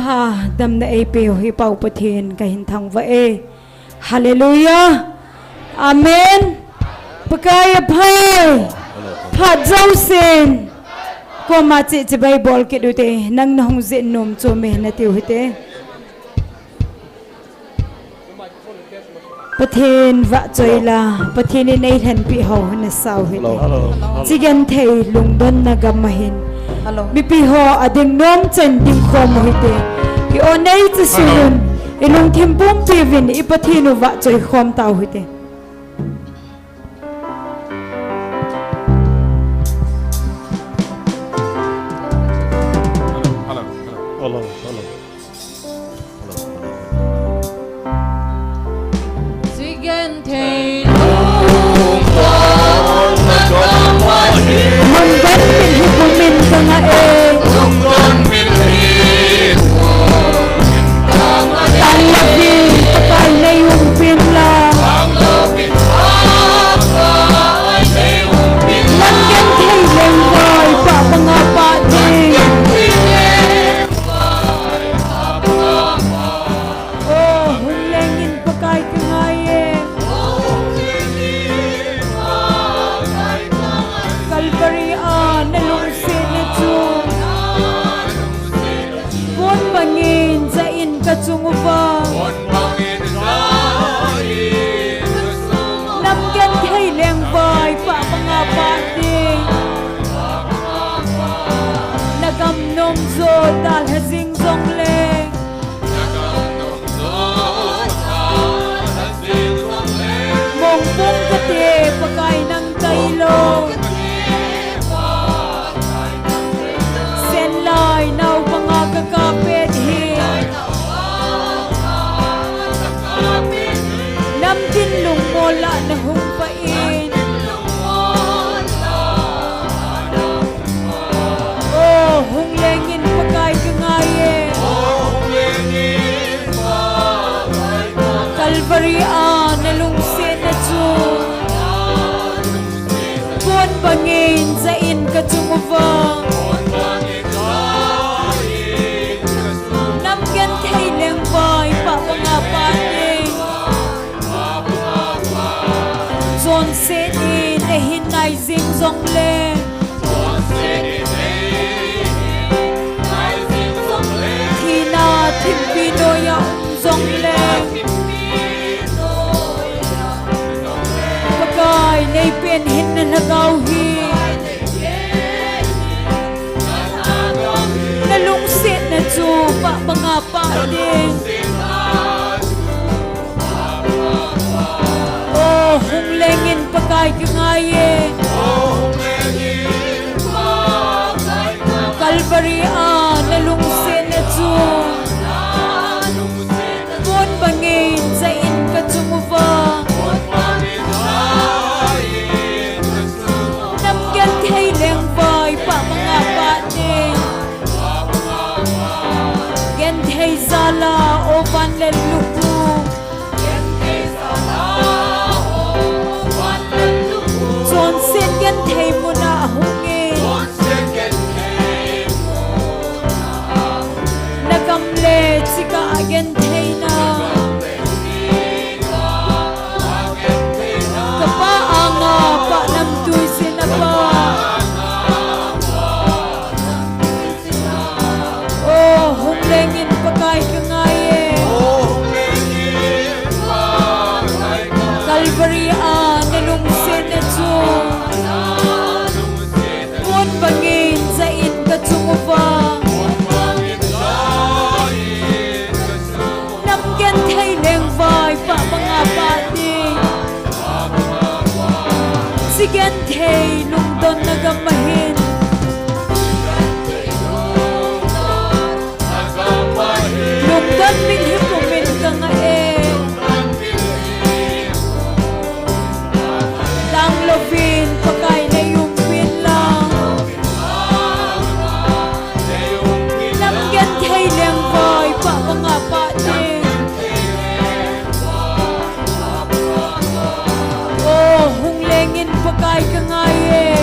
ha dam na ay peo hipaw patin kahin thang va e hallelujah amen pakaya bhai phat zau sen ko ma che che bible ke dute nang nong je nom cho me na tiu hite patin va choila patin nei than pi ho na sau hite chigen thei lungdon na gamahin mi pi ho ading nom chen ding khom hite i onei che sunun ilung thimpum pi vin i pathinu va choi khom tau hite Hung lengin pakai kengai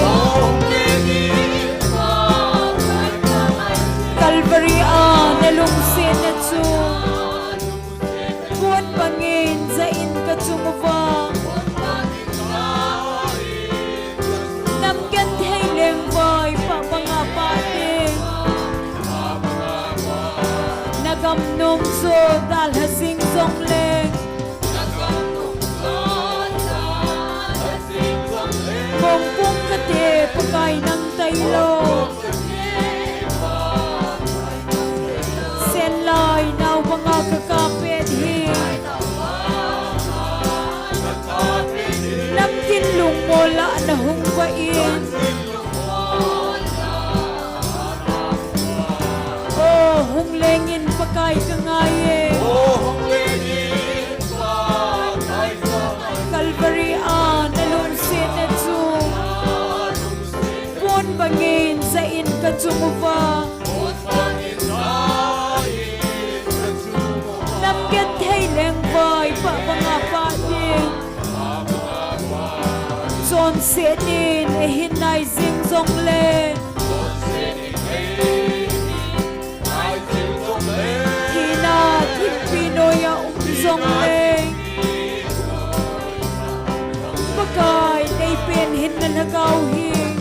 nagam nom so dal hasing song leng mong kung kate pagay ng taylo sen lai naw mga kakapit Namkinlong mola na hungwain Oh, hunglengin pagkay kangaye Calvary nalungsin at zoom Pun bangin sa in katsumuva Namgat hay lengvay pa mga pating Son senin hinay zing zong le Hina tipinoya zong le Pagkay naipin hinanagaw hing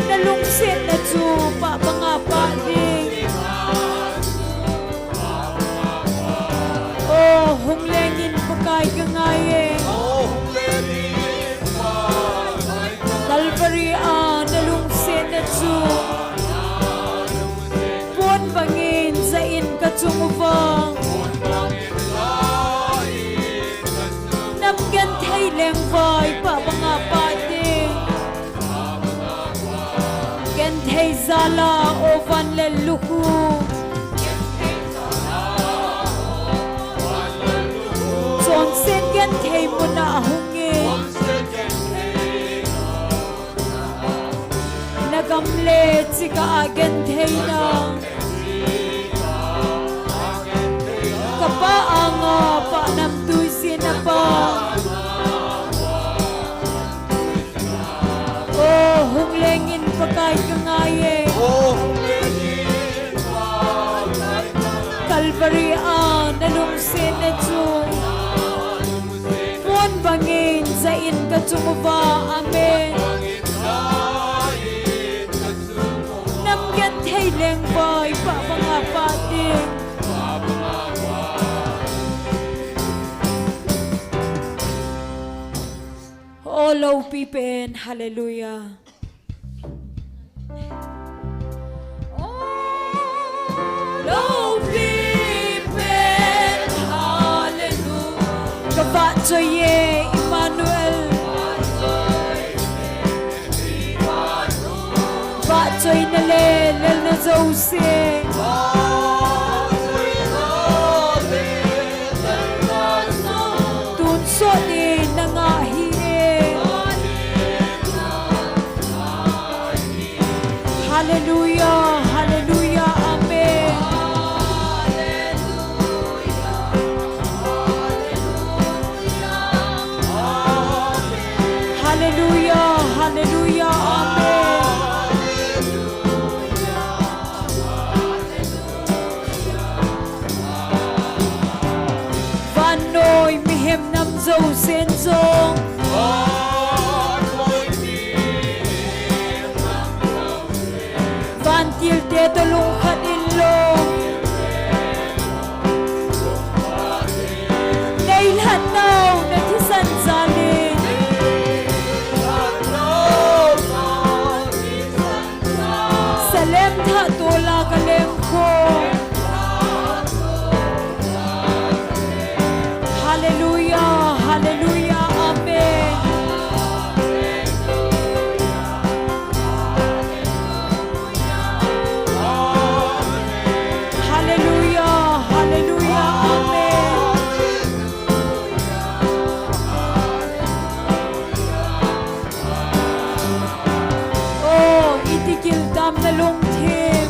Nalungsin na tsupa mga pating Oh, hunglengin pagkay kangaye Calvary nalungsin na tsu Pun bangin sa in katsumuvang Namgantay lengvay pa mga pating Gantay zala o van leluku Son sen gantay mo na ahungin Nagamlet si kaagantay na Kapaanga pa namtusin na pa Oh, hunglengin pa kay kangaye Calvary nalungsin na tsun Pun bangin sa in katsumuva amen Namgat hay lengvay pa mga pating Oh, low pipen, hallelujah. Low pipen, hallelujah. Kavatsoye, Emmanuel. Vatsoy na lel na zose. Tunso ni nangahi. Hallelujah, hallelujah, amen. Hallelujah, hallelujah, amen. Vanoy mihem nam zo senzong. Vantil te dolong kadilong Nailhan now na tisan zalin Salem tha tola kalem ko Hallelujah, hallelujah, amen. Na lung tim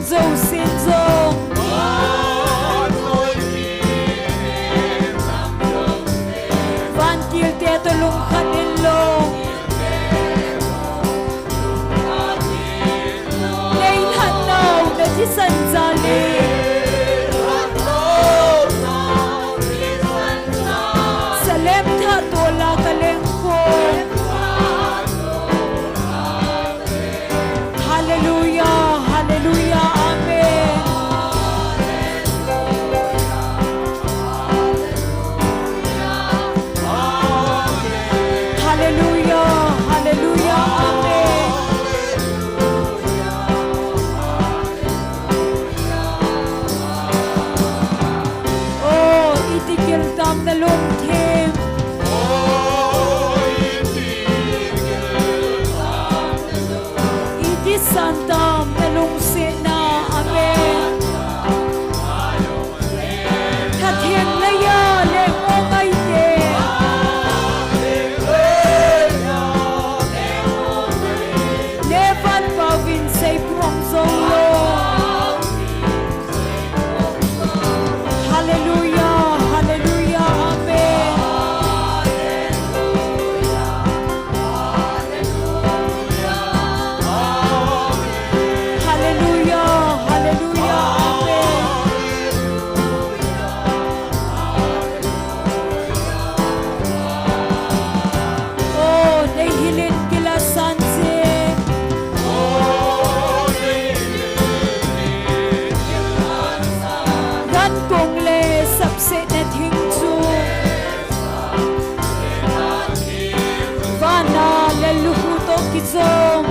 dầu xin dầu van kiel te to lung khan in lo nei han nau na chi san zali salem tha to la kaleng ko hallelujah hallelujah amen hallelujah hallelujah amen oh itikil tam na lung thêm iti santam na lung sena amen kathian na ya le ongay te Nevan pavin say prong solo hallelujah hallelujah amen hallelujah hallelujah amen oh nay hilin kila sanse gan kong le sab se na thing chu vana le luhu to kizom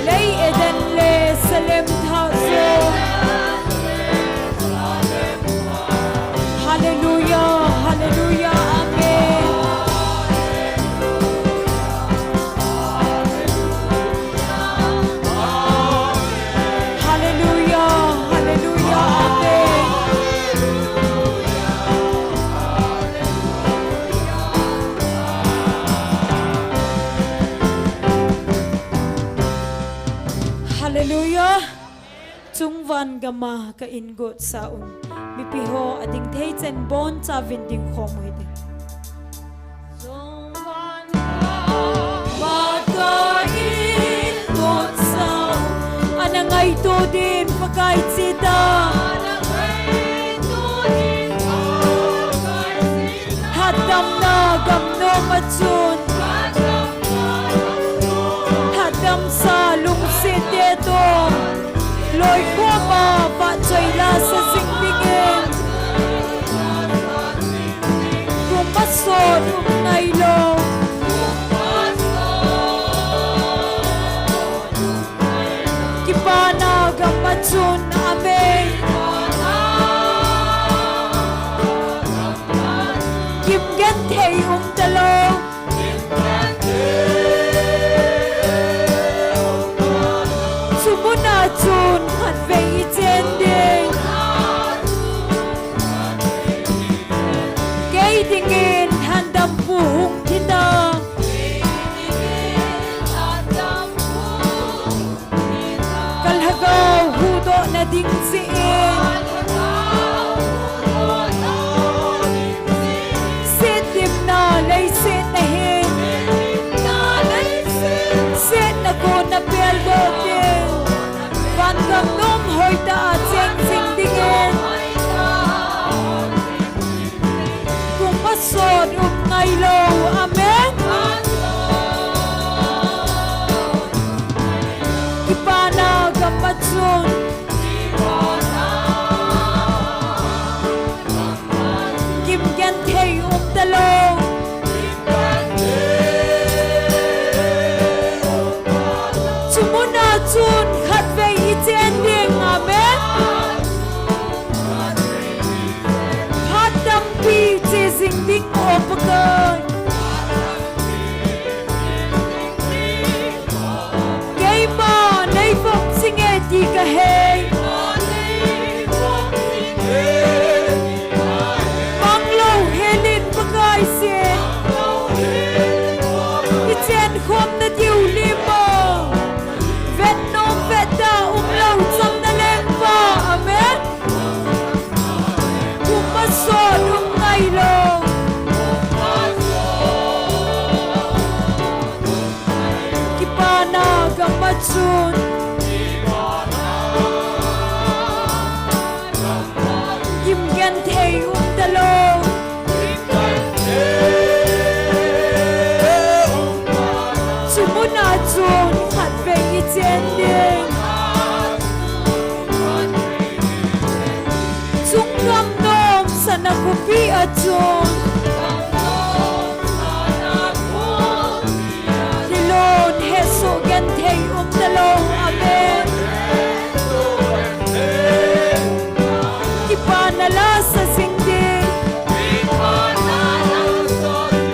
lei eden le salem tha zo hallelujah hallelujah amen hallelujah hallelujah amen hallelujah chung van gama ka in got saun mi piho ading thei chen bon cha vin ding khom hoi de chung van ma ka in got sau anangai to din pakai chita hatam na gam no machun hatam sa lung se te to loi khua ma va choi la sa sing bigin kum paso dum nai lo kipana gam machun amen kim gen thei talo sumuna chun khat vei chen ding kei dingin handam pu hung thita kalhagau hu do na ding si set dim na lei set na hin set na ko na pel do ding van gam nom hoi ta cheng sing dingin kum pasod ngai lo amen kipana gam machun kim gen thei talo chumuna chun khat vei chen ding amen hatam pi che sing ding opakai chun Kim gan thầy ta lo Sumuna chun khát về y chen đêm Chung ngam nom sana kupi a chun Hilon heso gan thầy ta lo amen Kipanala sa singding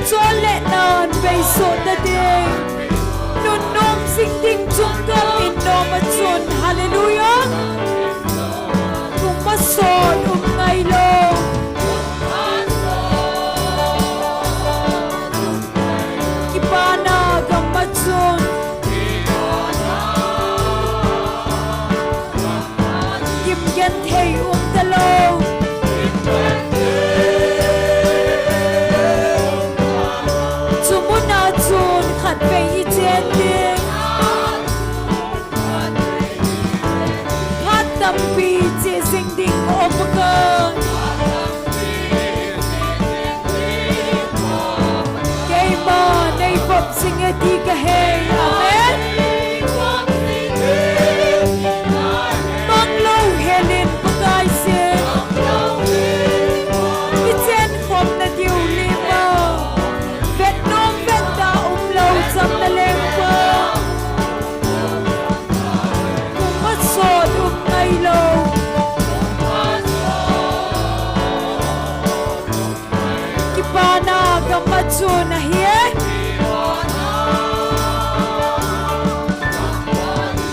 Chole nan beiso ta ding Nun nom singding chung kam in nom a chun hallelujah Kung masol ngay lo Kipana gam matsun Kim gen thầy ta lo Sumuna chun khát về y chen đinh Hát tâm pi chế sinh đinh ôm cơ Cây mà nay phập sinh ở đi cả hề Amen Mang lâu hề lên bức ai xin Cái chen khóm na tiêu li mơ Vẹt nôm vẹt ta lâu chăm na lên mơ Cùng mất sổ ngay lâu Kipana gamatsu na hiye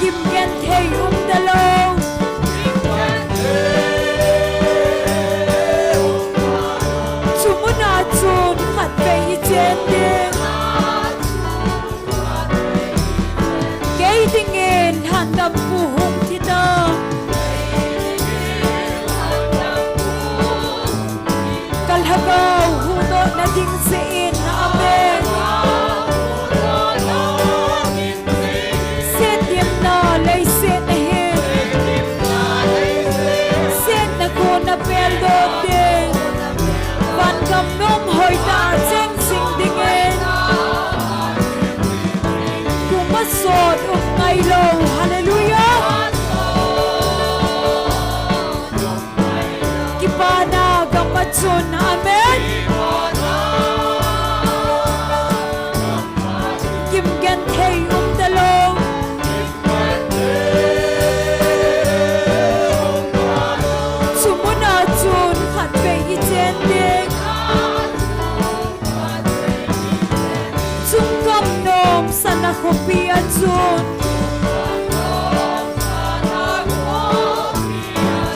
Kim gen thầy ta lo Sumuna chun khát về y chen đinh Gây tình in hàn đâm phù hùng thi tơ Kalhagaw hudo na ding siin amen Set yem na lay set na hin Set na ko na peldo ding Van gam nom hoy ta cheng sing dingin Kumasod ngay lo hallelujah Kipana gamatsun amen Kim gan thầy ta lo Sumuna chun khát về y chen đinh Chung kam nom sana kopi a chun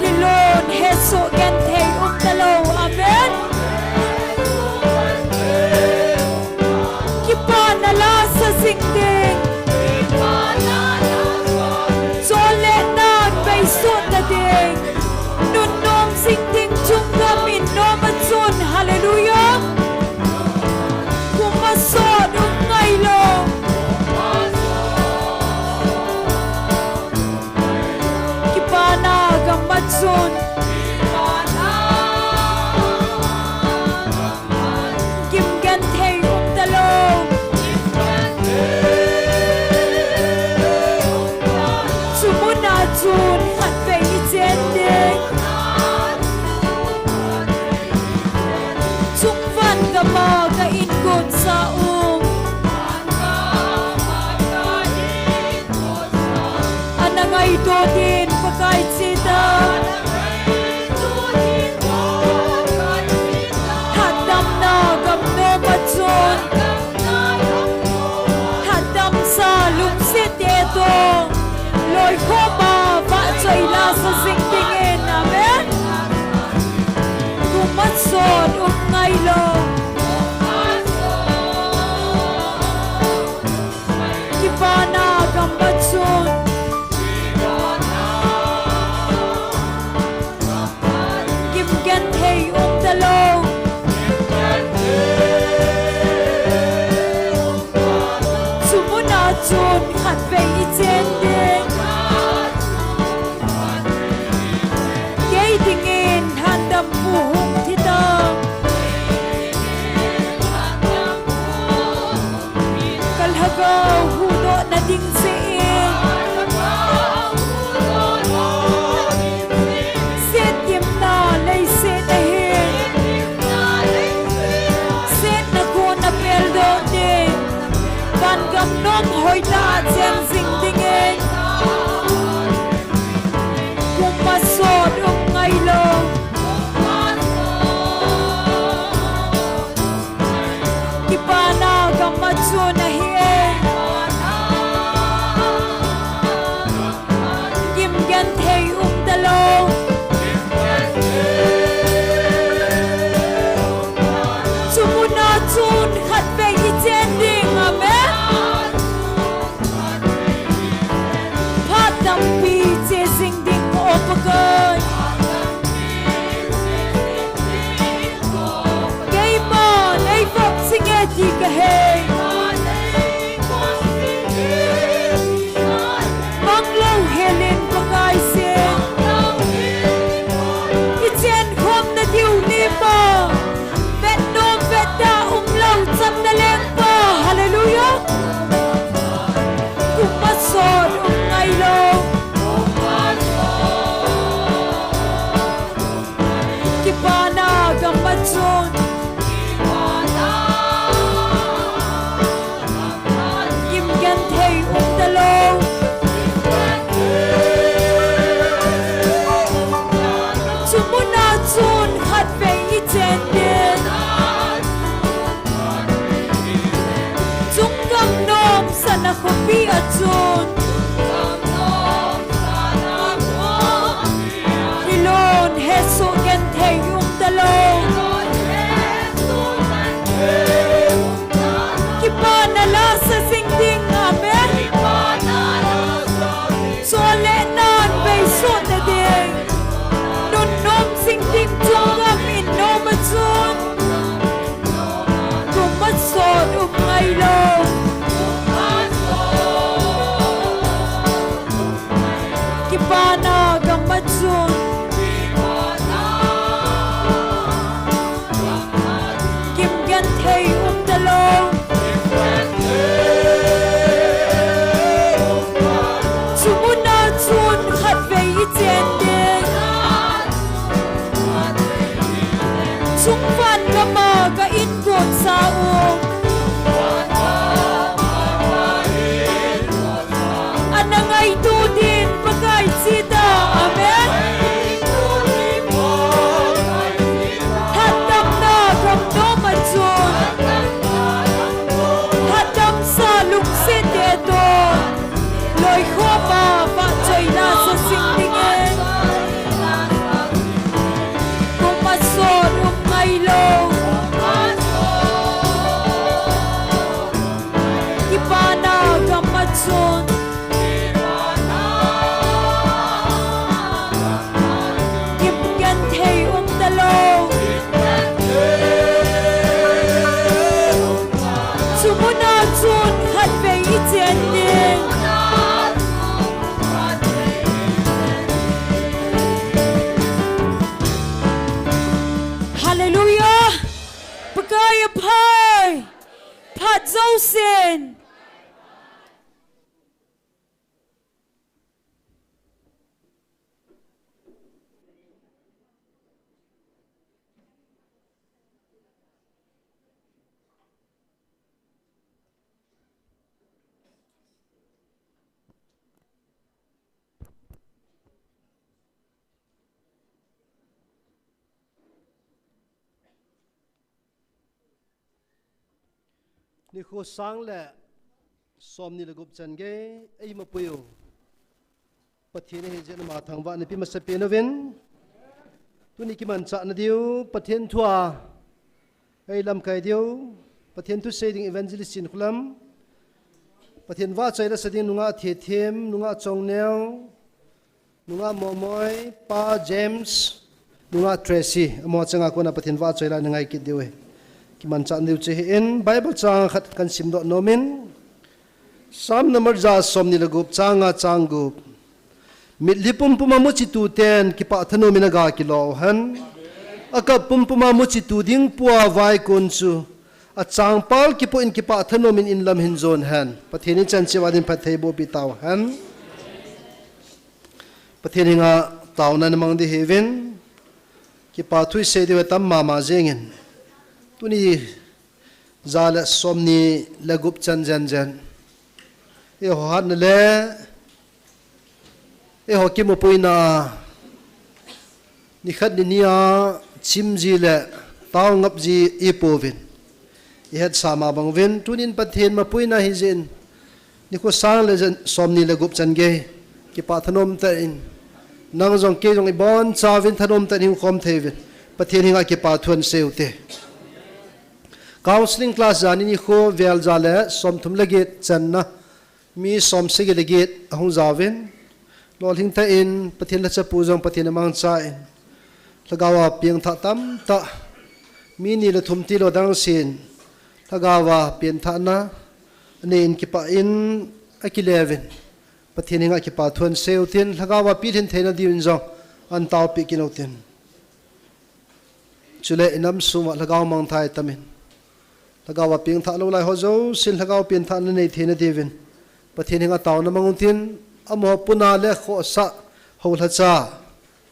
Hilon heso gan thầy ta lo amen Kipanala sa singding Chole nan beiso na ding Nun nom singding chung gamin nom at chun hallelujah Kumasod ngay lo Kipana gamatsun Kim gan thầy ta lo Sumuna chun khát về y chen đinh Chung van gama ka in gut sa Anangay do din pagkait sita Hadam na gam no matsun Hadam sa lungsit ito Lord ko ba va choy la sa singdingin amen Kumatsod ngay lo Kipana gamatsun Kim gan thầy ta lo Sumuna chun khát về y chen hagaw hudo na ding siin Sit yếm na lay sit na hin Sit na ko na perdo din Van gam nom hoy na chen sing dingin Kung masod ngay lo Kipana gam matso na hin Kim gan thay talong Sumuna chun khat ve i chen ding amen Phat dam pi che sing ding ko pagai Gay ma nay vap sing e ti ka hey Mang lo helin pagai sing I chen khom na diu ni pa Vet nom vet da lo cham na leng pa Hallelujah Kung masod ngay lo Kipana gam matson Kim gan thay talong Sumuna chun khat ve i chen din Chung gam nom sana khopi a chun Hilon hesu gan thay talong Kipana la sa sing ding amen So le nan ve so na ding Nun nom sing ding chung gam in nom a chun Kung masod ngay lo Kipana gam matsun Kim gan thay talong Sumuna chun khat ve i chen ding Chung van kama ka in got sa Anangay tu din pagay sita amen Hatam na gam nom at chun Hatam sa luksit eto Loy ko pa choy na sa singdingin Kung masod ngay lo Ipana gam matson Kim gan thay talong Sumuna chun khat ve i chen din Hallelujah Pagay apay Phat zau sin Ni khu sang le som ni le gup chan ge ai ma puyo pathian he je ma thang wa ni pi ma se pe no ven tu ni ki man cha na diu pathian thua ai lam kai diu pathian tu saying evangelist in khulam pathian wa chai la sading nunga the them nunga chong neo nunga momoi pa James nunga Tracy mo changa ko na pathian wa chai la ngai ki diu ki man chan diu che in Bible chang khat kan sim do nomin sam number za som ni lagup changa changup mit lipum puma mu chi tu ten ki pa thano mina ga ki lo han aka pum puma mu chi tu ding puwa vai kun chu achang pal ki po in ki pa thanom in lam hin zon han pathini chan chiwadin pathei bo pi taw han pathini nga taw na namang di heaven ki pa thui se de tam mama jengin tuni zala somni lagup chan jan jan e ho han le e ho ki mo poina ni khat ni nia chimji le taw ngap ji e povin i het sama bang ven tunin pathen ma poina hi jen ni ko sang le jan somni lagup chan ge ki pa thanom ta in nang jong ke jong i bon chawin thanom ta ning khom thevin pathen hinga ki pa thun seute counseling class jani ni kho vel jale som thum lage channa mi som se ge lage hong zawin lol hing ta in pathen la cha pu jong pathen mang cha in lagawa piang tha tam ta mi ni la thum ti lo dang sin lagawa pian tha na ne in ki pa in akileven pathen hinga ki pa thun seutin lagawa pi thin theina diun jong an taw pi kinotin chule inam suma lagaw mang thai tamin lagawa piang tha lo lai ho zo sin lagaw pian tha na nei theina divin pathen hinga taw na mangutin amo puna le kho sa hol cha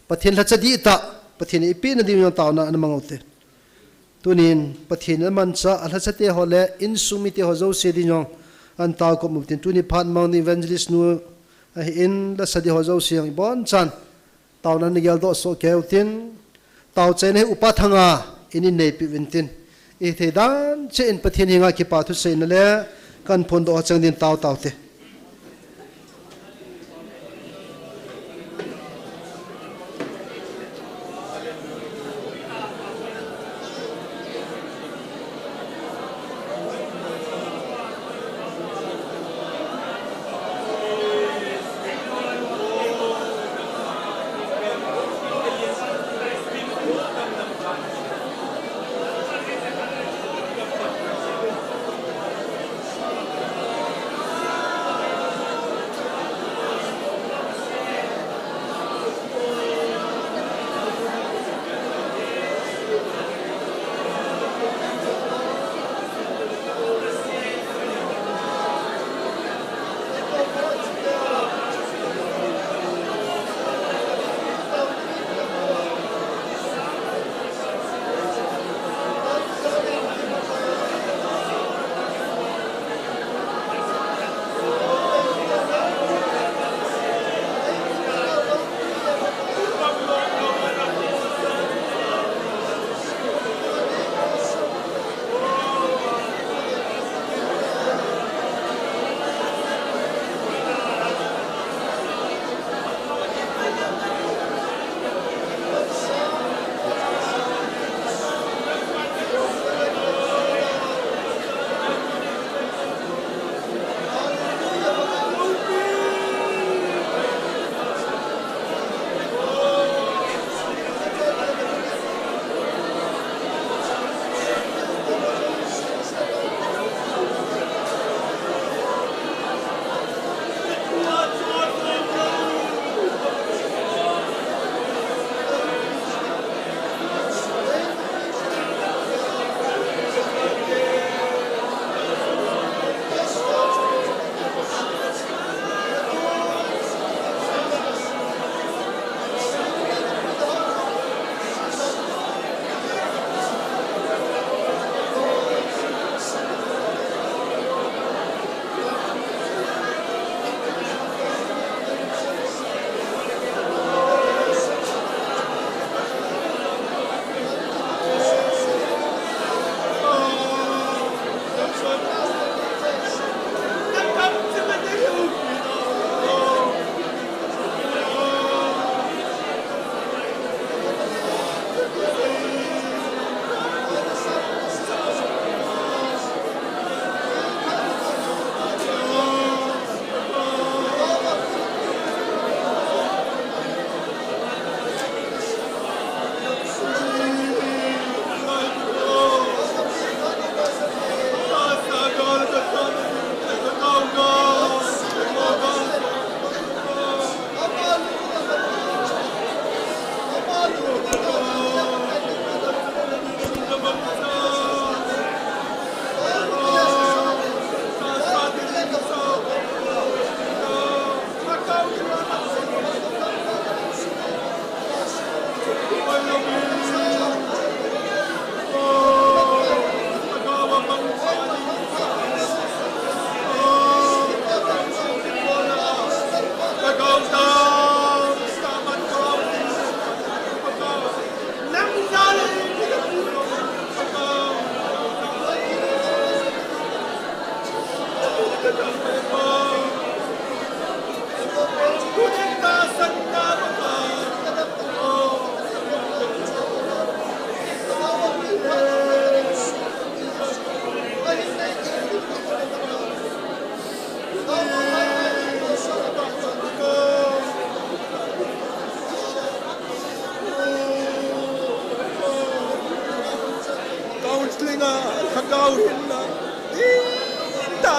pathen la cha di ta pathen ipi na diun taw na mangote tunin pathen man cha ala cha te hole in sumite ho zo se di nyong an taw ko mutin tuni phan mang ni evangelist nu in la sa di ho zo siang bon chan taw na ni gel do so keutin taw chen he upa thanga inin nei pi vintin e the dan chen pathen hinga ki pa thu se na le kan phon do chang din taw taw te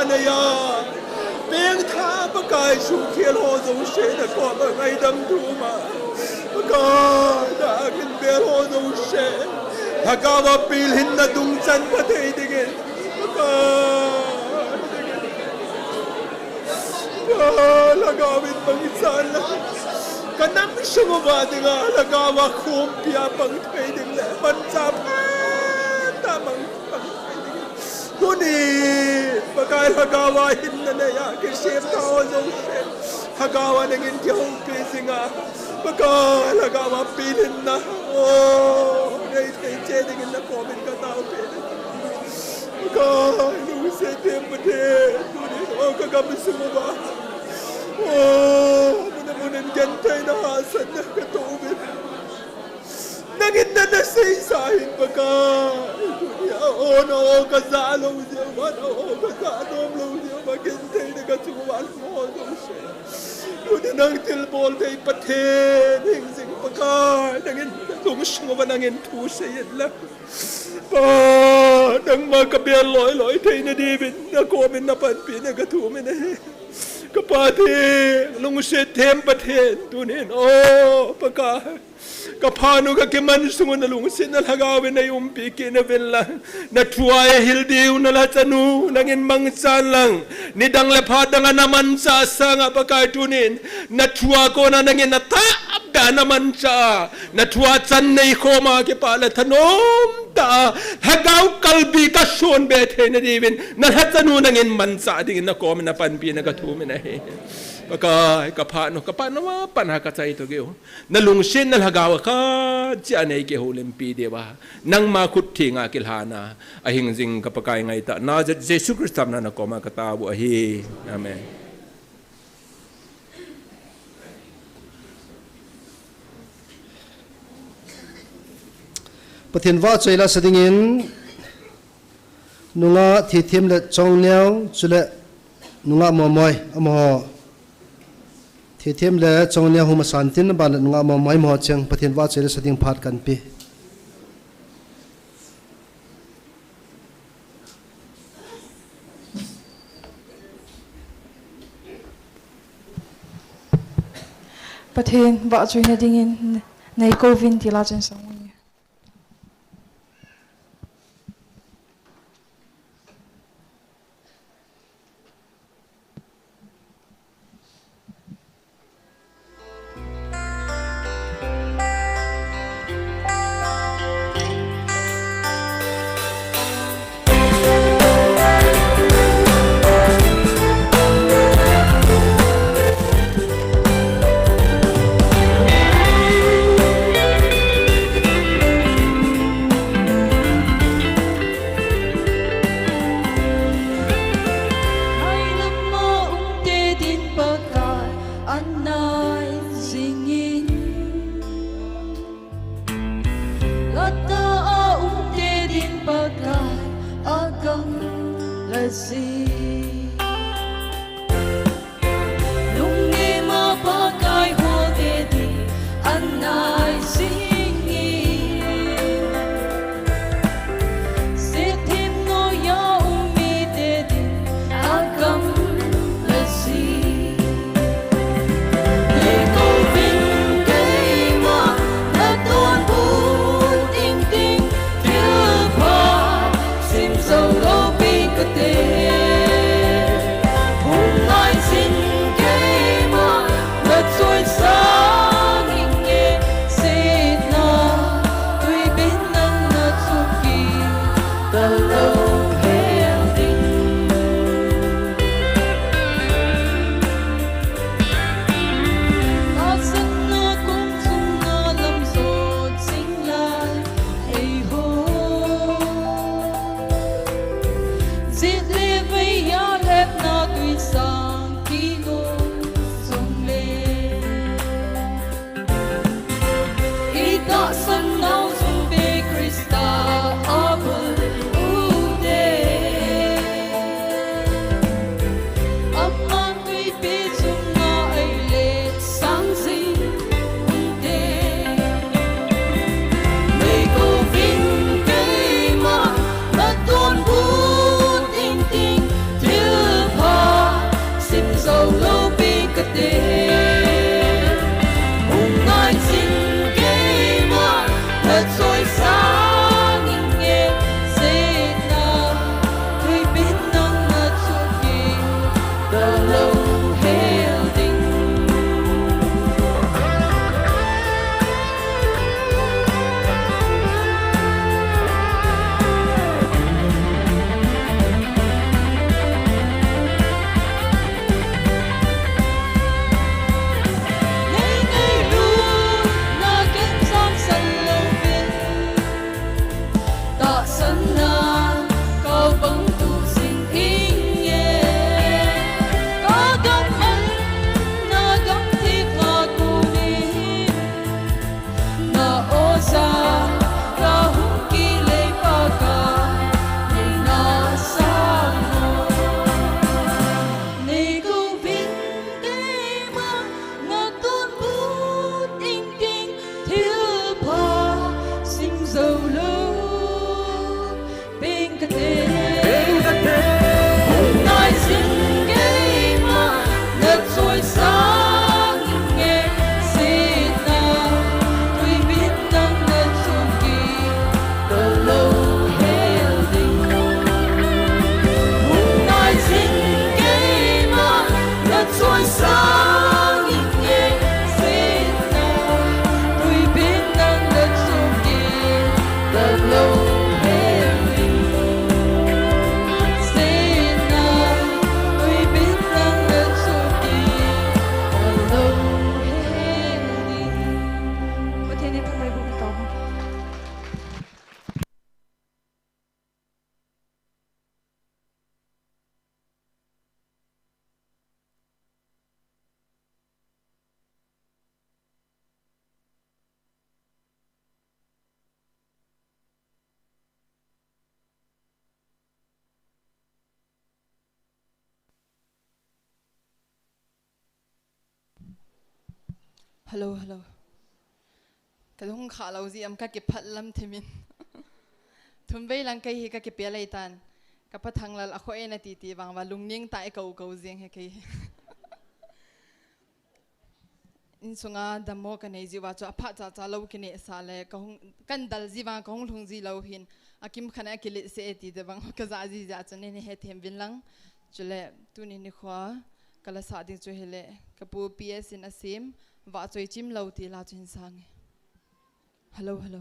này ya beng tha ba kai su khiel ho zo she na ko ba ngai dam thu ma ba ka da kin be ho zo she ha ka ba pil hin na dung chan pa thei dige ba ka la ga win bang san la kanam shungo ba dinga la ga wa khum pia bang thei ding le ban cha ta bang Tuni, pakai hagawa hinna na ya ke chef tao zo she hagawa nangin kyau pe singa pakai hagawa pilin na oh nei nei che dingin na komen ka tao pe pakai nu se tempate tuni oh kagam sumo ba oh munan gentay na hasan na katubin nangin na say sahin pakai oh no kazalo dia mana oh kazalo lo dia bagian tei dekat cuman mo so dia nang tilbol tei pathen hing sing pakai nangin tung sung ba nangin thu sayin la pa nang makabel loi tei na divin na komen na pan pi na gatu me na kapati lung se them pathen tunin oh pakai kapano ka keman sungo na lungsin na hagawin na yung piki na villa na tuwaya hildiw na latanu nangin mangsan lang ni dang lepad nga naman sa nga pagkatunin na tuwa ko na nangin nataab da naman sa na tuwa chan na iko mga kipala tanom ta hagaw kalbi ka son bethe na divin na latanu nangin mansa dingin na komin na panpi na katumin na he pakai kapano ma panhakatay ito gyo nalungsin na hagawa ka diyan ay kehulimpi diba nang makuti nga kilhana ahing zing kapakai nga ita na Jesus Christ na nakoma katawo ahi amen Pathian va chaila sadingin nunga thithim le chongneu chule nunga momoi amo thithim le chongneu huma santin ban nunga momoi mo chang pathian va chaila sading phat kan pi Pathian va chaila dingin nei kovin tila chen song Sim song lo pin ka te hello hello cái hông khá lâu gì em cái phát lâm thì mình thùng bay lang cái hi cái bia lấy tan cái phát thằng là khôi na titi vang và lung nieng tại cầu cầu riêng hay cái in sunga damo cái này gì và cho phát cha lâu cái này sao lại cái hông cái dal gì vang cái hông thùng gì lâu hin akim khana cái lệ sẽ ti de vang cái giá gì giá cho nên hết thêm viên lăng cho lệ tu nên khóa cái là sao đi cho hele cái pu ps in asim và cho chim lâu thì là trên sang hello hello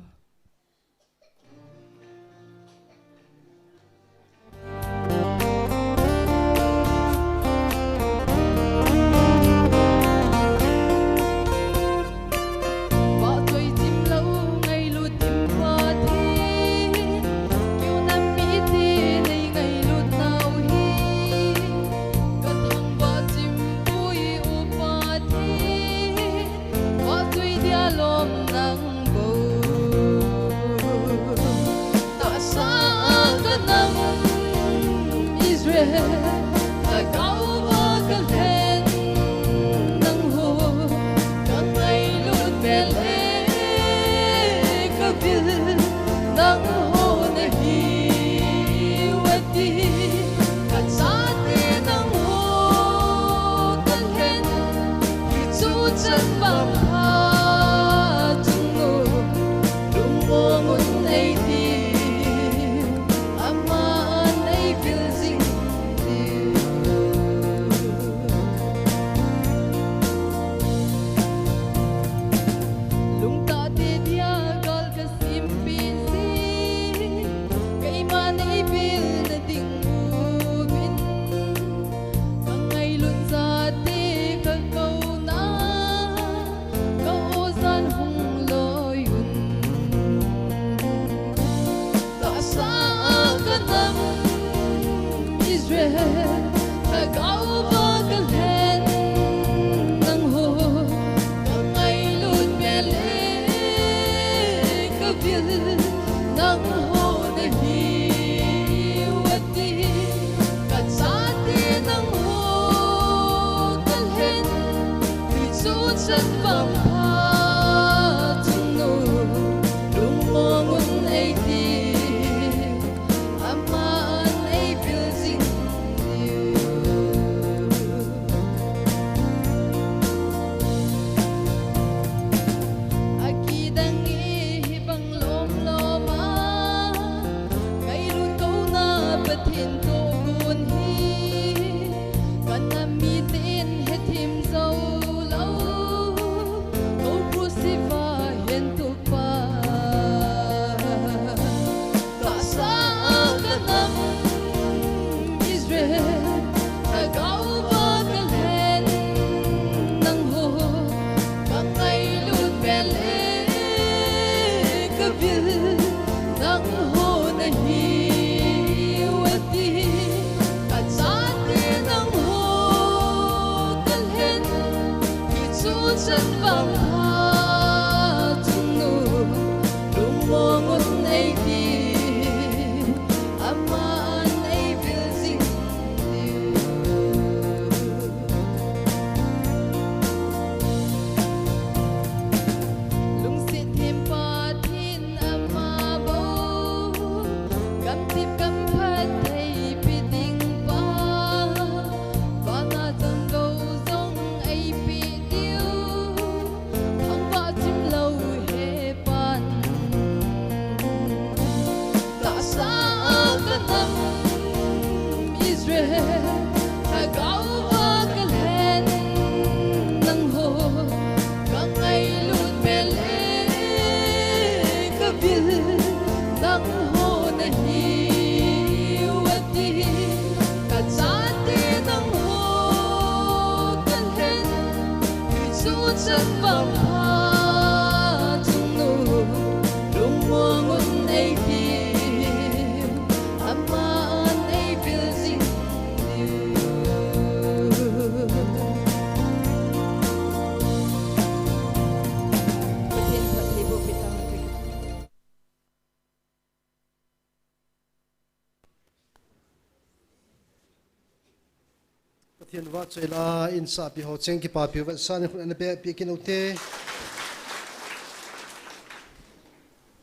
Pathian va chela in sa pi ho cheng ki pa pi va san an be pi kin ute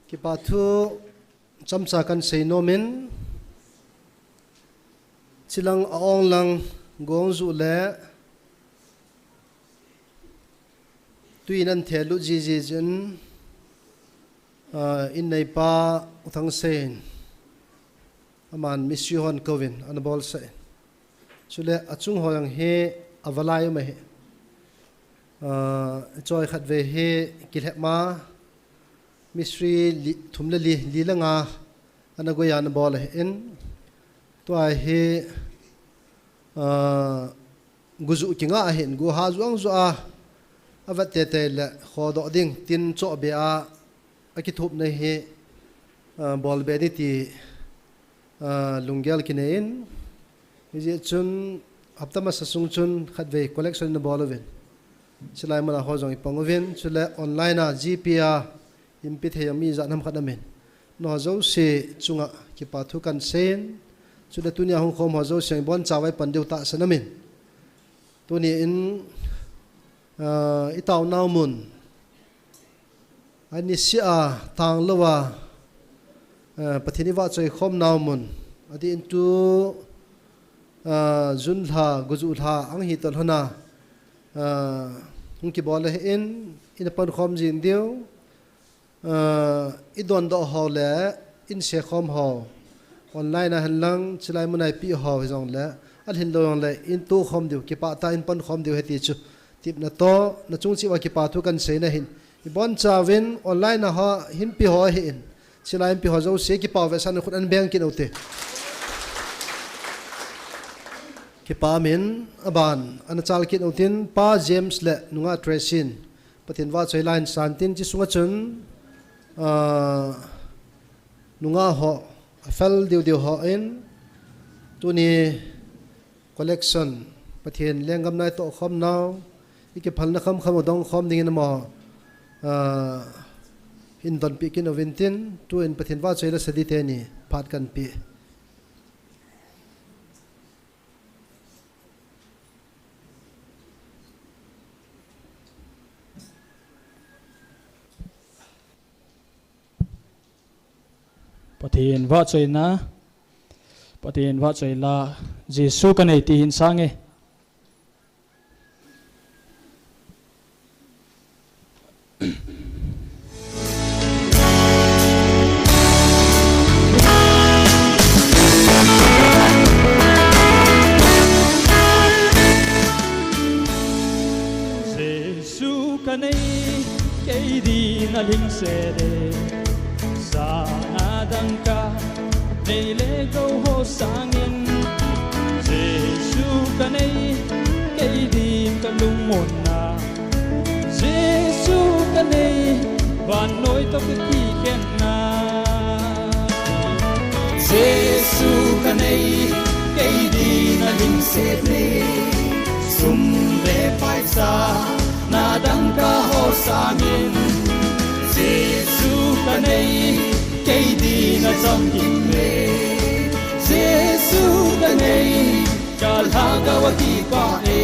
ki pa thu cham cha kan sei no min chilang aong lang gong zu le tui nan thelu ji ji jen in nei pa uthang sen aman misyu hon kovin an bol se chule achung hoyang he avalai ma he choi khat ve he kilhe ma misri thumle li langa anago yan bol he in to he guzu kinga hin gu ha zuang zu a avat te te le khodo ding tin cho be a akithup nei he bol be ni ti lunggel kinein je chun haptama sasung chun khatve collection na boloven chilai mala hojong ipangoven chule online a gpa impit he mi za nam khadamen no zo se chunga ki pathu kan sen chule tunia hong khom hozo seng bon chawai pandeu ta sanamin tuni in itaw naumun ani sia tang lawa pathini wa choi khom naumun adi into zun tha guzu tha ang hi tol hana hung ki bol he in pan khom jin deu idon do ho le in se khom ho online a hanlang chilai munai pi ho jong le al hin lo le in tu khom deu ki pa ta in pan khom deu he ti chu tip na to na chung chi wa ki pa thu kan se na hin i bon chawin online na ha hin pi ho he in chilai pi ho zo se ki pa ve san khut an beng ki note ki pa min aban an chal ki notin pa james le nunga tresin patin wa choi line santin chi sunga chun nunga ho fel diu ho in tuni collection pathian lengam nai to khom naw ike phalna kham dong khom ding in mo in don pi kin oventin tu in pathian wa chela sadi te ni phat kan pi Pathian va choi na pathian va choi la Jesu kan ei ti hin sange Jesu kan ei kei di na ling se de sa adang ka nei le go ho sangin Jesu ka nei kei di ka lung mon na Jesu ka nei van noi to ki khen na Jesu ka nei kei di na ling se ne sum le pai sa na dang ka ho sangin Jesu ka nei kei di na chom kim me Jesu ka nei kal ha ga wa ki pa e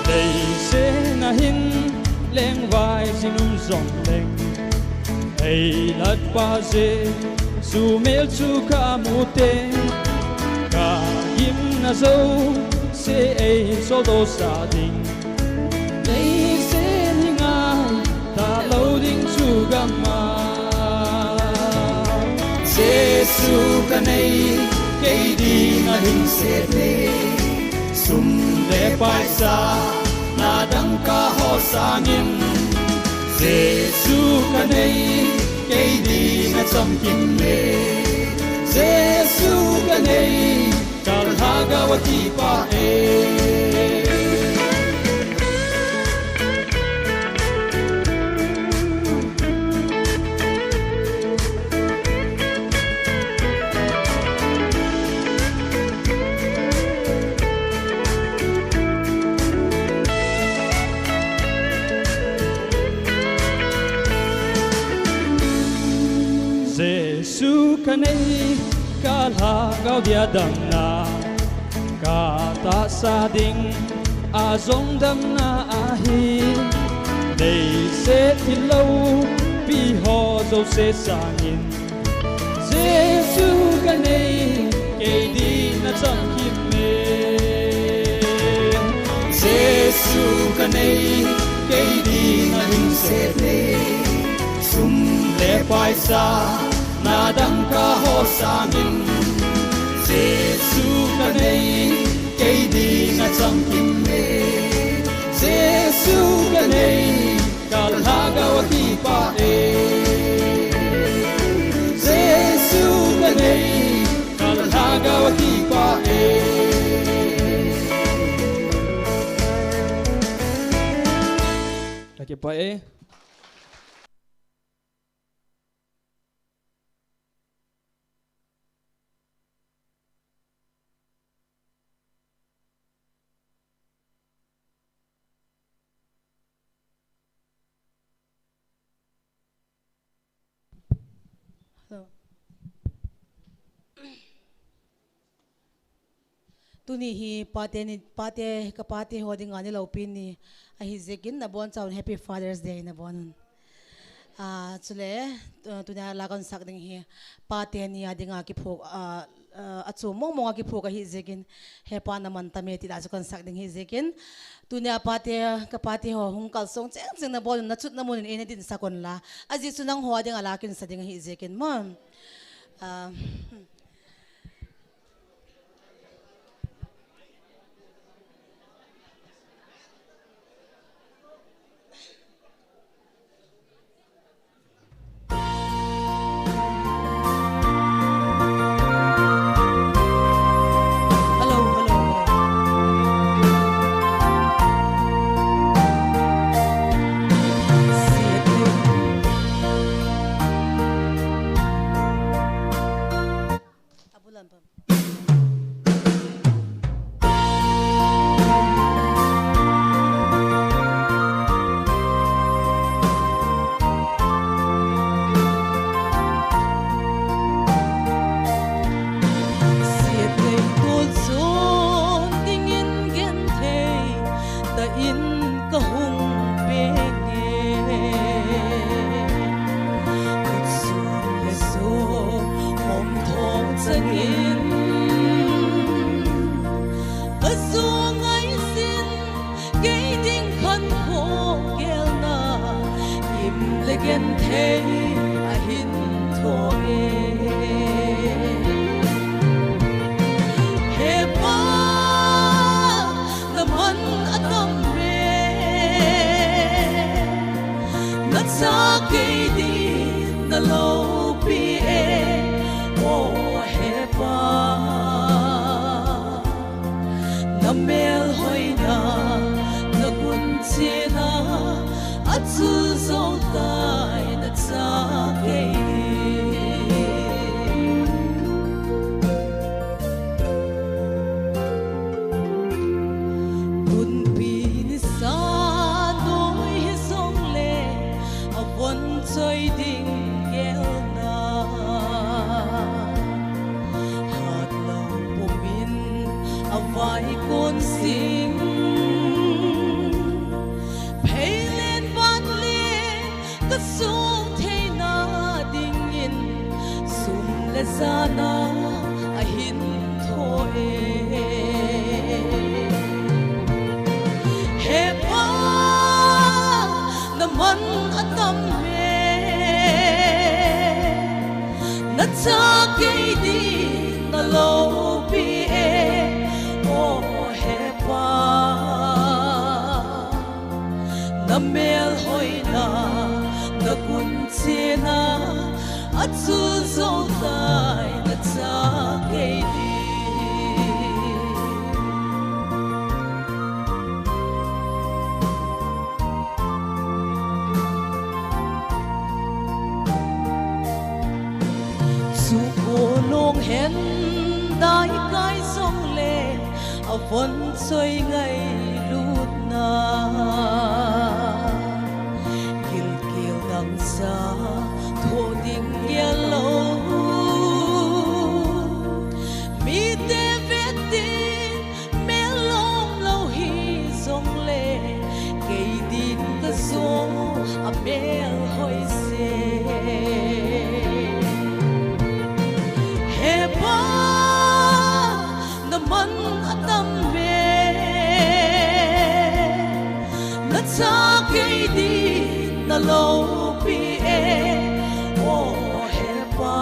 dei se na hin leng vai sinum zong leng ei lat pa je su mel chu ka mu te ka im na zo se ei so do sa ding loading chu gamma Jesu ka nei kei di na hin se ne sum le pai sa na dang ka ho sangin Jesu ka nei kei di na chom kim me Jesu ka nei kal ha ga wa ki pa e Jesu ka nei cả là gạo địa đầm na cả ta sa ding a zong đầm na a hi đây sẽ thì lâu bi ho dâu sẽ sang in Giêsu cái này cái đi na chẳng kịp mê Giêsu cái này cái đi na hình sẽ lê sum lệ pai sa na đăng ca ho sang in Giêsu cái này cái đi na chẳng kịp mê Giêsu cái này kalhagaw at ipae Giêsu ganay kalhagaw at ipae Kakipae Tuni hi pate kapate hoding ani lopin ni a hi zekin na bon chaun Happy Father's Day na bon chule tunya lagon sak ding hi pate ni adinga ki phok achu mong mong ki phok hi zekin hepa na man tame ti da kon sak ding hi zekin tunya pate kapate ho hung kal song cheng cheng na bon na chut na mun in din sakon la aji sunang ho adinga lakin sa ding hi zekin mom vẫn xoay ngày lút na kiều kiều đằng xa thô tình nghe lâu đi na lâu pi e ô he pa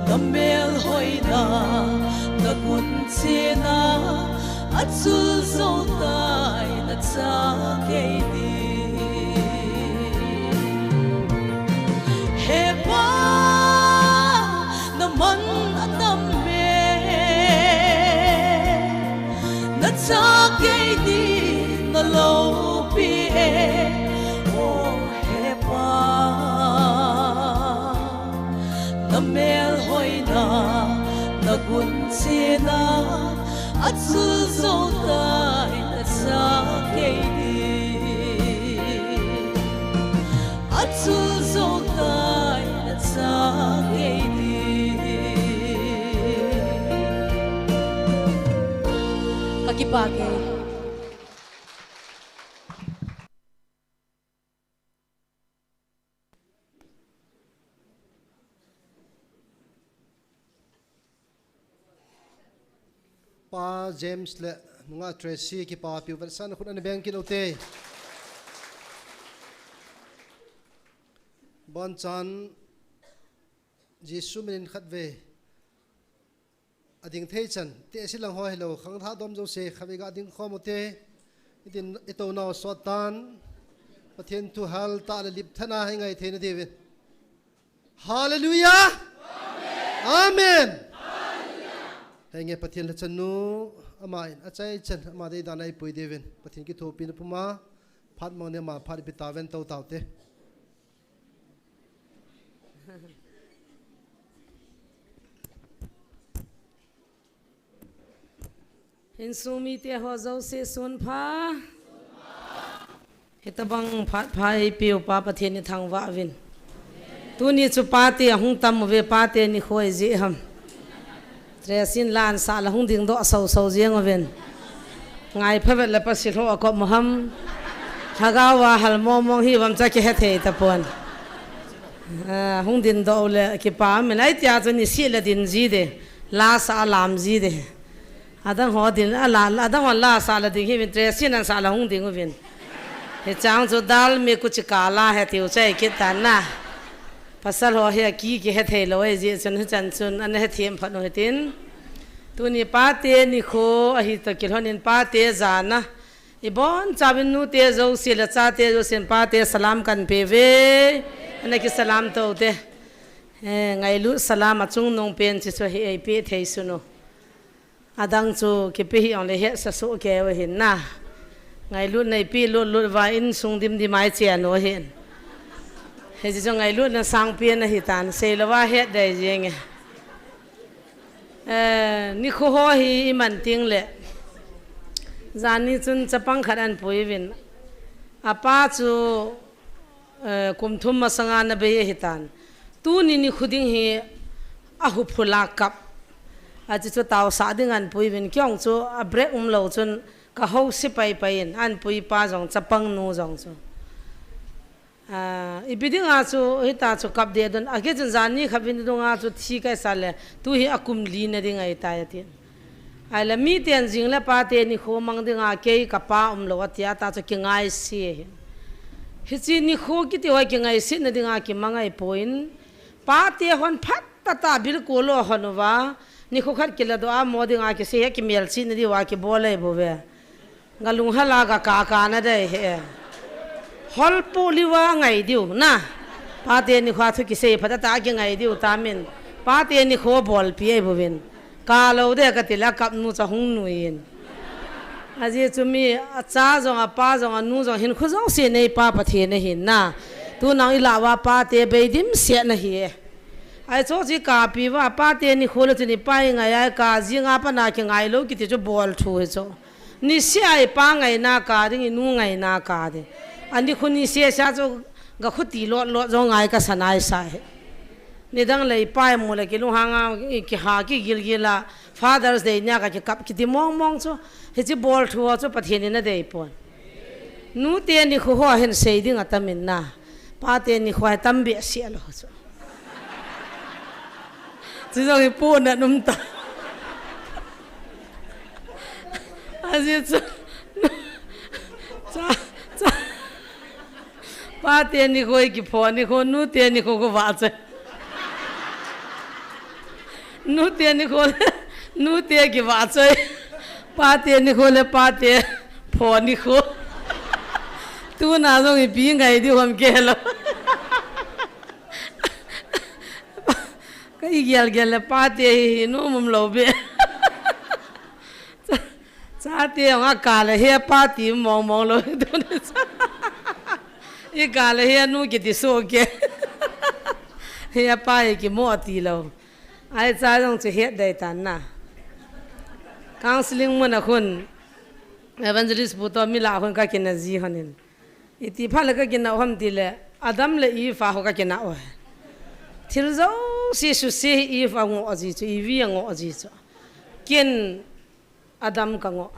na mel hoi na na kun che na at su zo tai na cha ke đi he pa na man atam me na cha ke đi na lâu pi e ô he pa na mel hoi na na kun che na at su zo tai na cha ke đi at su zo tai na cha ke đi kakipage pa James le nga Tracy ki pa piu vel san khun an bank ki lote bon chan Jisu min khat ve ading thei chan te silang ho hello khang tha dom jo se khabe ga ding khomote idin ito na sotan pathen tu hal ta le lip thana hai ngai the na devin hallelujah amen henge pathian la chanu amain achai chan ama dei danai pui devin pathian ki thopi na puma phat mo ne ma phat pi tawen tau taute in sumi te ho zo se sun pha hetabang phat phai piu pa pathian ni thang wa win tu ni chu pa te hung tam ve pa te ni khoi ji ham tresin lan sa la hung ding do so so jeng wen ngai phavet la pasil ho ko moham thagawa hal mo mong hi wam cha ki he the ta pon hung din do le ki pa me nai tia chu ni si la din ji de la sa lam ji de adang ho din ala adang la sa la ding hi min tresin an sa la hung ding wen he chang chu dal me kuch kala he tiu chai ki tan na pasal ho he ki he the lo e ji chun chan chun an he them phat no tin tu ni pa te ni kho a hi to kil honin pa te zana i bon chabin nu te zo si la cha te zo sen pa te salam kan pe ve an ki salam to te ngai lu salam achung nong pen chi so hi ai pe thei suno adang chu ki pe hi on le he sa so ke wa hin na ngai lu nei pi lu lu wa in sung dim di mai che no hin he ji ngai lu na sang pian na hi tan se la wa he dai jeng ni kho ho hi man ting le zani chun chapang kharan pui win apa chu kum thum ma sanga na be hi tan tu ni khuding hi a hu phula kap a chi chu taw sa ding an pui win kyong chu a break lo chun ka ho si pai pai an pui pa jong chapang nu jong chu ibiding a chu hita chu kap de don age chun zani khabin dong a chu thi kai sale tu hi akum li na ding ai ta yatin ai la mi ten jing la pa te ni kho mang ding a ke ka pa lo atia ta chu ki ngai si hi chi ni kho ki te wa ki ngai si na ding a ki mangai poin pa te hon phat ta ta bil ko lo honwa ni kho khat ki la do a mo ding a ki se ki mel si na di wa ki bole bo ve ngalung hala ga ka na dai he hol poliwa ngai diu na pa te ni khwa thu ki se phata ta ki ngai diu ta min pa te ni kho bol pi ai bovin ka lo de ka tila kap nu cha hung nu yin aji chumi acha jong a pa jong a nu jong hin khu jong se nei pa pathe na hin na tu nang ila wa pa te be dim se na hi ai cho ji ka pi wa pa te ni kholo chini pai ngai ai ka ji nga pa na ki ngai lo ki te jo bol thu he cho ni se ai pa ngai na ka ring nu ngai na ka de ani khuni se sa cho ga khuti lo lo zo ngai ka sanai sa he ni dang lei pai mo le ki lu hanga ki ha ki gil gila fathers day nya ka ki kap ki ti mong mong cho he ji bol thu cho pathian na dei pon nu te ni khu ho hen sei ding atamin na pa te ni khwai tam be se lo cho ji zo ki pu na num ta aji cho pa te ni khoi ki pho ni kho nu te ni kho ko wa che nu te ni kho nu te ki wa che pa te ni kho le pa te pho ni kho tu na so ki bi ngai di hom ke lo cái gel gel là pa te nó mồm lầu bê cha te ngã cả là he pa ti mong mong lầu cái cả là he nu cái ti so cái he pa cái mua ti lầu ai cha dong chỉ hết đầy tan na counseling mình là con evangelist bố mi là con cái kia là gì hơn nên ti pha là cái kia nào hôm ti là Adam là y pha ho cái kia nào thil zo si su si if ango aji chu ivi ango aji chu ken Adam ka ngo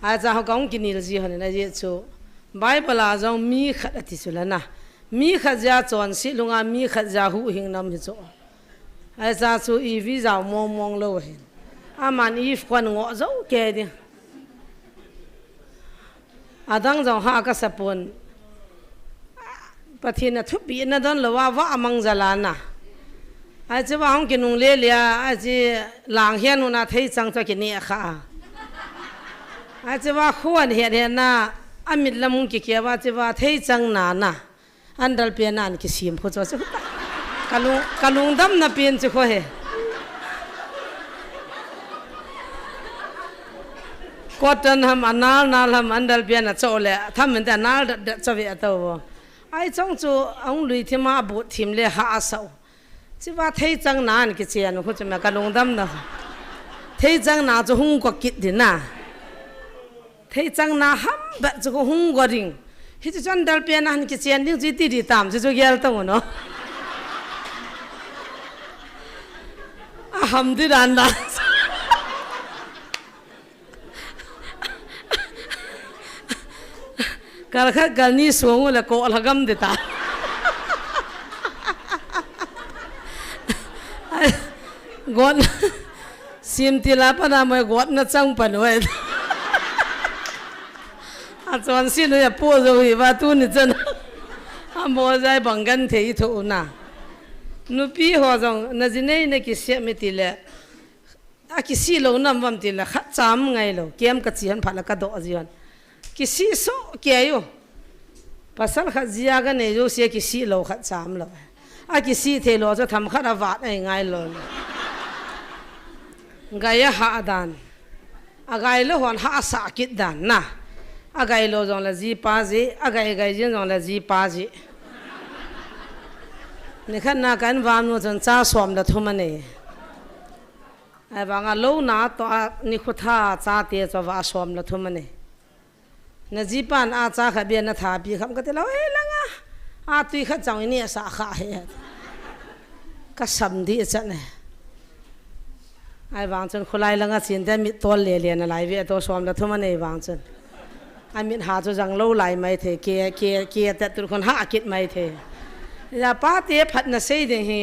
a cha ho kaung kinil ji han na je chu bible a jong mi khat ati chu lana mi khat ja chon si lunga mi khat ja hu hing nam hi chu a cha chu ivi za mong mong lo hin a man if kwan ngo zo ke di adang jong ha ka sapon pathina thupi na don lawa wa amang jalana a che wa hong kinung le lia a che lang hian una thei chang cha ki ni kha a che wa khuan he he na amit lam ki ke wa che wa thei chang na na andal pe nan ki sim pho cho kalung dam na pin che kho he cotton ham anal nal ham andal pe na cho le tham men ta nal cho ve to ai trong chu ông lùi thêm mà bột thêm le hạ sầu chỉว่าthấy chẳng nàn cái chuyện nó cho mẹ cái lồng đâm đó thấy chẳng nà cho hung quật kịt đến na thấy chẳng nà hâm bẹ cho hung quật đình thì cho anh đal pe nàn cái chuyện những gì đi tạm cho ghel tông nó hâm đi đàn đàn kalau kalau ni suang lah kau alham deta, god sim tilapa nama god na cang panuai, acuan sih tu ya pozo hiba tu ni jen, amo zai banggan thei tu na, nupi hojong na jinei na kisah mitile, akisi lo nam bam tila khat cam ngai lo, kiam kacian phala kado ajian. Kisi so kia yo pasal khat zia ga nei jo se kisi lo khat cham lo a kisi the lo cho tham khat awat ai ngai lo gaya ha dan a gai lo hon ha sa kit dan na a gai lo jong la ji pa ji a gai jin jong la ji pa ji ni khat na kan wam no jon cha som la thuma ne ai ba nga lo na to ni khutha cha te cho wa som la thuma ne na jipan a cha kha be na tha pi kham ka te lo e langa a tui kha chang ni sa kha he ka sam di cha ne ai wang chen khulai langa chin da mi tol le le na lai ve to som la thuma nei wang chen ai min ha cho jang lo lai mai the ke ta tur khon ha kit mai the ya pa te phat na sei de he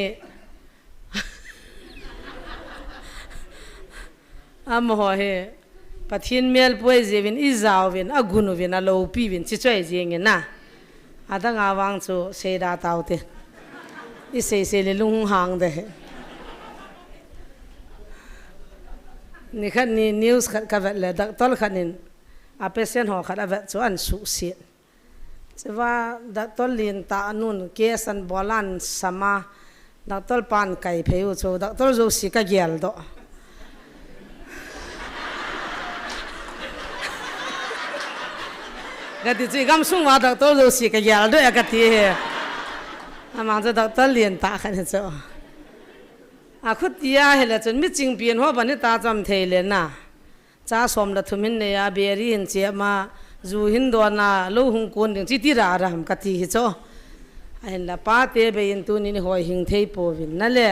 am ho he pathin mel poi jevin izawin agunovin alo pivin chi choi jeng na ada ngawang chu seda taute i se le lung hang de ni khat ni news khat ka vet le dak tol khanin a patient ho khat avet chu an su si chewa dak tol lin ta anun kesan bolan sama dak tol pan kai pheu chu dak tol zo si ka gel do gati chui gam sung wa dak tol zo si ka gel do gati he amang za dak tol lin ta khan cho a khut ya he la chun mi ching pian ho ban ta cham thei le na cha som la thumin ne ya beri hin che ma zu hin do na lo hung kon ding chi ti ra ram ka ti hi cho ai la pa te be in tu ni hoi hing thei po vin na le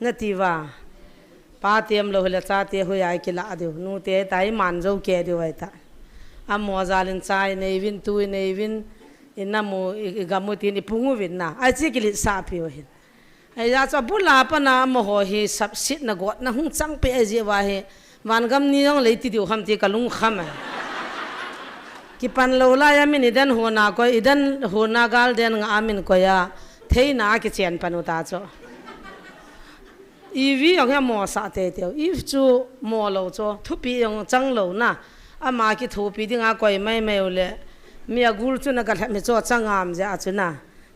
na ti wa pa tem lo la cha te ho ya ki la de nu te tai man zo ke de wai ta a mo zalin chai nei vin tu nei vin in na mo ga mo ti ni pungu vin na a chi ki li sa pi ho hin ai ya cha bula pa na mo ho hi sab sit na got na hung chang pe je wa he van gam ni jong le ti diu kham ti kalung kham ki pan lo la ya min idan hona ko idan hona gal den nga amin ko ya theina ki chen panu ta cho ivi yong ya mo sa te te if chu mo lo cho thu pi yong chang lo na ama ki thu pi dinga koi mai mai le mi agul chu na ka me cho changam ja chu na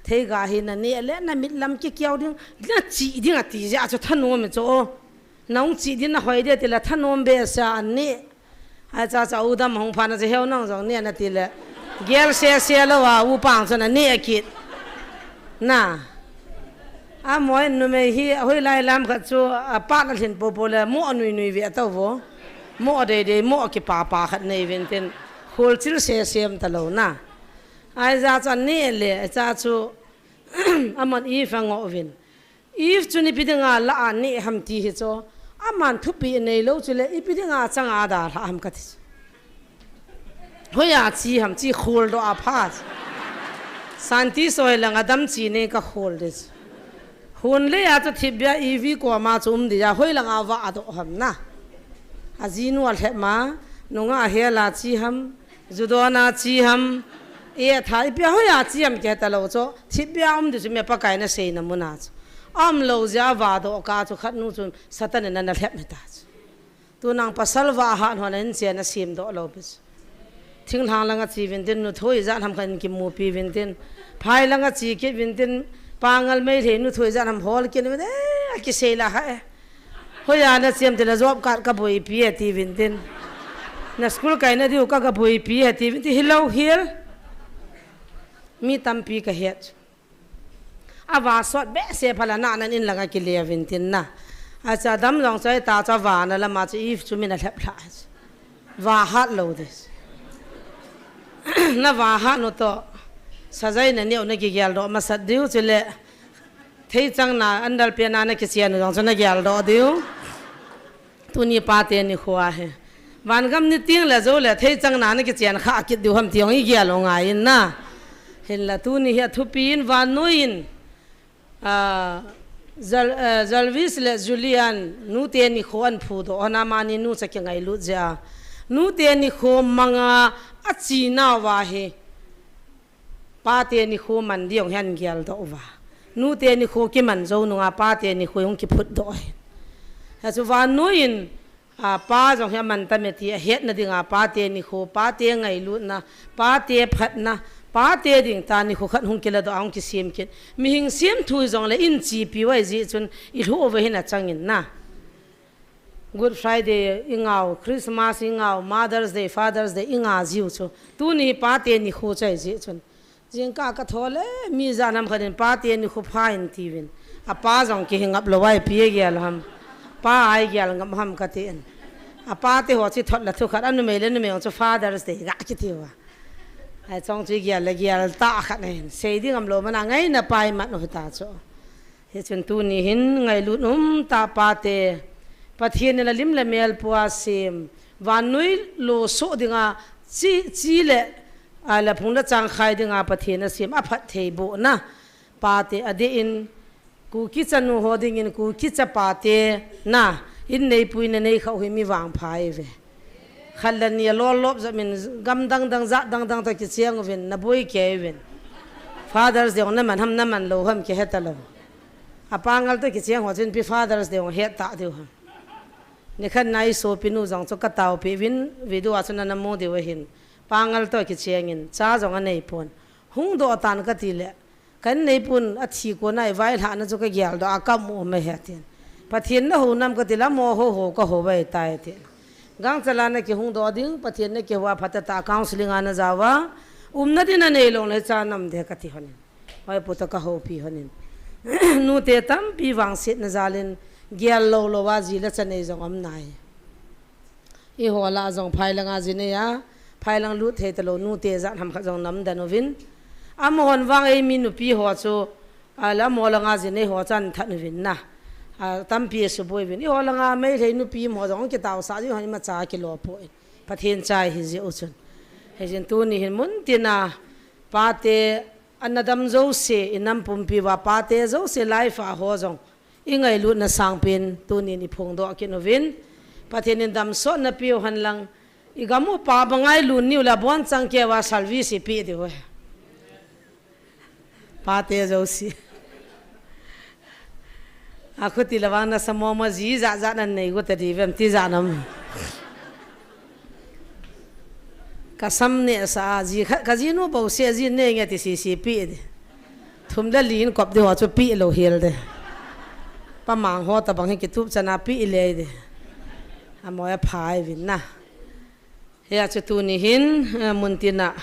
thei ga hi na ne le na mit lam ki kyaw ding na chi ding a ti ja chu thanu me cho nong chi din na hoi de te la thanu be sa an ni a cha cha u dam hong pha na je heu nong jong ne na ti le gel se lo wa u pang chu na ne ki na a moi nu me hi hoi lai lam kha chu a pa na thin po po le mo nui nui ve ta wo mo de mo ki pa khat nei ven ten hol chil se sem ta lo na ai za cha ne le cha chu aman i fango vin if chu ni pidinga la an ni ham ti hi cho aman thu pi nei lo chu le i pidinga changa da ham ka thi hoya chi ham chi khol do a pha santi soi la ngadam chi ne ka khol des hun le ya chu thibya ev ko ma chum di ya hoi la nga wa do ham na azinu al he ma nunga he la chi ham judona chi ham e thai pya hoya chi am ke ta lo cho thibya du me pa kai na sei na muna am lo ja wa do ka chu khat nu chu satan na na lep me ta tu nang pasal wa ha hon en che na sim do lo bis thing lang langa chi vin tin nu thoi za ham kan ki mu pi vin tin phai langa chi ke vin tin pangal mai the nu thoi za ham hol ke ne ki sei la ha hoya na sim te la job ka boi pi ti vin tin na school kai na diu ka boi pi ti vin ti hello here mi tampi ka het awa sot be se phala na nan in langa ki le vin tin na acha dam long chai ta cha wa na la ma chi if chu min a lep la wa hat lo this na wa ha no to sajai na neu na ki gyal do ma sat diu chule thei chang na andal pe na ki chian jong chana gyal do diu tu ni pa te ni khwa he wan gam ni ting la zo le thei chang na ki chian kha ki diu ham tiong i gyal nga in na hin la tu ni he thu pin wan nuin Zalvis le Julian nu te ni khon phu do ona mani nu cha ke ngai lu ja nu te ni kho manga achi na wa he pa te ni kho man diong han gyal do wa nu te ni kho ki man zo nu nga pa te ni kho yong ki phut do ha chu wa nuin pa jong he man ta me ti het na dinga pa te ni kho pa te ngai lu na pa te phat na pa te ding ta ni kho khat hung kila do ang ki sim kin mi hing sim thu jong le in chi pi wai ji chun I lu over hin a changin na Good Friday ingao Christmas ingao Mother's Day Father's Day inga jiu chu tu ni pa te ni kho chai ji chun jing ka thole mi janam khanin pa te ni kho phain ti win a pa jong ki hing up lo wai pi gyal ham pa ai gyal ngam ham ka te en a pa te ho chi thot la thu khat anu me le nu me chu Father's Day ga ki ti wa ai chong chi gyal le gyal ta khat ne sei ding am lo mana ngai na pai mat no ta cho he chun tu ni hin ngai lu ta pa te pathian la lim le mel puwa sim wanui lo so dinga chi le ala phungla chang khai dinga pathian sim a phat thei bo na pa te ade in ku ki chanu ho ding in ku ki cha pa te na in nei puin nei khau hi mi wang phai ve khalan ya lo lop zamin gam dang za dang ta ki chiang ven na boi ke ven Father's Day na man ham na man lo ham ke hetalo apangal to ki chiang ho chin pi Father's Day he ta deu ha ni khan nai so pinu jong cho ka taw pi win video achuna na mo de wa hin pangal to ki chiang in cha jong anei pon hung do tan ka ti le kan nei pun a thi ko nai vai tha na cho ka gyal do akam mo me he tin pathian na ho nam ka ti la mo ho ka ho bai tai ti gang chala na ki hung do ding pathian na ki wa phata ta counseling ana jawa na din na nei long le cha nam de ka ti honin hoi pu ta ka ho pi honin nu te tam pi wang sit na zalin gyal lo wa ji la chanei jong am nai I ho la jong phai la nga ji ne ya phai lang lu the ta lo nu te za ham kha jong nam da no vin am hon wang ei min nu pi ho chu ala mo la nga ji ne ho chan tha nu vin na tam pi su boi vin I ho la nga mai the nu pi mo jong ki taw sa ji han ma cha ki lo po pathian chai hi ji u chun he jin tu ni hin mun tina pa te anadam zo se inam pum pi wa pa te zo se life a ho jong ingai lu na sang pin tu ni ni phung do ki no vin pathian in dam so na pi han lang igamu pa bangai lu ni la bon chang ke wa service pi de we pa te zo si aku ti lawang na samo ma ji za za nan nei go ta di vem ti za nam kasam ne sa ji ka ji no bo se ji ne nge ti si pi de thum da lin kop de ho chu pi lo hel de pa mang ho ta bang he ki tup chana pi le de amoya phai vin na ya chu tu ni hin muntina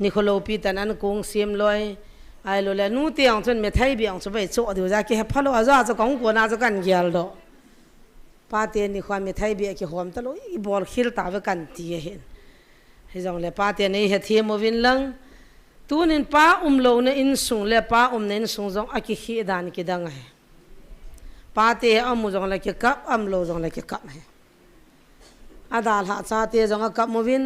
nikholo pi tan an kong sim loi ai lo le nu tiang chun me thai biang chu bai cho du za ki he phalo aza cha kong ko na cha kan gyal do pa te ni khwa me thai bi ki hom ta lo i bol khil ta ve kan ti hen he jong le pa te nei he thi mo vin lang tu nin pa lo na in sung le pa nen sung jong a ki khi dan ki dang hai pa te amu jong le ki kap lo jong le ki kap hai adal ha cha te jong a kap mo vin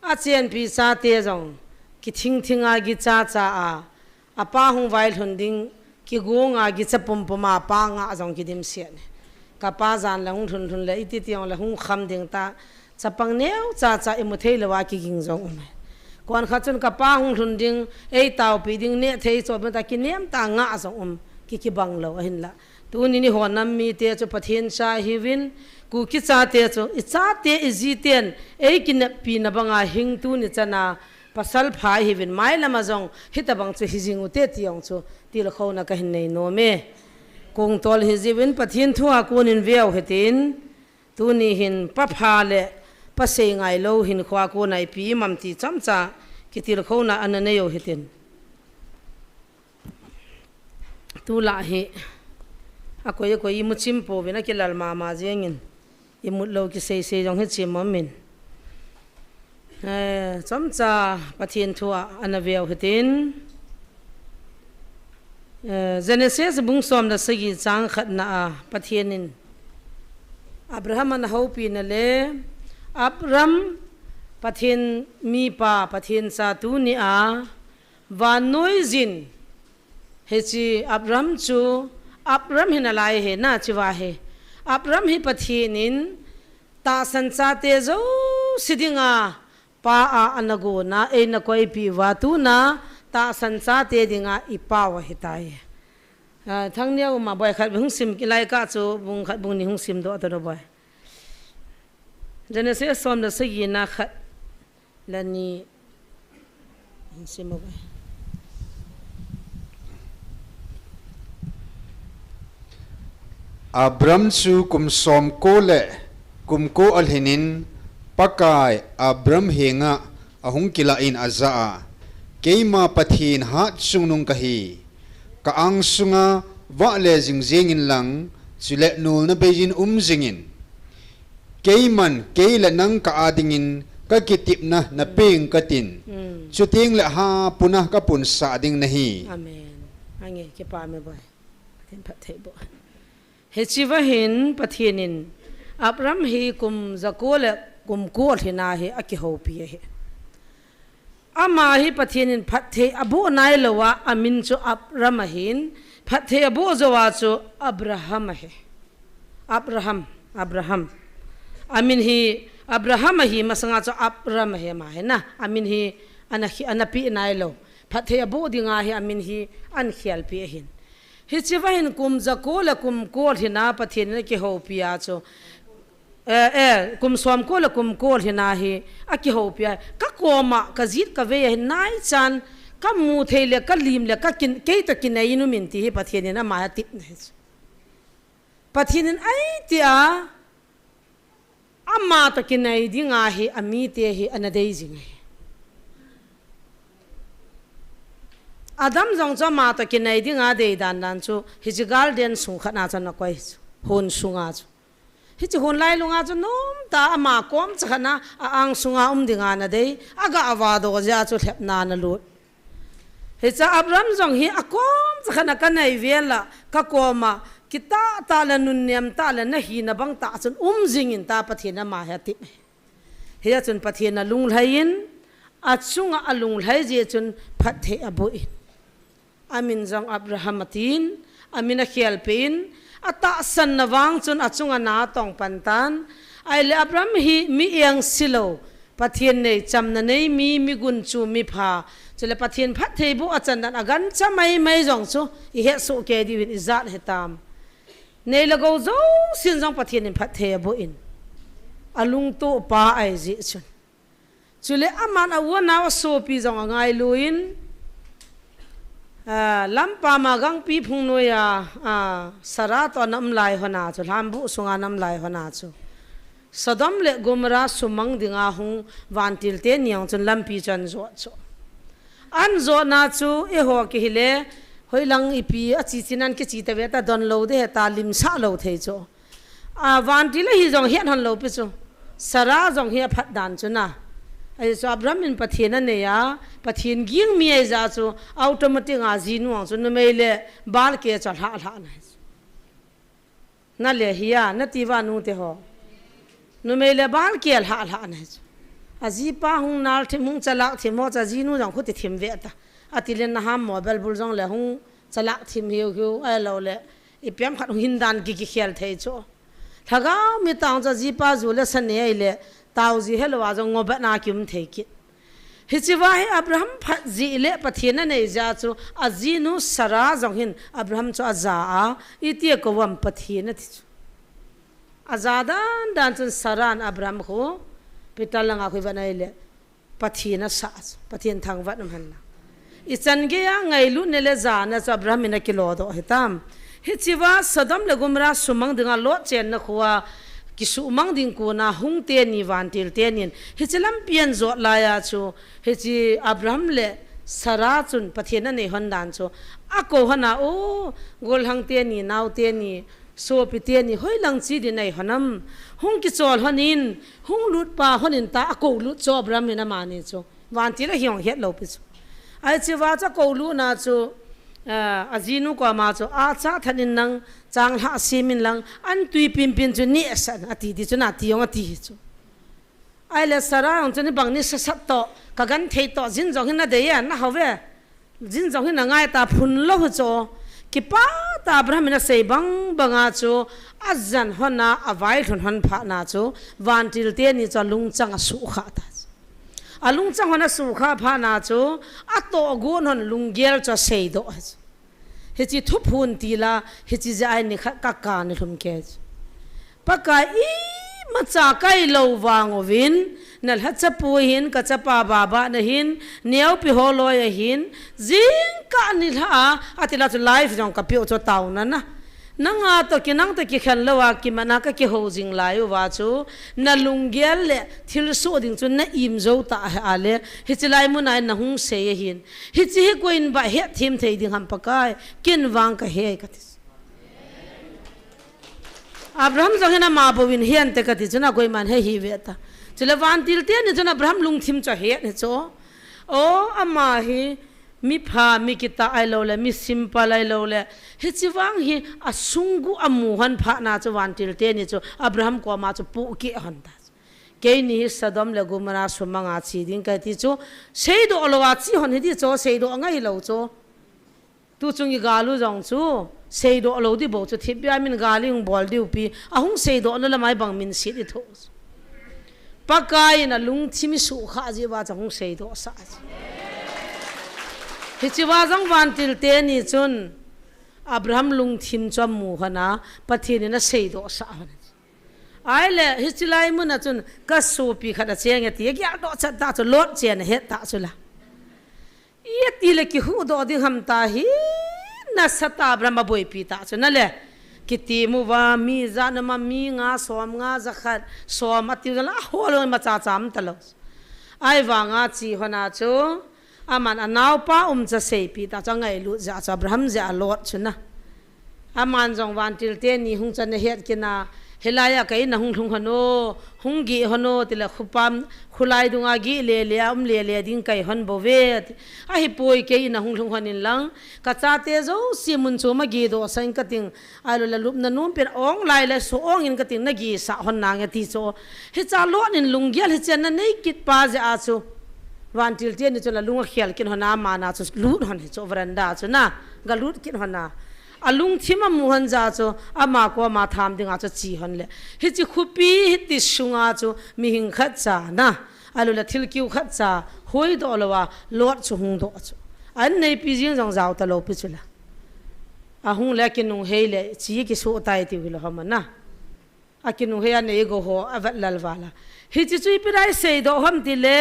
a chen pi sa te jong ki thing a gi cha a apa hung vai hunding ki gonga gi chapum puma pa nga jong ki dim sian ka pa jan la hung thun le iti tiang la hung kham ding ta chapang neu cha imu thei lewa ki ging jong um kon kha chun ka pa hung thun ding ei taw pi ding ne thei cho ba ta ki nem ta nga jong ki bang lo hin la tu ni ho nam mi te chu pathin sa hi win ku ki cha te chu I cha te I ji ten ei ki na pi na banga hing tu ni chana pasal phai hi win mai lama jong hitabang chu hi jing u te tiang chu til kho na ka hin nei no me kong tol hi ji win pathin thua kunin veo hetin tu ni hin pa pha le pa se ngai lo hin khwa ko nai pi mam ti cham cha ki til kho na an ne yo hetin tu la hi akoi ko I muchim po vina ki lal ma jengin I mut lo ki sei jong he chim min chamcha pathin thua anaveu hetin Genesis bung som na sagi chang khat na pathinin Abraham an hopi na le Abram pathin mi pa pathin sa tu ni a wa noizin hechi Abram chu Abram hinalai he na chiwa he Abram hi pathinin ta sancha te zo sidinga pa a anago na e na koi pi wa tu na ta sancha te dinga ipa wa hitai thang nia ma boy khat bung sim ki lai ka chu bung khat bung ni hung sim do to boy Genesis som da sagi na khat lani sim boy Abram chu kum som ko le kum ko alhinin pakai Abram henga ahung kila in azaa keima pathin hat sungnung kahi ka ang sunga wa le jingjengin lang chule nul na bejin jingin keiman keila nang ka adingin ka kitip na ping katin chuting le ha punah ka pun sa ding nahi amen ange ke pa me boy pathin pathai bo hechiwa hin pathinin Abram hi kum zakole kum ko thina he aki ho pi he ama hi pathinin phathe abu nai lowa amin chu Abram hin phathe abu zowa chu Abraham he Abraham amin hi Abraham hi masanga chu Abram he ma he na amin hi anapi nai lo phathe abu dinga hi amin hi an khial pi hin hi chiwahin kum zakole kum ko thina pathin ki ho pia chu kum som ko la kum ko hina hi aki ho pia ka koma ka zit ka ve nai chan ka mu thele ka lim le ka kin ke ta kin ai nu min ti hi pathin na ma tip ne pathin ai ti a amma ta kin ai dinga hi ami te hi anadei jing Adam jong cha ma ta kin ai dinga de dan chu hi garden sung khana chan na koi hon sunga chu hi chi hon lai lunga chu nom ta ama kom chana ang sunga dinga na dei aga awa do ja chu thlep na na lut hi cha Abram jong hi akom chana ka nei vela ka koma kita ta la nun niam ta la na hi na bang ta chun jingin ta pathina ma ha ti hi ya chun pathina lung lain achunga alung lai je chun phathe abuin amin jong Abraham atin amina khial pein ata san nawang chun achunga na tong pantan ai le Abraham hi mi yang silo ปะเทียนในจำนั้นมีกุนจูมีผาจะเลยปะเทียนพัดเทบุอาจารย์นั้นกันจะไม่จงซูอีเหตุสุเกดีวินอิจาร์เหตามในละกูโจสินจงปะเทียนพัดเทบุอินอลุงโตป้าไอจิชุนจะเลยอามันอวันาวโซปีจงง่ายลุยนลำปามากังปีพุงนวยสระตอนน้ำลายหัวหน้าจูลำบุสุงาน้ำลายหัวหน้าจูสะดมเละกุมราสุมังดิงาหงวันติลเตนียงจนลำปีจันโจจูอันโจนาจูเอหัวกิเลหอยลังอีปีอจิจินันกิจิตเวตาดอนโลเดเหตาลิมซาโลเทจูวันติลฮิจงเฮียนฮันโลปิจูสระจงเฮียพัดดันจูนะไอ้ส่วนอับรามินปะเทียนนั่นเนี่ยปะเทียนยิ่งมีไอ้จ้าจูอัตโนมัติงาจีนวงจูนั่นไม่เล่บาลเกจหานั่นเลยเฮียนั่นที่ว่านู่นเตหอนั่นไม่เล่บาลเกลหานั่นจูอาจีป้าหงนาลที่มุงจะลักที่มอจะจีนูจังคุติทิมเวตาอาทิเลนนะฮามโมเบลบุลจังเลยหงจะลักทิมหิวไอ้เราเลยอีเปียมขัดหินดานกิเขียลเทจูถ้าก็มีตังจะจีป้าจูเลสันเนี่ยเลยตาวจีเฮลว่าจงงบนาคิมเทกิฮิจิวาให้อับราฮัมพัดจีเล่ปะเทียนในจ้าจูอาจีนุสระจงหินอับราฮัมจูอาจาอีเตียกวัมปะเทียนที่จูอาจาดันจนสระอับราฮัมเขาไปตลังอาคุยวันนี้เลยปะเทียนสัสปะเทียนทางวัดน้ำหันละอิจันเกียไงลุนเลจานะจูอับราฮัมมินักกิโลโดฮิตามฮิจิวาสดมเลกุมราสุมังดึงอาโลเจนนักว่ากิสุมังดิงกูนะหงเตียนีวันติลเตียนินฮิจิลัมเปียนโจลายาจูฮิจิอับราฮัมเลสระจุนปะเทียนในฮันดานจูอากูฮนาโอกอลหังเตียนีนาวเตียนีโซปิเตียนีหอยลังจีดินในฮันนัมหงกิจอลฮันินหงลุดปาฮันินตาอากูลุดจูอับราฮัมนะมานีจูวันติลเฮียงเฮ็ดโลปิจูไอจิว่าจะกูลุนาจูอาจีนุกว่ามาจูอาชาทันินนังจางหาซีมินลังอันตุยปิมปินจูนี่สันอติดิจูนาติยงอติจูไอเลสระองจูนี่บังนี่สัตโตกะกันเทโตจินจงหินนาเดียนะฮาวเวจินจงหินง่ายตาพุนโลหูจูกิป้าตาอับราฮัมนะเซบังบังอาจูอาจันฮอนาอวัยทุนฮันพานาจูวันติลเตียนี่จูลุงจังสุขาตาอาลุงจังฮอนาสุขาพานาจูอัตโตกูนฮอนลุงเกลจูเซโดเฮจิทุพูนตีลาเฮจิจะไอนี่กักการลุมเกจปากาอีมาจากไกลวางวินนั่นฮัจปูหินกัจปาบาบะนหินเนียวพิโฮลอยหินจิงกันนี่ละอาทิลาจุไลฟ์จงกับพิโอจุตาวนั่นนะนังอาตกินังตกิขันละว่ากิมันนักกิโฮจิงไลฟ์ว่าจูนั่นลุงเกลเลทิลสูดิงจุนนั่นอิมโจตาอาเลฮิจิไลมุนายนั่งหงเสียหินฮิจิฮิกุอินบะเฮทิมเทดิงฮัมปะกายกินวางกะเฮกัติอับราฮัมจังหินะมาบวินเฮียนเตกัติจุนะกุอิมันเฮฮิเวตาจุลวันติลเตียนจุนะอับราฮัมลุงทิมจะเฮนี่โจโอ้อามาฮีมีพามีกิตาไอโลเลมีซิมปาไอโลเลฮิจิวังฮีอาสุงกุอามูฮันพานาจวันติลเตนิจูอับราฮัมกว่ามาจูปุกิฮันตาเกนี่สะดมเลกุมนาสุมังอาชีดิงกติจูเซโดอลวาชีฮันฮิดิจูเซโดง่ายโลจูตูจุงอีกาลูจงจูเซโดอโลดิโบจูทิบยามินกาลิงบอลดิวปีอาหุงเซโดอลละไม่บังมินสิดิโตปากายนะลุงทิมิสุขาจีว่าจงเซโดสาฮิจิวาจังวันติลเตนี่จุนอับราฮัมลุงทิมจอมูฮนาปะเทนินะเซโดสาไอเลฮิจิไลมุนะจุนกัสสูปีขัดเชียงตียาโดจัดตาจุลดเจนเฮตาจุละอีตีเลกิหูโดดิฮัมตาฮีนัสตาอับราฮัมบอยปีตาจุนั่นแหละกิติมูวามีจานมามีงาสวมงาจักขัดสวมติวละหัวลอยมาจ่าจามตลอดไอวางาจีฮนาจูอามันอนาวป้าจะเสพตาจังไงรู้จะอับราฮัมจะอลอดชนะอามันจงวันติลเตนี่หงจะเนเหตุกินาเฮลายาไกนะหงทุงฮโนหงกีฮโนติละขุปามขุลายดุงอากีเลเลียเลเลียดิ้งไกฮันโบเวตไอป่วยไกนะหงทุงฮันินลังกัจจาเตโจซีมุนโจมากีโดสังกติงไอโลละลุบนันนุ่มเป็นองไลและโซองอินกติงนักีสะฮันนางติโจเฮจาโลนินลุงเกลเฮเจนันนี่กิดปาเจอาโซวันติลเตียนี่จุลลุงเขียลกินหัวหน้ามานาจุลูดหันจุวรันดาจุนะกลูดกินหัวหน้าอลุงทิมมูฮันจ้าจุอามากว่ามาทำดิ่งอาจุจีหันเลยฮิจิคุปีฮิติสุงอาจุมีหิงขัดจ้านะ alu la thil kiu khat cha hoi do lawa lot chu hung do chu an nei pi jing jong jaw ta lo pi chula a hung la kin nung hei le chi ki so tai ti wi lo ha na a kin nung he an nei go ho avat lal wala hi chi chui pi dai sei do ham ti le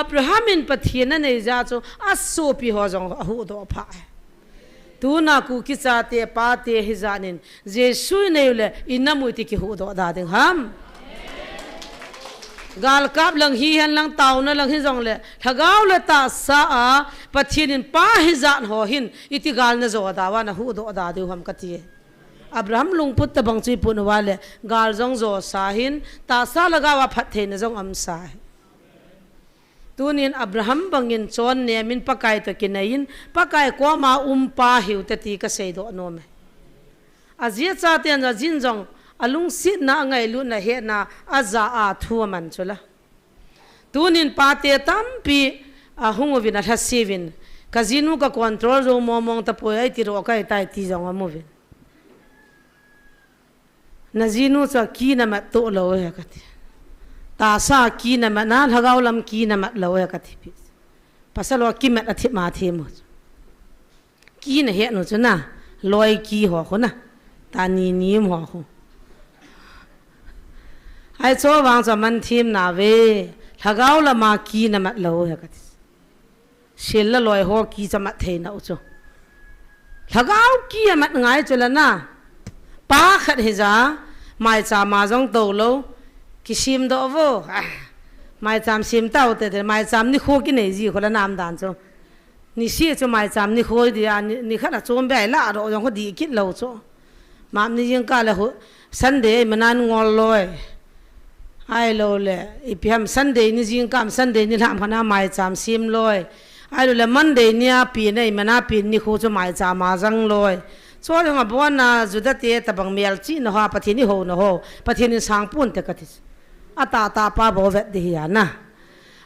Abraham in pathian nei ja chu a so pi ho jong a hu do pha tu na ku ki cha te pa te hi zanin jesu nei le inamui ti ki hu do da ding ham gal kap lang hi han lang taw na lang hi jong le thagaw le ta sa a pathian in pa hi zan ho hin iti gal na zo da wa na hu do da du ham ka ti Abraham lung put ta bang chui pu na wa le gal jong zo sa hin ta sa laga wa phat the na jong am sa tunin Abraham bangin chon ne min pakai to kinain pakai ko ma pa hiu te ti ka sei do no me azia cha te na jin jong alung sit na ngai lu na he na aza a thu man chula tunin pa te tampi a hungovin a hasivin kazinu ka control zo momong ta poai ti ro kai tai ti jong amovin na zinu cha ki na ma to lo he ka ti ta sa ki na ma na lagaw lam ki na ma lo he ka ti pi pasalo ki ma athi ma the mo ki na he no chuna loi ki ho ho na ta ni ni mo ho ai cho wang cho man thim na ve lagaw la ma ki na ma lo he ka ti shil la loi ho ki cha ma the na cho lagaw ki ma ngai cho la na pa khat he za mai cha ma jong to lo ki sim do vo mai cham sim tao te mai cham ni kho ki nei ji kho la nam dan cho ni si cho mai cham ni kho di ni khat a chom bai la ro jong kho di kit lo cho mam ni jing ka la ho Sunday manan ngol loi ai lo le ipiam Sunday ni jing kam Sunday ni lam khana mai cham sim loi ai lo le Monday ni a pi nei mana pi ni kho cho mai cha ma jang loi cho jong a bon na juda te ta bang mel chi na ha pathi ni ho na ho pathi ni sang pun te ka thi ata ta pa bo vet de ya na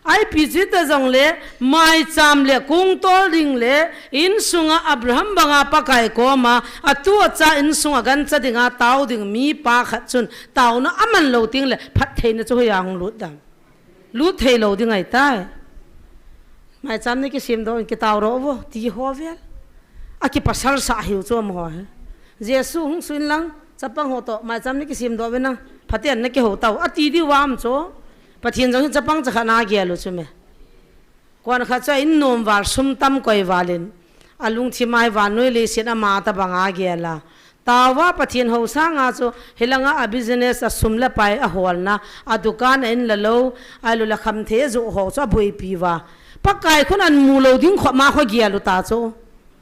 ai pi ji ta jong le mai cham le kung tol ding le in sunga Abraham banga pa kai ko ma atu cha in sunga gan cha dinga taw ding mi pa khat chun taw na aman lo ting le phat thei na chu ya hung lut dam lut thei lo ding ai ta mai cham ni ki sim do ki taw ro wo ti ho vel aki pasal sa hiu chu mo ha jesu hung suin lang chapang ho to mai cham ni ki sim do be na phatian na ki ho taw ati di wam cho pathian jong chapang cha khana ge lu chu me kon kha cha in nom war sum tam koi walin alung thi mai wa noi le sin ama ta banga ge la tawa pathian ho sa nga chu helanga a business a sumla pai a holna a dukan en la lo alu la kham the zo ho cha bui pi wa pakai khun an mu lo ding kho ma kho ge lu ta chu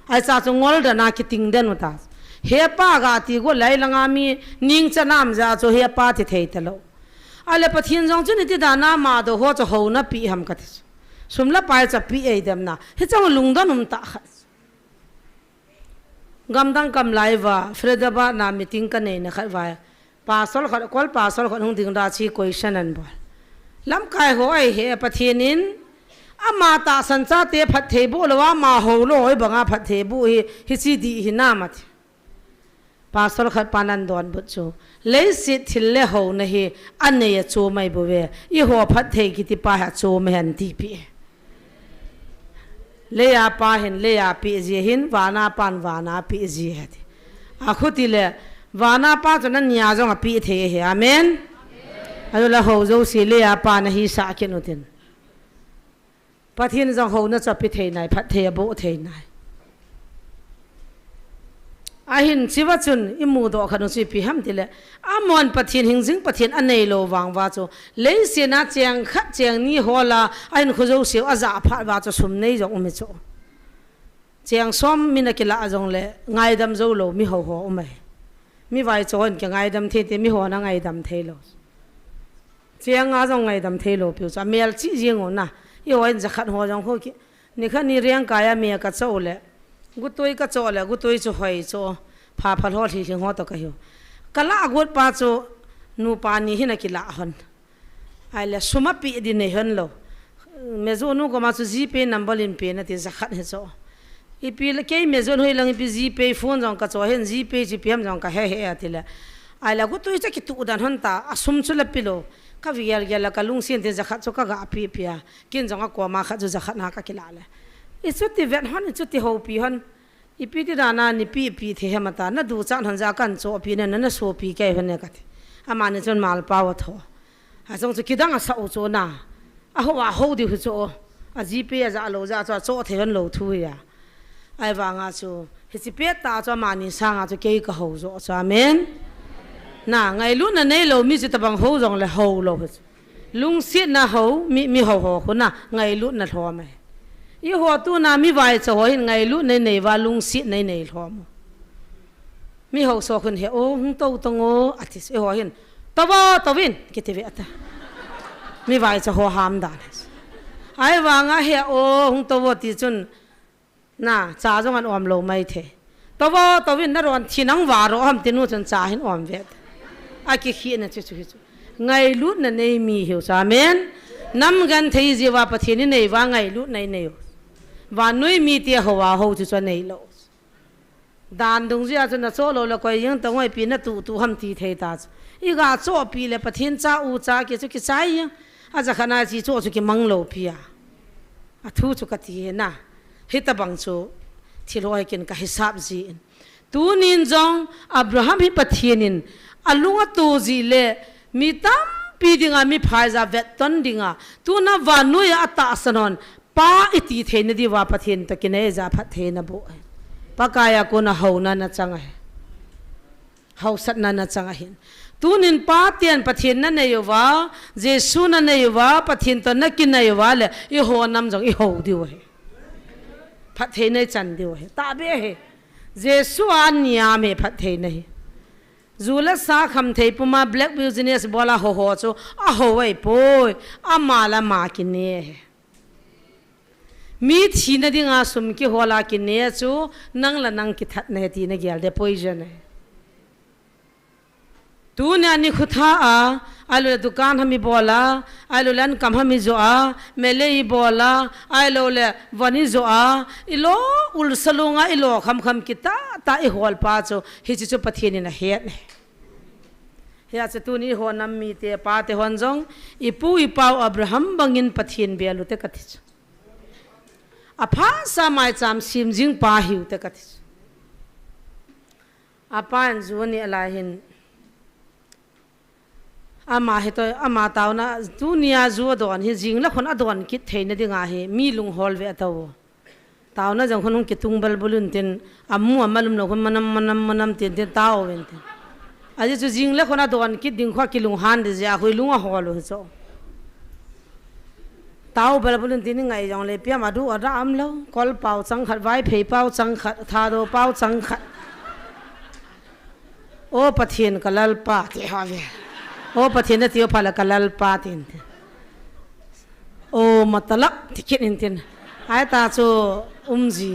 ai cha chu ngol da na ki ting den ta he pa ga ti go lai langa mi ning cha nam ja chu he pa thi thei ta lo ale pathian jong chu ni ti da na ma do ho chu ho na pi ham ka thi sumla pai cha pi ei dem na he chang lung da num ta kha gam dang kam lai wa fredaba na meeting ka nei na kha wa pa sol kha kol pa sol kha hung ding da chi question an bol lam kai ho ai he pathian in ama ta san cha te phat the bu lo wa ma ho lo oi banga phat the bu hi chi di hi na ma thi pastor khat panan don bu chu le sit thil le ho na hi ane ya chu mai bu we I ho phat the ki ti pa ha chu me han ti pi le ya pa hin le ya pi ji hin wana pan wana pi ji ha ti a khuti le wana pa chu na nya jong a pi the he amen ayo la ho zo si le ya pa na hi sa ke no tin pathian jong ho na cha pi the nai phat the bo the nai ahin chiwa chun imu do khanu chi pi ham tile amon pathian hingjing pathian anei lo wang wa chu leise na cheng khat cheng ni hola ain khujo se aza pha wa chu sum nei jong umi chu cheng som mina kila ajong le ngai dam zo lo mi ho ho umai mi vai chon ke ngai dam the te mi ho na ngai dam the lo cheng a jong ngai dam the lo pi cha mel chi jing na yo ain za khat ho jong ho ki ni khan ni riang ka ya me ka cho le gutoi ka cho le gutoi chu hoi cho pha phal ho thi ho to ka hiu kala gut pa cho nu pa ni hina ki la hon ai le suma pi di ne hon lo me zo nu ko ma chu gp number in pe na ti zakhat he cho I pi le ke me zo hoi lang pi gp phone jong ka cho hen gp chi pm jong ka he he ati le ไอ้ละกูตัวจะคิดตุดันหันตาสมชุลปิโลก็วิยาละก็ลุงเสียนเดจะขัดจุกกะปีเปียกินจังก็กว่ามาขัดจุจะขัดนักกิลาเลยอีสุดที่เวทหันอีสุดที่หูปีหันอีปีที่ด้านนี้ปีที่เหมาตาน่าดูจังหันจากกันโซปีเนี่ยนั่นโซปีแก่หันเนี่ยกันอามันจนมาลปาวทออาจงจะคิดดังอาสาวโซน่ะอาหัวหูดิหัวโซอาจีปีจะโลจะโซเทียนโลทุยอ่ะไอ้วางอาโซเฮสิเปียตาจะมานิสังอาจะเกี่ยก็หูโซอาเมนน่ะไงลุ้นนั่นเนี่ยเรามีจิตบังหูจงเลยหูโลลุงเสียน่ะหูมีหูคนน่ะไงลุ้นน่ะทอไหมยี่หัวตัวน่ะมีไว้จะหัวไงลุ้นในว่าลุงเสียในทอมมีหูโซคนเฮโอ้หงโตตงโออาทิตย์หัวเห็นตัววินคิดเวทมีไว้จะหัวหามด่านไอ้วางเฮโอ้หงตัวที่จนน่ะจ้าจงอันอมโลไม่เทตัววินนั่นวันที่นั่งวารอมที่นู่นจนจ้าเห็นอมเวทอากิขีนั่นจู่ไงลุ้นนั่นไม่มีหิวสามีนน้ำกันที่จีว่าประเทศนี้ในว่าไงลุ้นในว่านุ้ยมีเตี้ยหัวหูจู่ในโลด่านตรงนี้จนน่ะโซ่โลแล้วก็ยังต้องไว้ปีนั่นตู่ทำทีเทตาอีกอาโซ่ปีเลยประเทศจ้าอูจ้าเกี่ยวกับใจยังอาจจะขนาดที่โซ่จุกมังโลปีอ่ะทูจุกที่น่ะฮิตบังโซ่ที่เราให้กินกับฮิซับจีนตูนินจงอับราฮัมฮิปะเทียนินอลุงะตูจีเลมีตั้มปีดิงามีพายซาเวตตันดิงาตูน่ะวานุยอัตตาสนนป้าอิติเทนดีว่าปะเทียนตะกินเอซาพัดเทนบุปะกายาโกนะหูนันจังไงหูสัตนันจังไงตูนินป้าเตียนปะเทียนนั่นเอวะเจสุนั่นเอวะปะเทียนตอนนักกินเอวะเลยอีหัวนำจังอีหูดิวพัดเทนจันดิวตาเบ้เจสุอันยามพัดเทนจูเลสาคำเทปุมาแบล็กบิวซิเนสบอลาโฮโฮโซอาโฮไว้ป่วยอามาละมากินเน่มีทีนดิ่งอาสมกิหัวลากินเน่จูนังละนังกิทัดเนทีนเกียลเดปอยเจนตูเนี่ยนี่ขุท้าอาลูดุการฮามิบอลาอาลูเลนกัมฮามิโซอาเมเลย์บอลาอาลูเลวานิโซอาอิโลอุลสลุงาอิโลคำกิตาตาอิหัวลปาโซฮิจิโซปะเทียนินะเฮียนเฮียจะตูนี่หัวน้ำมีเตปาเตหันจงอีปูอีปาวอับราฮัมบังอินปะเทียนเบียลุเตกัติจอภาสามัยจามซิมจิงปาหิวเตกัติจอภาอันจวนนี่อะไรเห็นอามาเหตุอามาตาวนะตุนียจูดอนเฮจิงละคนอดอนคิดเทนดิ่งอาเฮมีลุงฮอลเวตาวตาวนะจังคนคิดตุงเบลบุลุนเทนอามัวมาลุมนะคนมันเทนตาวเวนเทนอาจจะจิงละคนอดอนคิดดิ่งขวากิลุงฮันเดจาคุยลุงฮอลเหรอตาวเบลบุลุนเทนไงจังเลยเปียมาดูอดามแล้วคอลเป่าสังขัดไว้เพย์เป่าสังขัดทาโดเป่าสังขัดโอ้ปะเทียนกะลลปาที่ฮาเวโอ้ปะเทียนที่เอาพาละกัลลปาตินโอ้มาตลักที่คิดอินตินไอ้ตาโซจี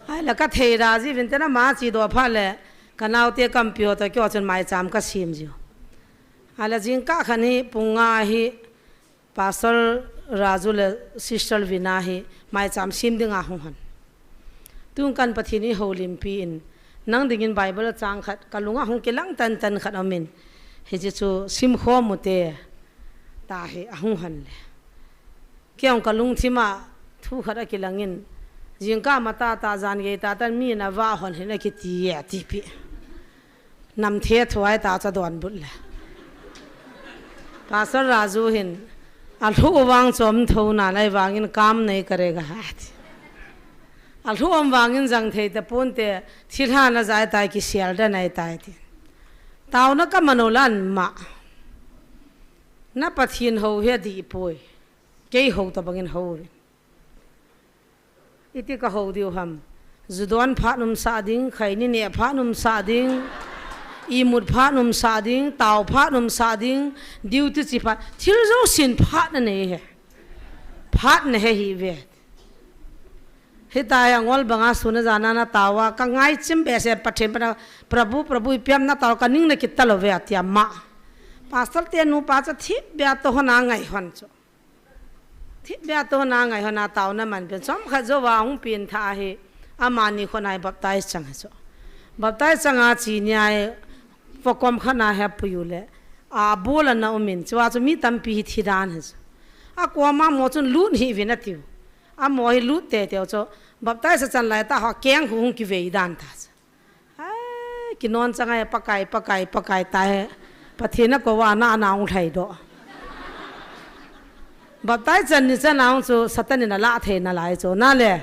ไอ้ละก็เทราจีวินเตนะมาจีตัวพาละกันเอาเตียกัมพิวต์ก็จนหมายจำก็ซิมจิไอ้ละจิงก้าขันนี้ปุ่งอาฮีพาสเตอร์ราจูเลซิสเตอร์วินาฮีหมายจำซิมดึงอาหงหันตุงกันปะเทียนโฮลิมปีนนั่งดิ่งไบเบิลจางขัดกัลุงอาหงกิลังตันขัดอามินเฮจิจูซิมข้อมุเตตาเฮอหุหันเลยเกี่ยวกับลุงที่มาทุกขณะกิลังอินจิงก้ามาตาจานเกตาตันมีนาว่าหันเห็นกิตีเอติปีนำเทถวายตาจะดอนบุญเลยภาษาราจูเห็นอัลทุวางจอมทูนาในวางอินกามในกระเรกหาดอัลทุวางอินจังเทตปุ่นเตทิลานาใจตายกิเสียลได้ในตายทีตาวนักมโนลันมานับปะเทียนหูเฮียดีป่วยเกี่ยหูตะบังอินหูอิติกะหูดิวหำจุดวันพระนุมสาดิงใครนี่เนี่ยพระนุมสาดิงอีมุดพระนุมสาดิงตาวพระนุมสาดิงดิวติจิพัดทิลโจสินพระนั่นเองพระนั่นเองฮีเวทเฮตายงอลบังอาสุนจานานาตาวกังไงจิมเบสปัจเจปนะพระบุอิพิมนาตาวกันิ่งนักกิตตลเวติยามะภาษาเตียนูภาษาทิเบียโตหนาไงฮันโจทิเบียโตหนาไงฮันนาตาวนั่นมันเป็นสมขัดโจว่าองปีนท่าเฮอามานีคนไหนบับไตจังโจบับไตจังอาจีเนียฟ ปกอมขนาแฮปปี้อยู่เลยบัวละน่าอุมินจ้าจะมีตั้มปีที่ด้านเหรอกว่ามาหมอจนลุ้นหิวินาทีหมอให้ลุ้นเตะเดียวจ้าบับได้สัจจันไหลตาหักแกงหุ่งกิเวด้านท่ากินนอนจังไงปะไก่ตายประเทศนักก็ว่าหน้าหนาวไทยดอกบับได้จันนี่จะหนาวจ้าสัตว์นี่น่ะละเทน่ะหลายจ้านั่นแหละ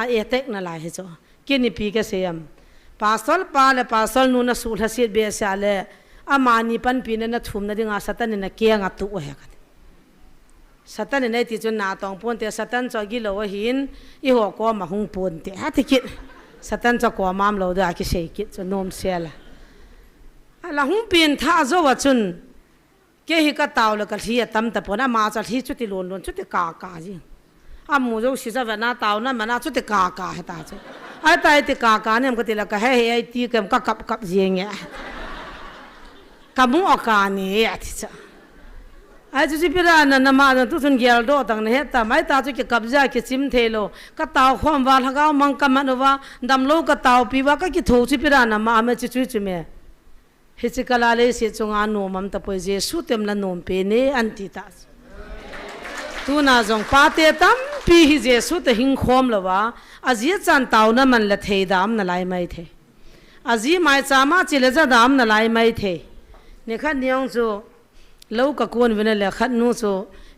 เอเต็กน่ะหลายจ้ากินนี่ปีกเสียมpasal pale pasal nu na sul hasit be sale amani pan pin na thum na dinga satan na kia nga tu he ka satan ne ti chun na tong pon te satan cho gi lo hin I ho ko ma hung pon te ha ti kit satan cho ko mam lo da ki sei kit cho nom sela ala hung pin tha zo wa chun ke hi ka taw la ka thi tam ta pona ma cha thi chu ti lon chu ti ka ji amu zo si za va na taw na ma na chu ti ka he ta chu ai tai ti ka ne am ka ti la ka he ai ti kem ka kap jeng ya kamu ka ni ya ti cha ai chu pira na ma na tu sun gel do tang ne he ta mai ta chu ki kap ja ki chim the lo ka taw khom wa la ga mang ka man wa dam lo ka taw pi wa ka ki tho chu pira na ma me chu me he chi kala le se chunga no mam ta poi je su tem la nom pe ne an ti ta tu na jong pa te tam pi hi je su te hing khom lo wa azia chan taw na man la thei dam na lai mai the azi mai chama chile za dam na lai mai the ne khan niang chu lo ka kon vena le khat nu chu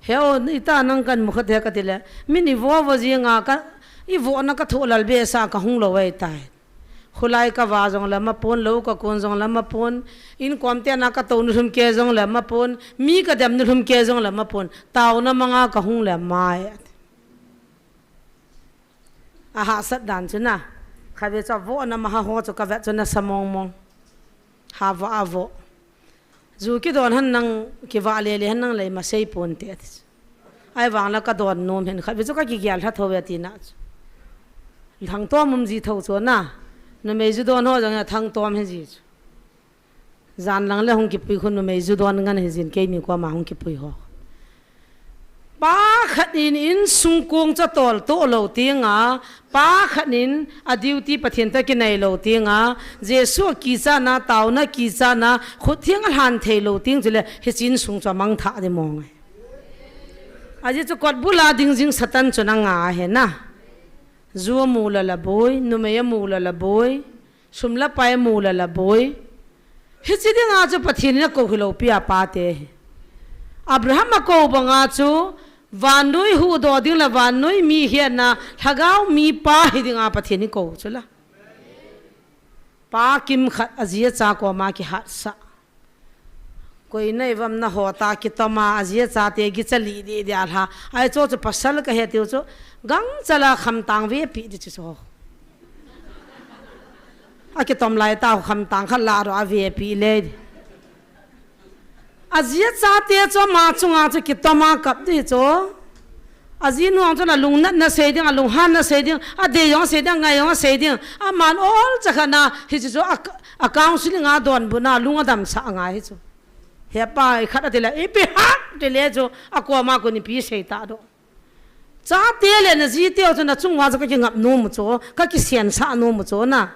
heo ni ta nang kan mu khat he ka tile mini vo ji nga ka I vo na ka tho lal be sa ka hung lo wai tai khulai ka wa jong la ma pon lo ka kon jong la ma pon in kom te na ka to nu thum ke jong la ma pon mi ka dam nu thum ke jong la ma pon taw na manga ka hung la mai aha sat dan chuna khabe cha vo na ma ho chu ka ve chuna samong mong ha va avo zu ki don han nang ki wa le han nang le ma sei pon te ai wang la ka don nom hen khabe chu ka ki gyal tha thowe ti na thang to mum ji tho chu na no me ju don ho jang thang tom he ji zan lang le hong ki pui khun no me ju don ngan he jin ke ni ko ma hong ki pui ho pa khatin in sung kong cha tol to lo tinga pa khanin a duty pathian ta ki nei lo tinga jesu ki cha na taw na ki cha na khut thiang han thei lo ting chule he chin sung cha mang tha de mong aji chu kot bula ding jing satan chuna nga he na zuwa mula la boy numeya mula la boy sumla pai mula la boy he chi de nga chu pathian na ko hilo pia pa te abraham ko banga chu vanoi hu do ding la vanoi mi hian na thagau mi pa hi dinga pathian ni ko chula pa kim khat azia cha ko ma ki hat sa koi nei vam na hota ki tama azia cha te gi chali di dia ha ai cho chu pasal ka he tiu chu gang chala kham tang ve pi di chu so a ki tom lai ta kham tang kha la ro a ve pi le azia cha te cho ma chunga chu ki tama kap di cho azi nu ang cho la lung nat na se ding a lung han na se ding a de yong se ding nga yong se ding a man all cha khana hi chu a counseling a don bu na lung adam sa nga hi chu he pa khat a de la e pe ha de le chu a ko ma ko ni pi se ta do cha te le na ji te cho na chung wa cha ka ki ngap nu mu cho ka ki sian sa nu mu cho na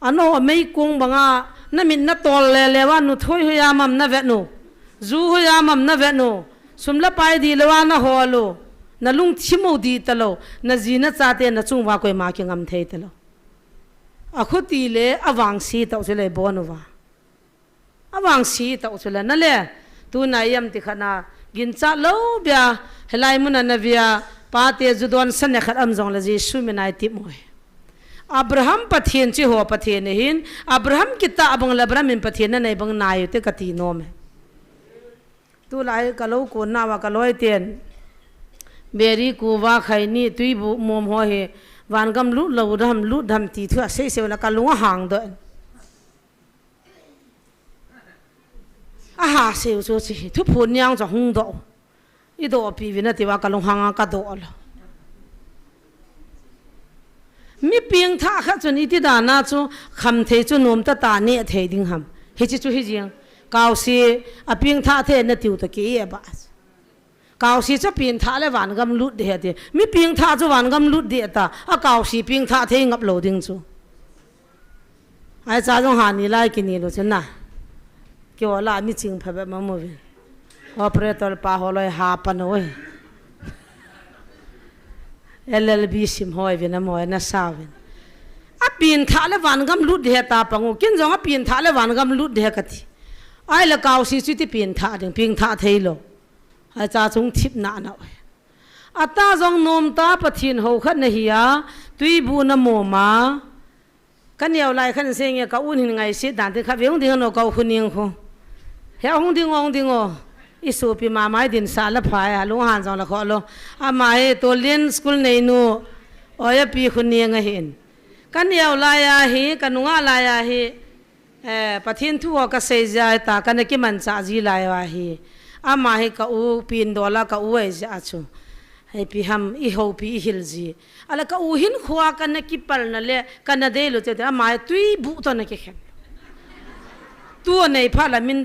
ano mei kung banga na min na tol le le wa nu thoi hu ya mam na ve nu zu hu ya mam na ve nu sumla pai di lewa na holo na lung thimo di talo na ji na cha te na chung wa koi ma ki ngam thei talo a khuti le awang si ta se le bonwa awang si ta se le na le tu na yam ti khana gin cha lo bia helai mun na via pa te ju don san khat am jong la ji su mi nai ti moi abraham pathian chi ho pathian hin abraham kita abang labram min pathian na nei bang nai te kati no me tu lai ka lo ko na wa ka loi ten beri ku wa khai ni tui bu mom ho he wan gam lu lo dham ti thua se se la ka lu hang do a ha se so chi thu phun nyang cho hung do I do pi vina ti wa ka lu hang ka do lo mi ping tha kha chun I ti da na chu kham the chu nom ta ta ne the ding ham he chi chu hi jing cao si a ping tha the na tiu ta ki e ba cao si cha pin tha le wan gam lut de de mi ping tha chu wan gam lut de ta a cao si ping tha the ngap lo ding chu ไอ้จ้าต้องหานี่ไล่กินนี่รู้จักนะเกี่ยวละมีจริงพะแบบมาโมวินออเปรตอร์ปาหัวลอยหาปันโอ้ยLLB สิมหอยวินมอยน่าสาวินอ่ะปีนท่าเลวันกำลุดเฮตาปังโอกินจงอ่ะปีนท่าเลวันกำลุดเฮกติไอ้ละกาวสิสุดที่ปีนท่าดึงปีนท่าเทโลไอ้จ้าจงทิพนาหน่อยอัตตาจงนมตาปะทินหูขันเฮียตุยบูนโมมาขันเยาวไลขันเสียงก็อุ่นหินไงสิด่านที่ขับยังดิ้งโนก็หุ่นยังคงเฮียหุ่นดิ้งอ๋อิสุปีมาไม่ดินสารพายลุงหันจงละขอโลอามาเฮตัวเรียนสกุลในนูอ๋อยปีหุ่นยังเห็นกันเยาวไลเฮกันนุ่งไลเฮปะทินทั่วก็เสียใจตากันกิมันจ่าจีไลเฮอามาเฮก็อูปีนดอลก็อูเอจะชูให้ปีหำอีโฮปีฮิลจีอะไรก็อูหินขวากันกิปัลนั่นแหละกันเดลุเจตอามาตุยบุตรนักเข็มตัวในพาร์ลมิน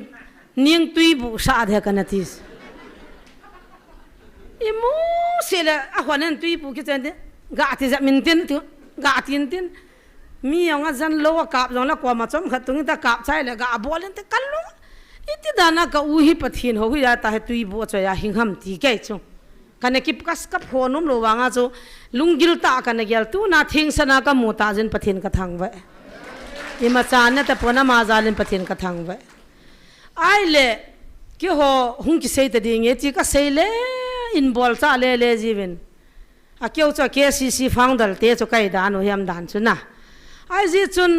นิ่งตุยบุษาเดียกันทีสอีมูเสละอ่ะคนนั้นตุยบุกิจเดกาติจะมินตินตัวกาตินตินมีอย่างนั้นจันโลกาบจังละกว่ามาจอมขัดตรงนี้ตากาบใช่เลยกาบอลนั่นกันลุอีที่ด้านักอูฮิปทินเขาคุยตาให้ตุยบุจะยาหิงหำตีแก่จงกันกิบกัสกับหัวนุ่มโลวางอาจูลุงกิลตากันกิลตูน่าทิ้งสนากับมูตาจินปทินกระทังไว้ยิ่มาจานเนี่ยแต่ปนมาจาลินปทินกระทังไว้ไอ้เล่กี่หัวหุ่นกิเสยแต่ดิ่งเอจิก็เสยเล่อินบอลซาเล่เล่จีวินอาเกี่ยวกับKCCฟังดัลเตะจุกไอ้ด่านโอเฮียมด่านจุนนะไอ้จีจุน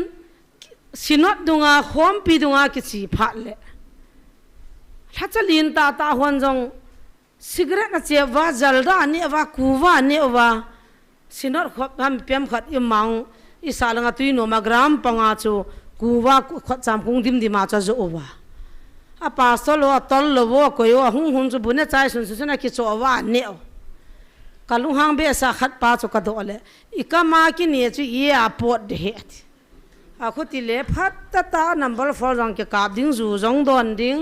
สินอดดุงอาขวมปีดุงอากิจีพัดเล่ถ้าจะลินตาหวนจงซิกเรตนะเจ้าว่าจัลดาเนี่ยว่าคูว่าเนี่ยว่าสินอดขบทำเปี่ยมขัดอิมังอิสาลังตุยโนมากรามปังอาจูคูว่าขัดจำคงดิมดิมาจะจูว่าอาปาสโลตอลโลวก็ยว่าหุ่นจูบุญเนี่ยใจสุนนะคิดจูว่าเนี่ยกัลุงหางเบสาขัดปาจูกระโดดเลยอีกมากินเนี่ยจูเย่อาปวดเด็ดอาคุติเล่พัดตานัมเบอร์ฟอร์จังเกี่ยวกับดิ้งจูจงโดนดิ้ง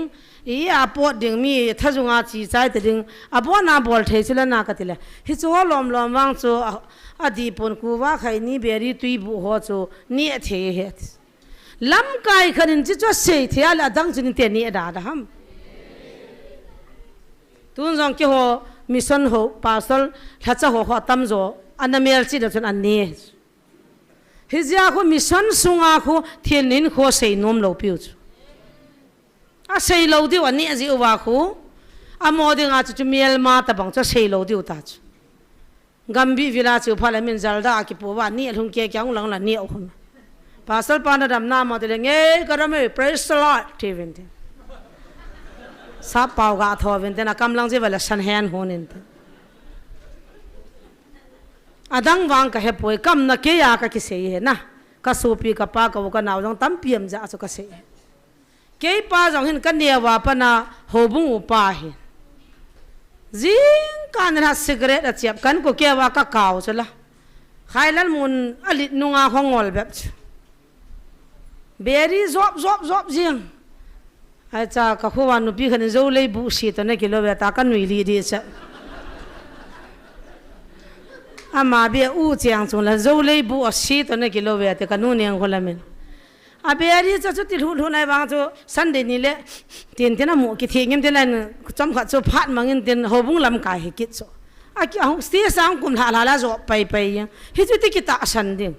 อีอาปวดดิ่งมีถ้าจงอาจีใจแต่ดิ่งอาปวดน้าบอลเทชิลนักติเลยฮิจูลอมวางจูอดีปนกูว่าใครนี่เบรีตุยบุหัวจูนี่เทเหตุลำกายขันจิจูเสียเทียละดังจุนเตียนี่ด่าดามตุนจงเกี่ยวมิสันหัวปาสลถ้าจะหัวตั้มจูอันนั้นเมลจีเดจุนอันนี้ฮิจาคุมิสันสุงอาคุเทียนินหัวเสียนมโลปิวจูอาเซลล์ดิวันนี้อาจิอุบาคูอาโมดิงอาจุเมียลมาตะบังจะเซลล์ดิวตาจูกัมบีวิลาจูพาเลมินจัลดาคิปัววันนี้ลุงเกี่ยงหลังหลังนี้เอาคนภาษาปานดำน้ำมาตัวเองก็รำไม่เพรสลอดทีวินเทซาปาวกาทอวินเทนักกำลังจะเวลาชันแฮนโฮนินเทอาดังวางก็เฮปวยกำนักเกียร์ก็คิดเสียนะก็สูปีกับป้าก็ว่ากันเอาจังตั้มเปี่ยมจะอาจุก็เสียเกี่ยป้าจังเห็นกันเนี่ยว่าปนะโหบุงอุปาหินจิงกันนะสิกเรตเจียบกันก็เกี่ยว่าก็เก่าใช่ละใครลันมุนอลินุงอาของงอลแบบเบรีจอบจิงไอ้จ้าก็ขวานุปีขันจะเลยบุษีตัวนี้กิโลเมตรกันวิลีดีใช่อามาเบียอู้เจียงจงละจะเลยบุษีตัวนี้กิโลเมตรกันนู่นยังคนละมินอาเบียรีจะจุดที่หุ่นในบางจุดสันเดนี่แหละเตียนที่น่าหมูกิเทียงที่นั่นจำขัดจุดพัดมังเงินเตียนหัวบุ้งลำกายให้กิจจุอาเกี่ยวสตีสังกุมหาลาจบไปยังฮิจุดที่กิตาสันดิ่ง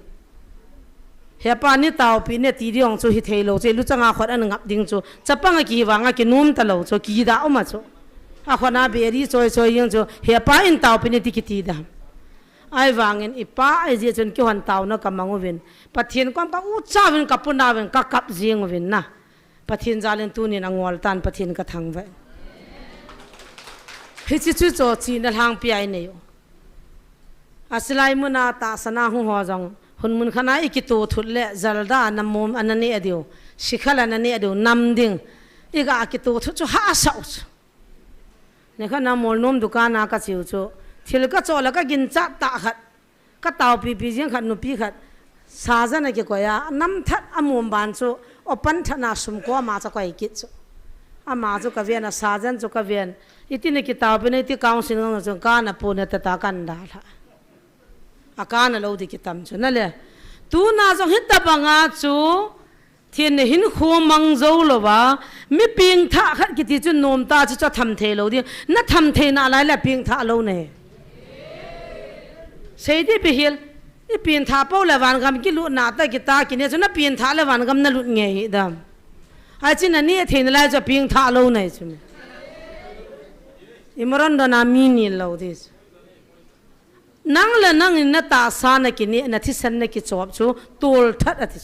เฮียปานี่เตาปีเนี่ยตีดีองจุฮิเทโลจุลุจังอาขวัญอันงับดิ่งจุจะปังกี่วังกี่นุ่มตะโลจุกี่ดาวมาจุอาขวัญอาเบียรีจุยังจุเฮียปาอินเตาปีเนี่ยที่กิตีดามไอ้วางเงินอีป้าไอ้เจ้าจนกี่วันเตาเนาะกับมังวินปัทเทียนก้อนก็อู้จ้าวินกับปุ่นดาวินก็กับเจียงวินนะปัทเทียนจาเลนตูนี่นางวอลตันปัทเทียนกระทังไว้ฮิจิจุโจจีนทางปีไอเนี่ยอาศัยมุนาตาสนาหัวจังหุ่นมุนขณะอีกิตูทุเละจัลดาน้ำมุมอันนั้นเดียวสิขลันนั้นเดียวน้ำดิ่งอีกอากิตูทุจุหาสาวเนี่ยขณะมอลนุ่มดุกานากัจิวจุทีละก็โจแล้วก็กินจัดตาขัดก็เตาปีเจียงขัดนุปีขัดซาจันอะไรก็อย่าน้ำทัดอมุมบานจุอปันธนาสมก็มาจะก็อีกิจุอามาจุกเวียนซาจันจุกเวียนอีที่นี่กิตาเป็นอีที่กาวสิงห์จุกานะปูเนตตากันดาละอาการเราดีกิตามจุนั่นแหละตูน่าจะหิตบังอาจู thiên này hin khô mang dâu lo ba mi ping tha khát cái tí chun nom ta cho thầm thề lâu đi nó thầm thề nã lại là ping tha lâu này xây đi bị hiền cái ping tha bao là vạn gam cái lụt nã ta cái ta cái này cho nó ping tha là vạn gam nó lụt nghe đam ai chỉ là này thiên lại cho ping tha lâu này chứ imran đó na mini lâu đi nang là nang na ta sa na cái này na thi san na cái chop chú tool thắt à thì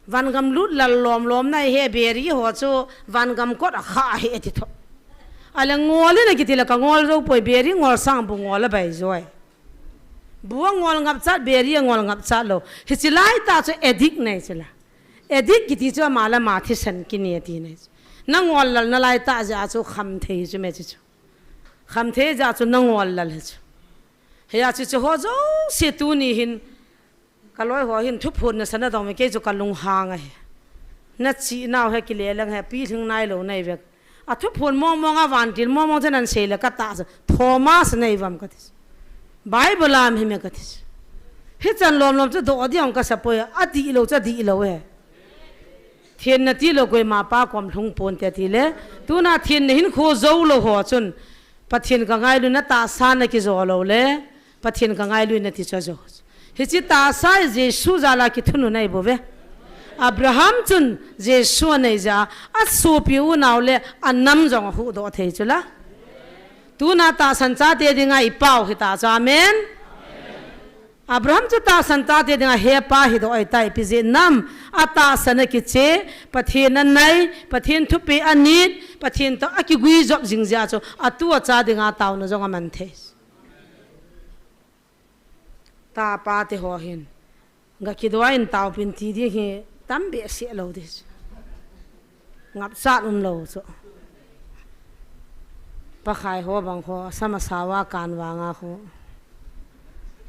van gam lút là lom này he beri ho cho van gam cốt khá he thì thôi à là ngol này cái thì là cái ngol rồi bồi beri ngol sang bu ngol là bay rồi bua ngol ngập sát beri ngol ngập sát lo thì chỉ lại ta cho edit này chỉ là edit cái thì cho mà là mà thi san cái này thì này nó ngol là nó lại ta ra cho khăm thế chứ mấy chứ khăm thế ra cho nó ngol là chứ he à chứ ho zo se tu ni hin cái lối họ hiện thúc phun là sẵn đó mình kêu cho cái lùng hàng ấy, nó chỉ nào hay cái lẽ là hay pi thằng này lâu này vậy, à thúc phun mong à van tiền mong cho nên sẽ là cái ta Thomas này vậy cái gì, Bible làm gì mấy cái gì, hết chân lom cho đồ đi ông cái sắp bơi, à đi lâu ấy, thiên là đi lâu cái mà ba com thùng phun thì lẽ, tu na thiên này hin khô dâu lâu họ chun, bắt thiên cái ngay luôn nó ta san cái gió lâu lẽ, bắt thiên cái ngay luôn nó thì cho gió hi chi ta sai Jesu zala ki thunu nei bove Abraham chun Jesu nei ja a su piu naw le anam jong hu do thei chula tu na ta san cha te dinga I pau hi ta cha amen Abraham chu ta san cha te dinga he pa hi do ai tai pi je nam ata san ki che pathin an nai pathin thu pi anit pathin to aki gui job jing ja cho atu cha dinga taw na jong man the ta pa te ho hin ga ki do in taw pin ti di hi tam be se lo de ngap sa lo so pa khai ho bang ho sama sawa kan wa nga ho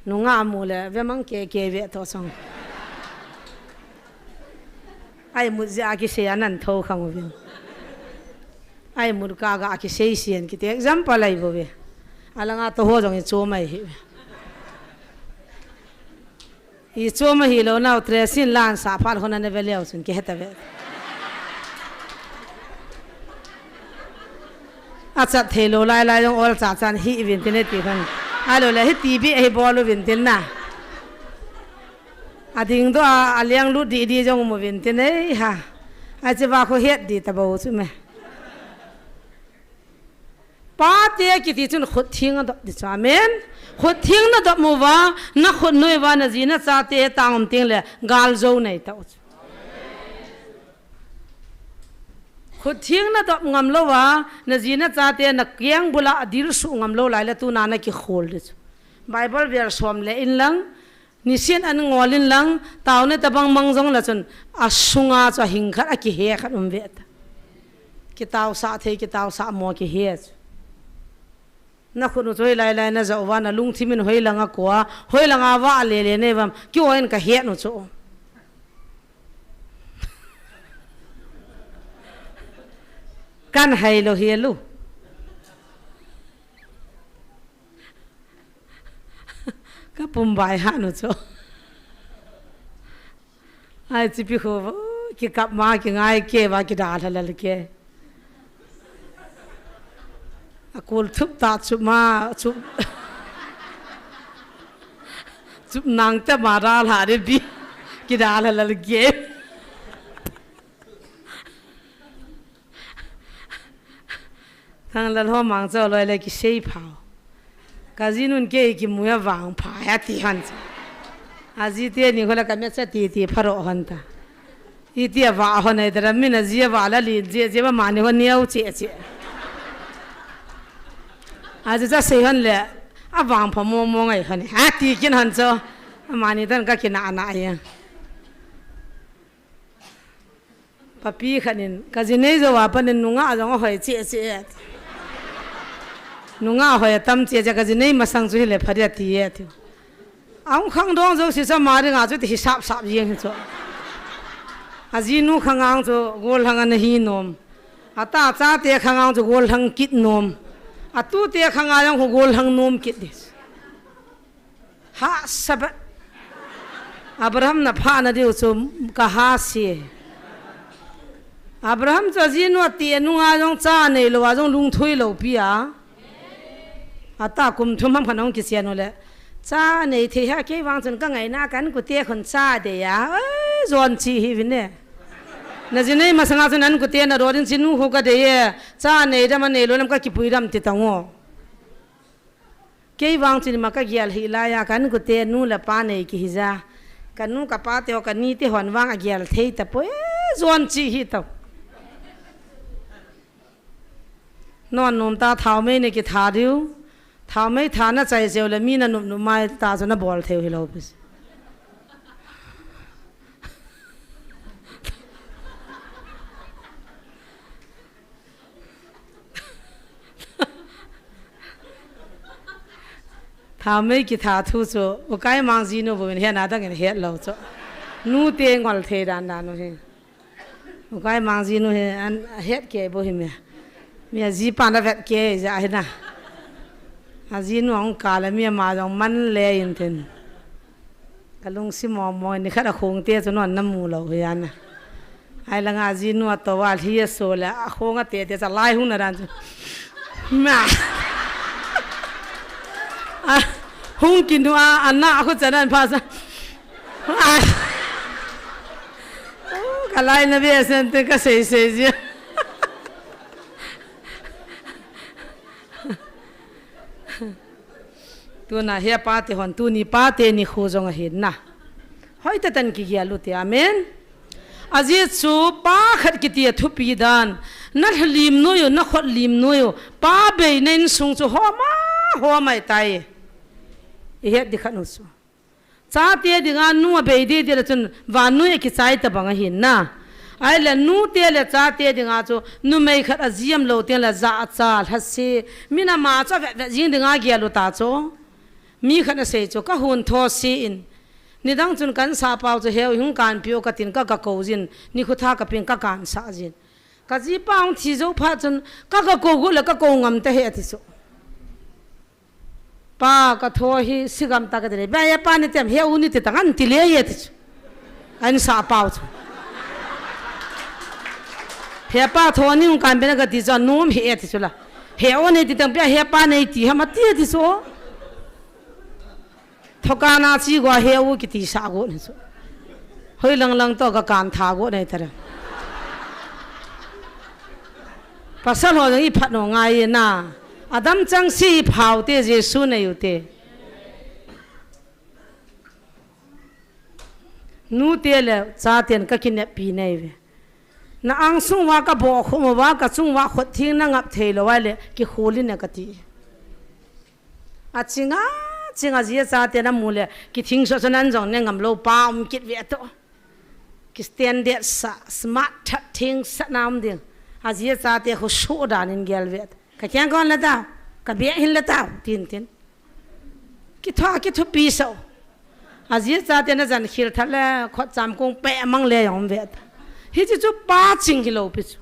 nu nga mu le ve mang ke ve to song ai mu ja ki se anan tho khang vi ai mu ka ga ki se sien ki te example ai bo ve ala nga to ho jong I cho mai hi I cho ma hi lo na tre sin lan sa phal hona ne veleu sun ke heta ve acha thelo lai jong ol cha chan hi vin tin ti khan alo le hi tv hi bolu vin tin na ading do aliang lu di jong mo vin tin ei ha a che ba kho het di ta bo chu me pa te ki ti chun khut thing do di cha men khut thing na do mo wa na khut noi wa na ji na cha te tang ting le gal zo nei ta khut thing na do ngam lo wa na ji na cha te na kyang bula adir su ngam lo lai la tu na na ki khol de Bible ver som le in lang ni sian an ngolin lang taw ne tabang mangjong la chun asunga cha hing khat a ki he khat ve ta ki taw sa the ki taw sa mo ki he na khunu choi lai na zawa na lung thimin hoi langa kwa hoi langa wa le ne bam ki oin ka he no cho kan hai lo he lu ka pum bai ha no cho ai chi pi ho ki kap ma ki ngai ke wa ki da la la ke akul thup ta chu ma chu chu nang ta ma ra la de bi ki da la la ke thang la ho mang cho loi le ki sei phao ka jinun ke ki muya wang pha ya ti han aji te ni khola ka me cha ti pharo han ta I ti wa ho nei dra min na ji wa la li je ba ma ne ho niau che che aji cha sei han le a wang pha mo ngai han ha ti kin han cho ma ni dan ka ki na na ya papi khanin ka ji nei zo wa pa nen nunga jong hoi che che nunga hoi tam che ja ka ji nei ma sang chu le phari ti ye thi ang khang dong zo si sa ma ri nga chu ti sap sap yeng cho aji nu khang ang cho gol hang an hi nom ata cha te khang ang cho gol hang kit nom atu te khang ang gol hang nom kit dis ha sabat อับราฮัมน่ะพานะเดียวซุมกะฮาเสียอับราฮัมจะจีนว่าเตียนุงอาจงจ้าในหรือว่าจงลุงถุยเหล่าพี่อาตากุมทุ่มขนมกิเซียนเลยจ้าในที่ฮะแค่วางจนก็ไงหน้ากันกูเตี้ยคนจ้าเดียจวนชีฮิวินเนี่ยนั่นจีนี่มาสังอาจนั้นกูเตี้ยนะรอดินจินูหูก็เดียจ้าในเดมันในล้วนก็คิปุยดำติดตังโง่แค่วางจนมาก็เกี่ยวหิลายากันกูเตี้ยนู่นละป้าในกิฮิจากันนู่นกับป้าเตี้ยกันนี่ที่หอนวางเกี่ยวเที่ยแต่ปุ๊ยจวนชีฮิตนอนนมตาเท้าไม่ในกิทาดิวเท้าไม่ทาน่าใจเสียวเลยมีน่ะหนุ่มๆมาตาจนน่ะบอลเทวให้เราไปเท้าไม่กิทาทุโซโอเคมังจีโน่บุญเฮียนาตั้งเงินเฮียเราโซนู่เตียงกอลเทดานดานุเฮโอเคมังจีโน่เฮอันเฮียเก๋บุญเมียมีจีปานดับเวทเก๋จะเห็นนะอาจีนวังกาลมีมาจงมันเลยอินเทนกะลุงสิมอมอยนี่ข้าคงเตี้ยจนวันน้ำมูเราเฮียนะไอ้ลังอาจีนวัดตัวที่เยสูเลยคงก็เตี้ยจะไล่หุ่นนั่นจ้ะมาหุ่นกินตัวอันน่าเขาจะนั่นภาษากะไล่นะเบี้ยเซนต์ก็เสียเสียตัวน่ะเฮียป้าเตหอนตัวนี้ป้าเตนี่โคจงเห็นนะหอยแต่ตันกิเกียลุติอาเมนอาเจสูป้าขัดกิเตียทุปีดานนัดลิมนุยนักขดลิมนุยป้าเบยในสุงจูหัวไม่ตายเฮียดิขันุสูจ้าเตียดิงานัวเบยดีเดียจนวานุยกิใจตะบังเห็นนะไอ้ละนูเตียละจ้าเตียดิงาจูนูไม่ขัดอาเจียมโลเตียละจ้าจ้าฮัสเซมินามาจ้าแบบยิงดิงาเกียลุตาจูมีขณะเสียจูก็หุ่นทอสีอินนี่ดังจนกันสาปาวจะเหี่ยวหุ่นการพิโอกัตินก็กะโกจินนี่คุท่ากับเพียงก็การสาจินก็จีป้าที่จูพัดจนก็กะโกกุแล้วก็โกงมเตะเหติสุป้าก็ทอฮีสิกมตากระเดย์แม่ยาป้านี่เต็มเหี่ยวนี่ติดตั้งอันติเลี้ยเหติสุอันสาปาวจูเหี่ยป้าทอนี่หุ่นการเป็นก็ติดจนนุ่มเหติสุละเหี่ยวนี่ติดตั้งเปียเหี่ยป้านี่ติหามาตีติสุทกานาชีกว่าเฮียวกิติสากุนี่สุเฮ้ยลังตัวก็การทากุในแต่ละภาษาเราอย่างนี้พัดหนองไงนะอาดัมจังสีเผาเตเจสุนอยู่เตนูเตเลจ้าเตียนก็กินเนี่ยปีในเวน่าอังสุงว่าก็บอกขโมว่าก็สุงว่าขดทิ้งนั่งอับเทลไว้เลยกิโคลินเนี่ยก็ตีอาจิงาจริงอาเจียจ้าเตียนมูเลยกิทิ้งส่วนนั้นจงเนี่ยงำโลป้ากิดเวทกิสเตียนเดสสมาร์ททิ้งสนามเดียงอาเจียจ้าเตียเขาสู้ดานินเกลเวทก็แค่ก่อนละดาวก็เบี้ยหินละดาวทินกิทุปีเสาอาเจียจ้าเตียนจันขิลทะเลขดจำกงเปะมังเลยองเวทฮิจิจูป้าจิงฮิโลปิจู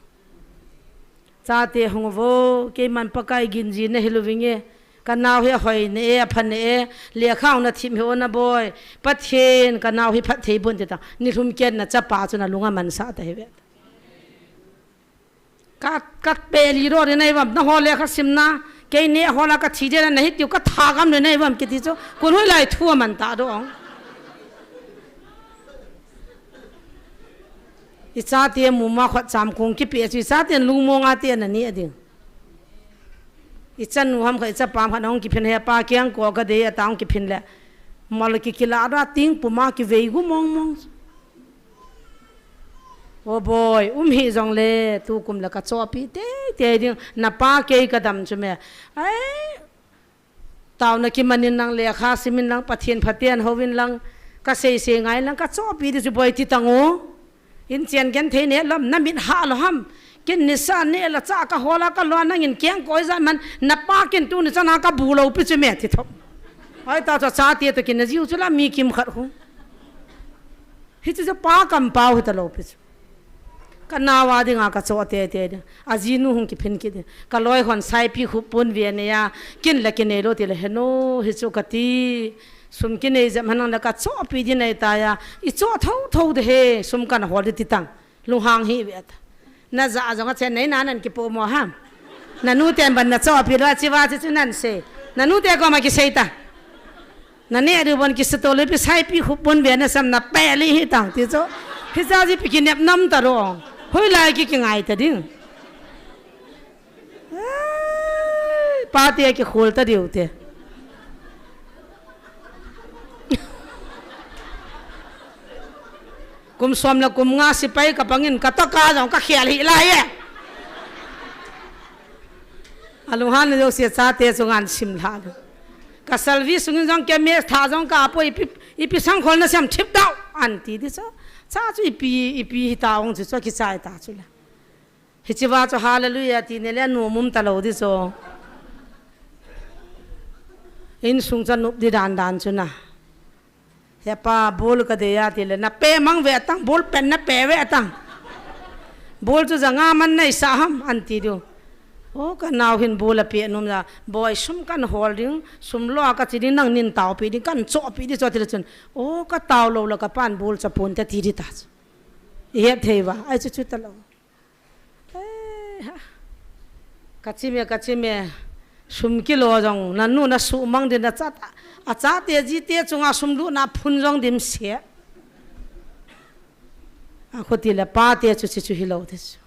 จ้าเตียหงโวเกมันปะกายกินจีนฮิโลวิงเงกันนาวเฮียหอยเนพันเนเลี้ยข้าวนาทิมเฮวนาบอยปัดเทนกันนาวเฮียพัดเทบุนเดตังนี่ทุ่มเกนนะจับป่าจนลุงมันสาแต่เฮเวกัดเปรีโรดในวันน้าฮอลเลี้ยข้าซิมนาเกยเนฮอลกัดทีเจนนะฮิตอยู่กัดทากำในวันกิติโจคนหุ่ยไหลทั่วมันตาดองอิสาเตียมุมาขดจามคงกิเปียอิสาเตียลุงมองอาเตียนันนี่อดีอิจันนูฮัมก็อิจับปามพันองกิพินเฮียปาเกียงกัวก็เดียตางกิพินแหละมาลกิกิลาราติงปุมากิเวกุมองโอ้บอยฮิจงเลตูกุมละกัดโซปีเตดิงนับปาเกยกระดำจุเมไอตาวนักกิมันนินนังเลขาสิมินนังปะเทียนฮวินนังก็เสียไงนังกัดโซปีดิจุบอยติตังโออินเจียนกันเทเนลำน้ำมินฮาลฮัมกินนิสานเนี่ยละจ้าก็หัวละก็ล้วนนั่งกินเกียงก้อยใจมันนับปากินตู้นิสานาก็บูโลปิจเมติทบไอ้ตาจะชาติตะกินจิวจุลามีกิมขัดหูฮิตจะปากำเปาฮิตโลปิจกันนาวาดิงอาก็โจเตอาจีนูหงกิพินกิดก็ลอยคนใส่ปีขุปุนเวียนเนี่ยกินละกินเอโลติละเฮโนฮิจุกติ sum ki nei jam hanang la ka cho pi di nei ta ya I cho thau de he sum kan hol de ti tang lu hang hi vet na za jong chen nei na nan ki po mo ham na nu ten ban na cho pi la chi wa chi nan se na nu te ko ma ki sei ta na ne ru bon ki sto le pi sai pi khu bon be na sam na pe li hi tang ti cho hi za ji pi ki nep nam ta ro hoi lai ki ngai ta ding pa te ki khol ta diu te kum som la kum nga si pai ka pangin ka ta ka jong ka khel hi lai ye alu han jo se cha te chungan sim la ka salvi sungin jong ke me tha jong ka po ipi sang khol na sam thip dau an ti di cha chu ipi ta ong chu cho ki chai ta chu la hi chi wa chu hallelujah ti ne le nu mum ta lo di so in sung chan nup di dan chu na he pa bol ka de ya ti le na pe mang ve tang bol pen na pe ve tang bol chu janga man nei sa ham an ti do o ka naw hin bol a pe num la boy sum kan holding sum lo ka chi din nang nin taw pi di kan cho pi di cho ti le chun o ka taw lo la ka pan bol cha pon te ti di ta ye theiwa ai chu ta lo ka chi me sum ki lo jong na nu na su mang din na cha ta a cha te ji te chunga sum lu na phun jong dim se a khoti la pa te chu chu hi lo this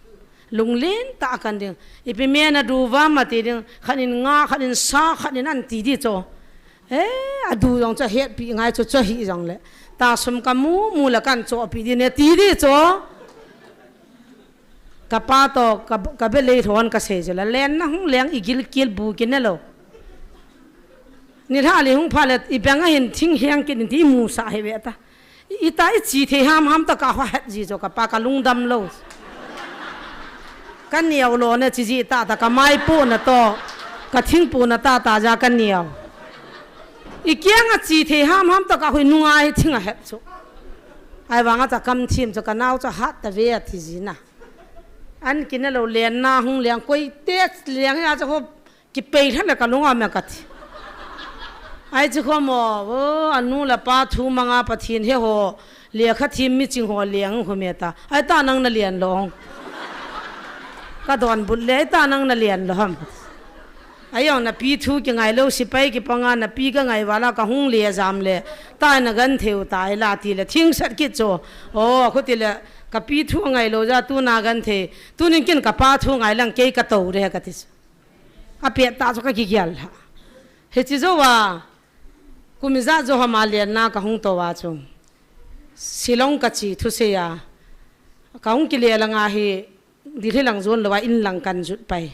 lunglen ta kan ding ipi me na du wa ma ti ding khanin nga khanin sa khanin an ti di cho a du jong cha het pi ngai cho cho hi jong le ta sum ka mu la kan cho pi di ne ti di cho ka pa to ka be le thon ka se je la len na hung leng igil kil bu kin ne lo ni tha le hung pha le I bang hin thing hiang kin ti mu sa he ve ta I ta I chi the ham ta ka ha ji jo ka pa ka lung dam lo kan niaw lo na chi ji ta ka mai pu na to ka thing pu na ta ja kan niaw I kyang a chi the ham ta ka hui nuai thing a het chu ai wanga ta kam thim cho ka naw cho hat ta ve thi ji na an kin lo len na hung liang koi te liang ya cho ki pe than la ka lunga me ka thi ai chu kho mo o anu la pa thu manga pathin he ho le kha thim mi ching ho liang ho me ta ai ta nang na lian long ka don bul le ta nang na lian lo ham ayong na pi thu ki ngai lo si pai ki panga na pi ka ngai wala ka hung le jam le ta na gan theu ta la ti le thing sat ki cho o khu ti le ka pi thu ngai lo ja tu na gan the tu nin kin ka pa thu ngai lang ke ka to re ka ti a pe ta cho ka ki gyal ha he chi zo wa kumiza jo hamalian na ka hung to wa chu silong ka chi thu se ya ka hung ki le langa hi di the lang zon lo wa in lang kan jut pai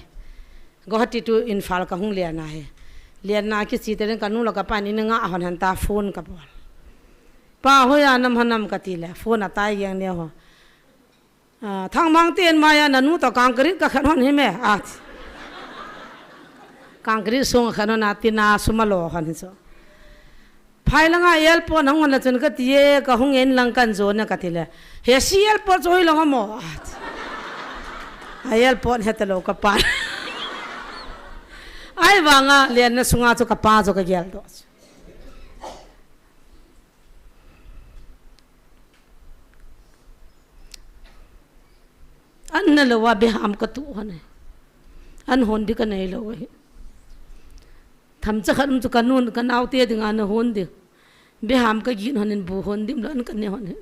Guwahati tu infal ka hung lian na he lian na ki chi te ka nu la ka pa ni nga hon han ta phone ka bol pa ho ya nam hanam ka ti le phone a tai yang ne ho thang mang ten ma ya na nu to concrete ka khan hon he me a concrete song khan na ti na sumalo khan so phai langa el po nang on la chun ka ti ka hung en lang kan zo na ka ti le he siel po choi lo mo ayel po he te lo ka pa ai wanga lian na sunga cho ka pa cho ka gyal do an na lo wa be ham ka tu hane an hon di ka nei lo he tham cha khan chu kanun ka naw te dinga na hon di be ham ka gin hanin bu hon dim lan ka ne hon he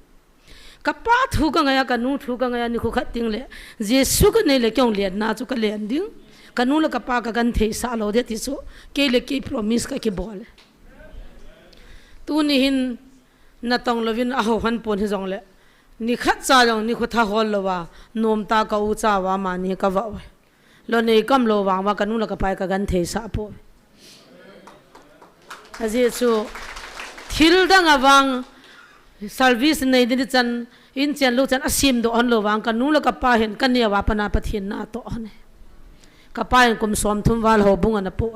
ka pa thu ka ngaya ka nu thu ka ngaya ni khu khat ting le jesu ka nei le kyong lian na chu ka lian ding kanula ka pa ka gan the sa lo de ti so ke le ki promise ka ki bol tu ni hin na tong lovin a ho han pon hi jong le ni khat cha jong ni khu tha hol lo wa nom ta ka u cha wa ma ni ka wa lo nei kam lo wa wa kanula ka pa ka gan the sa po aje chu thil dang awang service nei din chan in chen lo chan asim do on lo wang kanula ka pa hen kan ya wa pana pathin na to ne kapain kum som thum wal ho bunga na po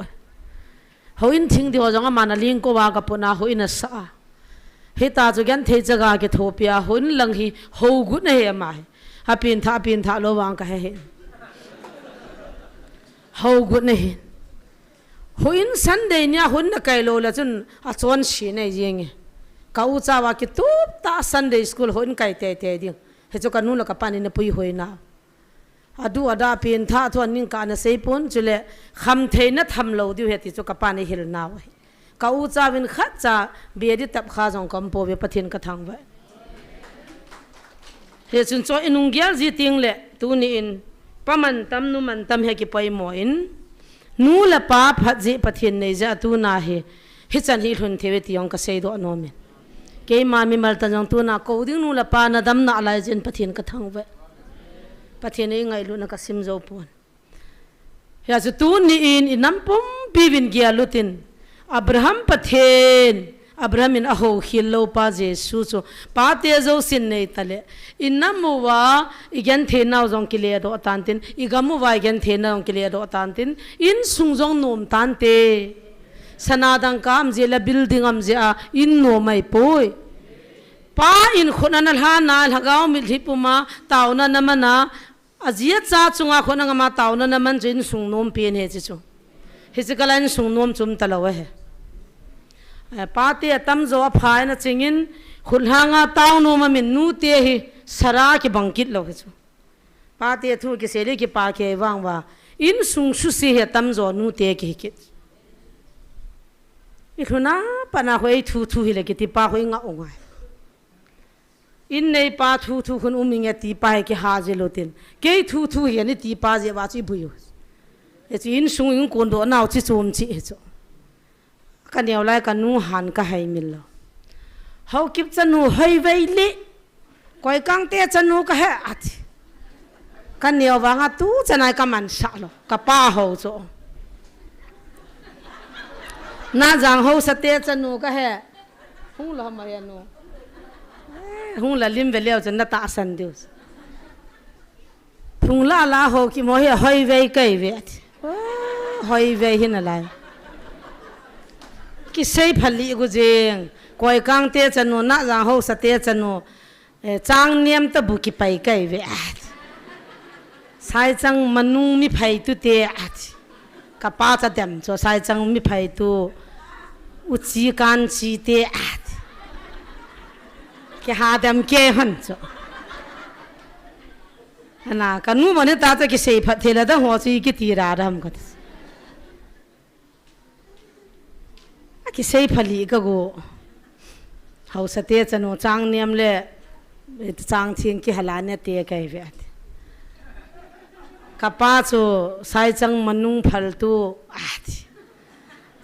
ho in thing di ho jong ma na ling ko wa ka puna ho in sa he ta chu gan the jaga ke thopia hun lang hi ho gu na he ma ha pin tha lo wang ka he ho gu na he huin Sunday nia hun na kai lo la chun a chon si nei jing ka u chawa ki tup ta Sunday school hun kai te te ding he chu kanu la ka pani na pui hoina adu ada pin tha thon ning ka na sei pon chule kham theina tham lo diu he ti chu ka pani hil na wa ka u chawin khat cha be di tap kha jong kam po be pathin ka thang wa he chun cho inung gyal ji ting le tu ni in paman tam nu man tam he ki pai mo in nu la pa phat ji pathin nei ja tu na he hi chan hi thun thewe ti ong ka sei do no me ke ma mi mal ta jong tu na ko ding nu la pa na dam na lai jen pathin ka thang wa pathin ei ngai lu na ka sim zo pon ya chu tu ni in inam pum bivin gya lutin Abraham pathin Abraham in aho hillo pa Jesu cho pa te zo sin nei tale inamu wa igen the naw jong kile do tantin igamu wa igen the naw kile do tantin in sungjong nom tante sanadang kam je la building am je a in no mai poi pa in khonana ha na lagaw mil hipuma tauna namana azia cha chunga khonanga ma tauna naman jin sungnom pen he chu hizikalan sungnom chum talawa he Pati atam zo phai na chingin khulhanga taunu ma min nu te hi sara ki bangkit lo chu pati thu ki seli ki pa ke wang wa in sung su si he tam zo nu te ki kit ikhuna pana hoi thu thu hi le ki ti pa hoi nga ongai in nei pa thu thu khun uming ti pa ki ha je lo tin ke thu thu hi ni ti pa je wa chi buyo e chi in sung in kon do naw chi chum chi he chu ka neo lai ka nu han ka hai mil lo hau kip chanu hoi vei li koi kang te chanu ka he at ka neo wanga tu chanai ka man sa lo ka pa ho cho na jang ho sa te chanu ka he hung lo ma ya no hung la lim ve leo chan na ta san dius phung la ho ki mo he hoi vei kai ve hoi vei hin lai ki sei phali gu jeng koi kang te chanu na jang ho sa te chanu chang niam ta bu ki pai kai ve sai chang manung mi phai tu te ka pa cha dem cho sai chang mi phai tu u chi kan chi te ke ha dem ke han cho ana ka nu mane ta cha ki sei phat thela da ho chi ki ti ra ram ka ki sei phali ka go hau sa te chanu chang niam le chang thing ki halane te kai ve ka pa chu sai chang manung phal tu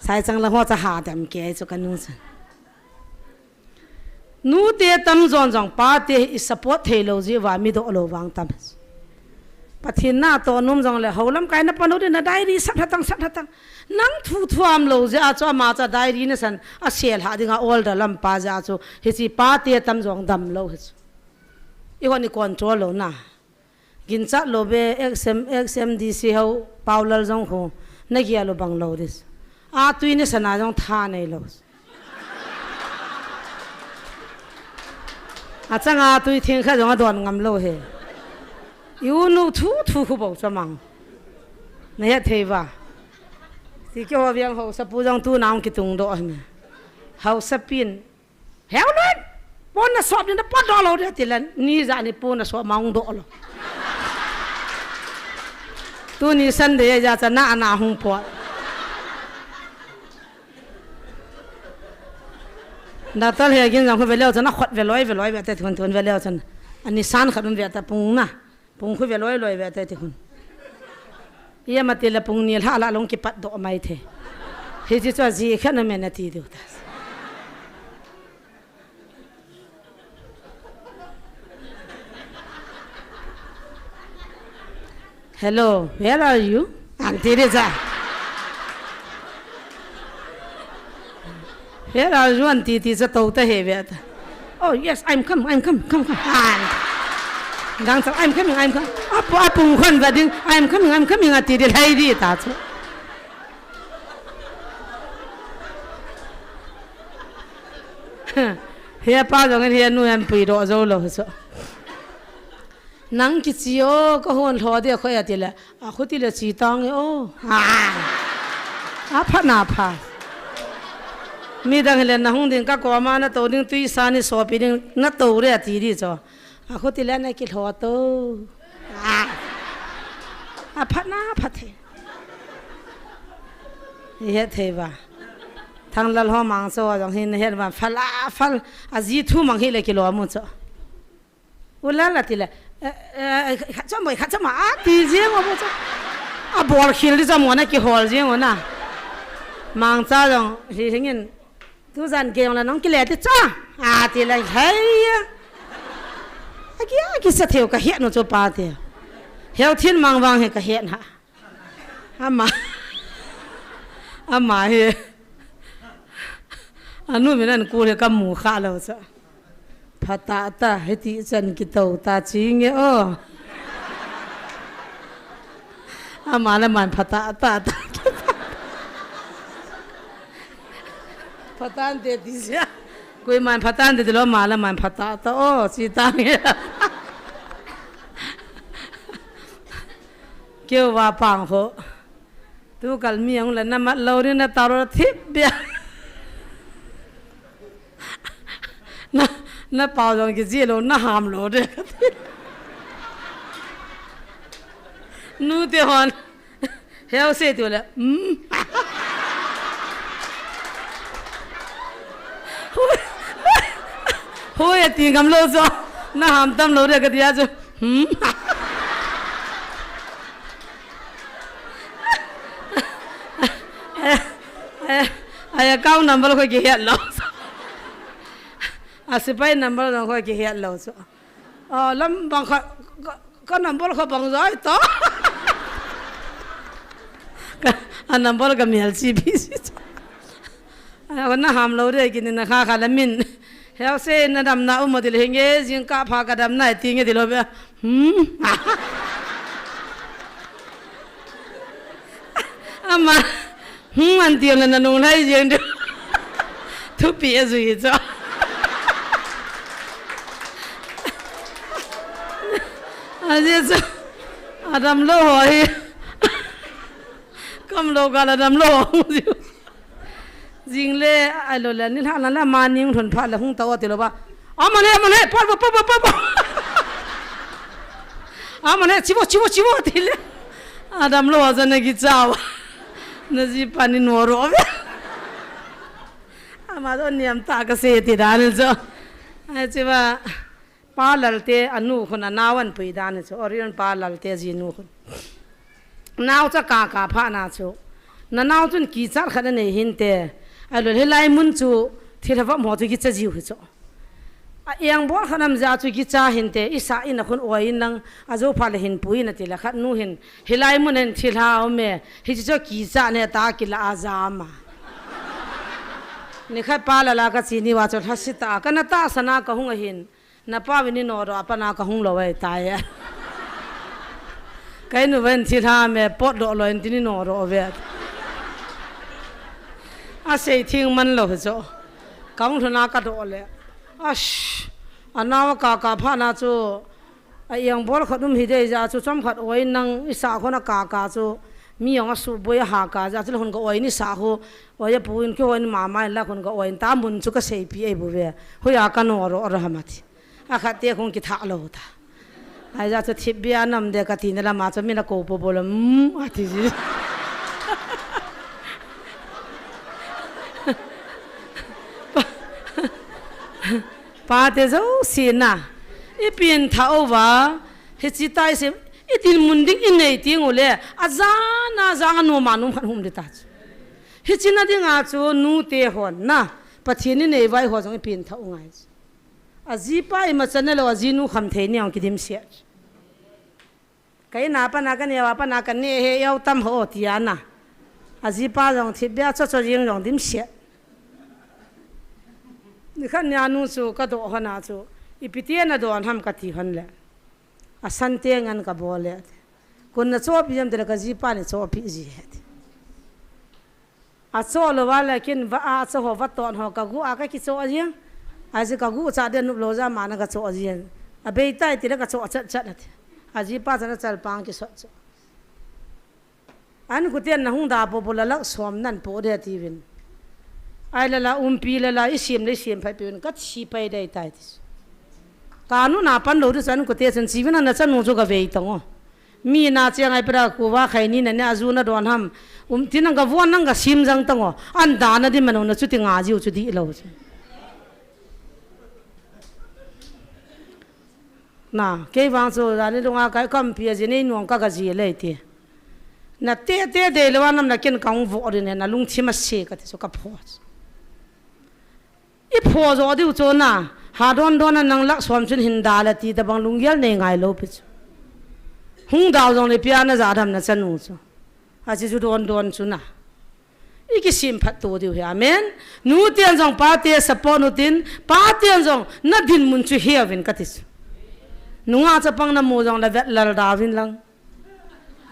sai chang la ho cha ha dam ke chu ka nu chan nu te tam zon jong pa te i support thelo ji wa mi do lo wang tam pathin na to num jong le holam kai na panu de na diary sat hatang nang thu thuam lo ja cho ma cha diary na san a sel ha dinga all da lam pa ja chu hi chi pa te tam jong dam lo hi i honi control lo na gin cha lo be xmdc ho paulal jong ho na gia lo bang lo dis a tuine sana jong tha nei lo a changa tui thing kha jong don ngam lo he yu nu thu thu khu bo chamang na ya theiwa ti kyo biang ho sa pu jong tu naung ki tung do me hau sa pin heo luen pon na sop ni na pot do lo de tilan ni za ni pon na so maung do lo tu ni san de ja cha na na hung po na tal he gin jong ve leo cha na khot ve loi ve te thon ve leo chan ani san khat ve ta pung na pung khu ve loi ve te ti hun ia mati la pung ni la long ki pat do mai the he ji cha ji khan me na ti do ta hello where are you auntie Reza where are you auntie ti cha to ta he ve ta oh yes I'm come Gang sa I'm coming. Apung khan va ding I'm coming ati de lai di ta chu. He pa jong he nu em pi ro zo lo so. Nang ki chi o ko hon tho de kho ya ti le a khu ti le chi tang o. phát na phá mi đang lên na hung đình các quả mà nó tổ đình tuy sa ni so pi đình nó tổ đấy chỉ đi cho khó thì lên này kỹ thuật tổ phát na phát thế hết thế va thằng lal hoa mang so rằng hin hết va phal gì thu mang hi lại kỹ thuật một chỗ ula là thì là cho mà thì riêng mà bol khil đi cho mọi người kỹ thuật riêng mà na mang sao rằng thì thế nhiên tu dân kêu là nó cái lệ thì cho thì là hay cái sẽ theo cái hiện nó cho ba thì theo thiên mang vàng hay cái hiện hả mà thì nuôi mình ăn cua thì cầm mũ khá lâu sao phát ta hay tí chân cái tàu ta chỉ nghe mà là màn phát ta Patan de dizia, koi man patan de lo mala man pata ta si tang ya. Kêu va pang ho, tu kal miang la na mat lo ni na taro thip bia. Na pao dong cái gì lo na ham lo de. Nu te hon, heo se tu la. Hôi tiền cầm lô cho nó hàm tâm lô được cái gì chứ ai cao number khơi cái hiện lô sipai number nó khơi cái hiện lô cho lắm bằng có number khơi bằng giỏi to number cái miếng chi bi nó hàm lô được cái này khá khá là min heo se na dam na umo dil hinge jing ka pha ka dam na ti nge dilo be ama an ti na nu nai jing de thu pi a zui cho a je cho adam lo hoi kam lo ga la dam lo riêng lệ ai lo là nên hàng là màn nhưng thuần phát là không tao thì lo ba mà này bắt mà này chivo thì lệ Adam lo aja này cái cháu nó gì pani noro mà đó niệm ta cái gì thì đàn cho ai chứ ba pa lalte anu khona nawan pui dan cho orion pa lalte ji nu khon naw cha ka pha na cho na naw chun ki char khana nei hin te alo helai mun chu thirawa mo chu ki cha jiu cho yang bol khanam ja chu ki cha hin te isa in khon oin lang azo pha le hin pui na ti la khat nu hin helai mun en thilha me hi cho ki cha ne ta ki la azama ni kha pa la ka chi ni wa cho thasita kana ta sana ka hung hin na pa vini no ro apa na ka hung lo wai ta ya kai nu ven thilha me pot do lo en tin no ro ve a sei thing man lo cho kaung thona ka do le ash anawa ka pha na chu ayang bol khatum hi de ja chu chom khat oi nang isa khona ka chu mi yong su boi ha ka ja chul hon ko oi ni sa ho oi puin ko oi ma ma la khon ko oi ta mun chu ka sei pi e bu ve hoya ka no ro rahmati a kha te khon ki tha lo ta ai ja chu thip bia nam de ka tin la ma chu mi na ko po bol a ti ji pa te zo sina ipin thao wa he chi tai se itin munding in nei ting ole azana zanga no manum khan hum de ta he chi na dinga chu nu te hon na pathini nei vai ho jong ipin thao ngai aji pa ima channel wa ji nu kham the ni ang kidim se kai na pa na ka ne wa pa na ka ne he yau tam ho tiana aji pa jong thibya cho jing jong dim se ni khan nya nu chu ka do hana chu ipitia na don ham ka ti han le asante ngan ka bole kun na chop yam de ka ji pa ni chop pi ji het a cho lo wala kin va a cho ho va ton ho ka gu a ka ki cho a jing a ji ka gu cha de nu lo za ma na ka cho a jing a be tai ti ka cho chat chat at a ji pa cha chal pang ki so cho อันกูเตียนนะหงดาปปละลักสวมนั่นโปเดียทีวินไอ้ละปีละอิเสียมเลยเสียมไปเป็นก็ชีไปได้ตายที่การนู้นนาปันโลดุสันกูเตียนชีวินันนั่นจะนุ่งจุกเวทตงอ๋มีนาเจียงไอ้ปรากูว่าใครนี่เนี่ยอาจูน่ะโดนห้ามที่นั่งกับวันนั่งกับชิมจังตงอ๋อันดานะที่มันอุ่นจุดที่งาจิวจุดที่เราน่ะแค่ฟังสู่ร้านนี้ตรงอาไก่คำเพียจีนี่นุ่งก็กระจีเลยทีน่ะเตะเดี๋ยววันนั้นนักกินกังวลเนี่ยน่ะลุงชิมเสกที่สุกับพ่ออีพ่อจะดิวโจน่ะหาโดนนั่งลักสวมชุนหินดาลตีแต่บางลุงยัลเนี่ยไงลูกพิจหงดาวตรงนี้พิจารณาจะทำน่ะจะนู่นจ้ะอาจจะจุดโดนชุนน่ะอีกสิ่งพัดตัวดิวเฮ้ยอเมนนู่นเตียนจงป้าเตียสปอนนู่นตินป้าเตียนจงนัดดินมุนชุเฮียวินกัติสนุ่งอาจจะปังน้ำมูจงละเวทละดาวินลัง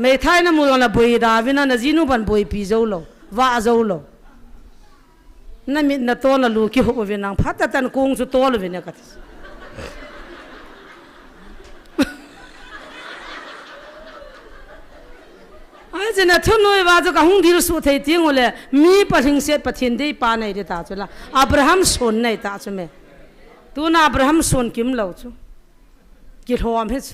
ไม่ท้ายน้ำมูจงละบุยดาวินน่ะจีนูบันบุยปีโจโลว่าโจโลนั่นมีน่ะตัวละลูกขี้หัววินังพัดแต่ตันกุ้งสุดตัวละวินเนี่ยกัติไอ้เจ้าทุนน้อยว่าจะกับหงดีรู้สุดที่จริงเลยมีปัจจัยเสียปัจจัยได้ปานไหนได้ตาจุละอับราฮัมส่วนไหนตาจุเมตัวน่ะอับราฮัมส่วนกิมเล่าจุกิโลอัมเฮจ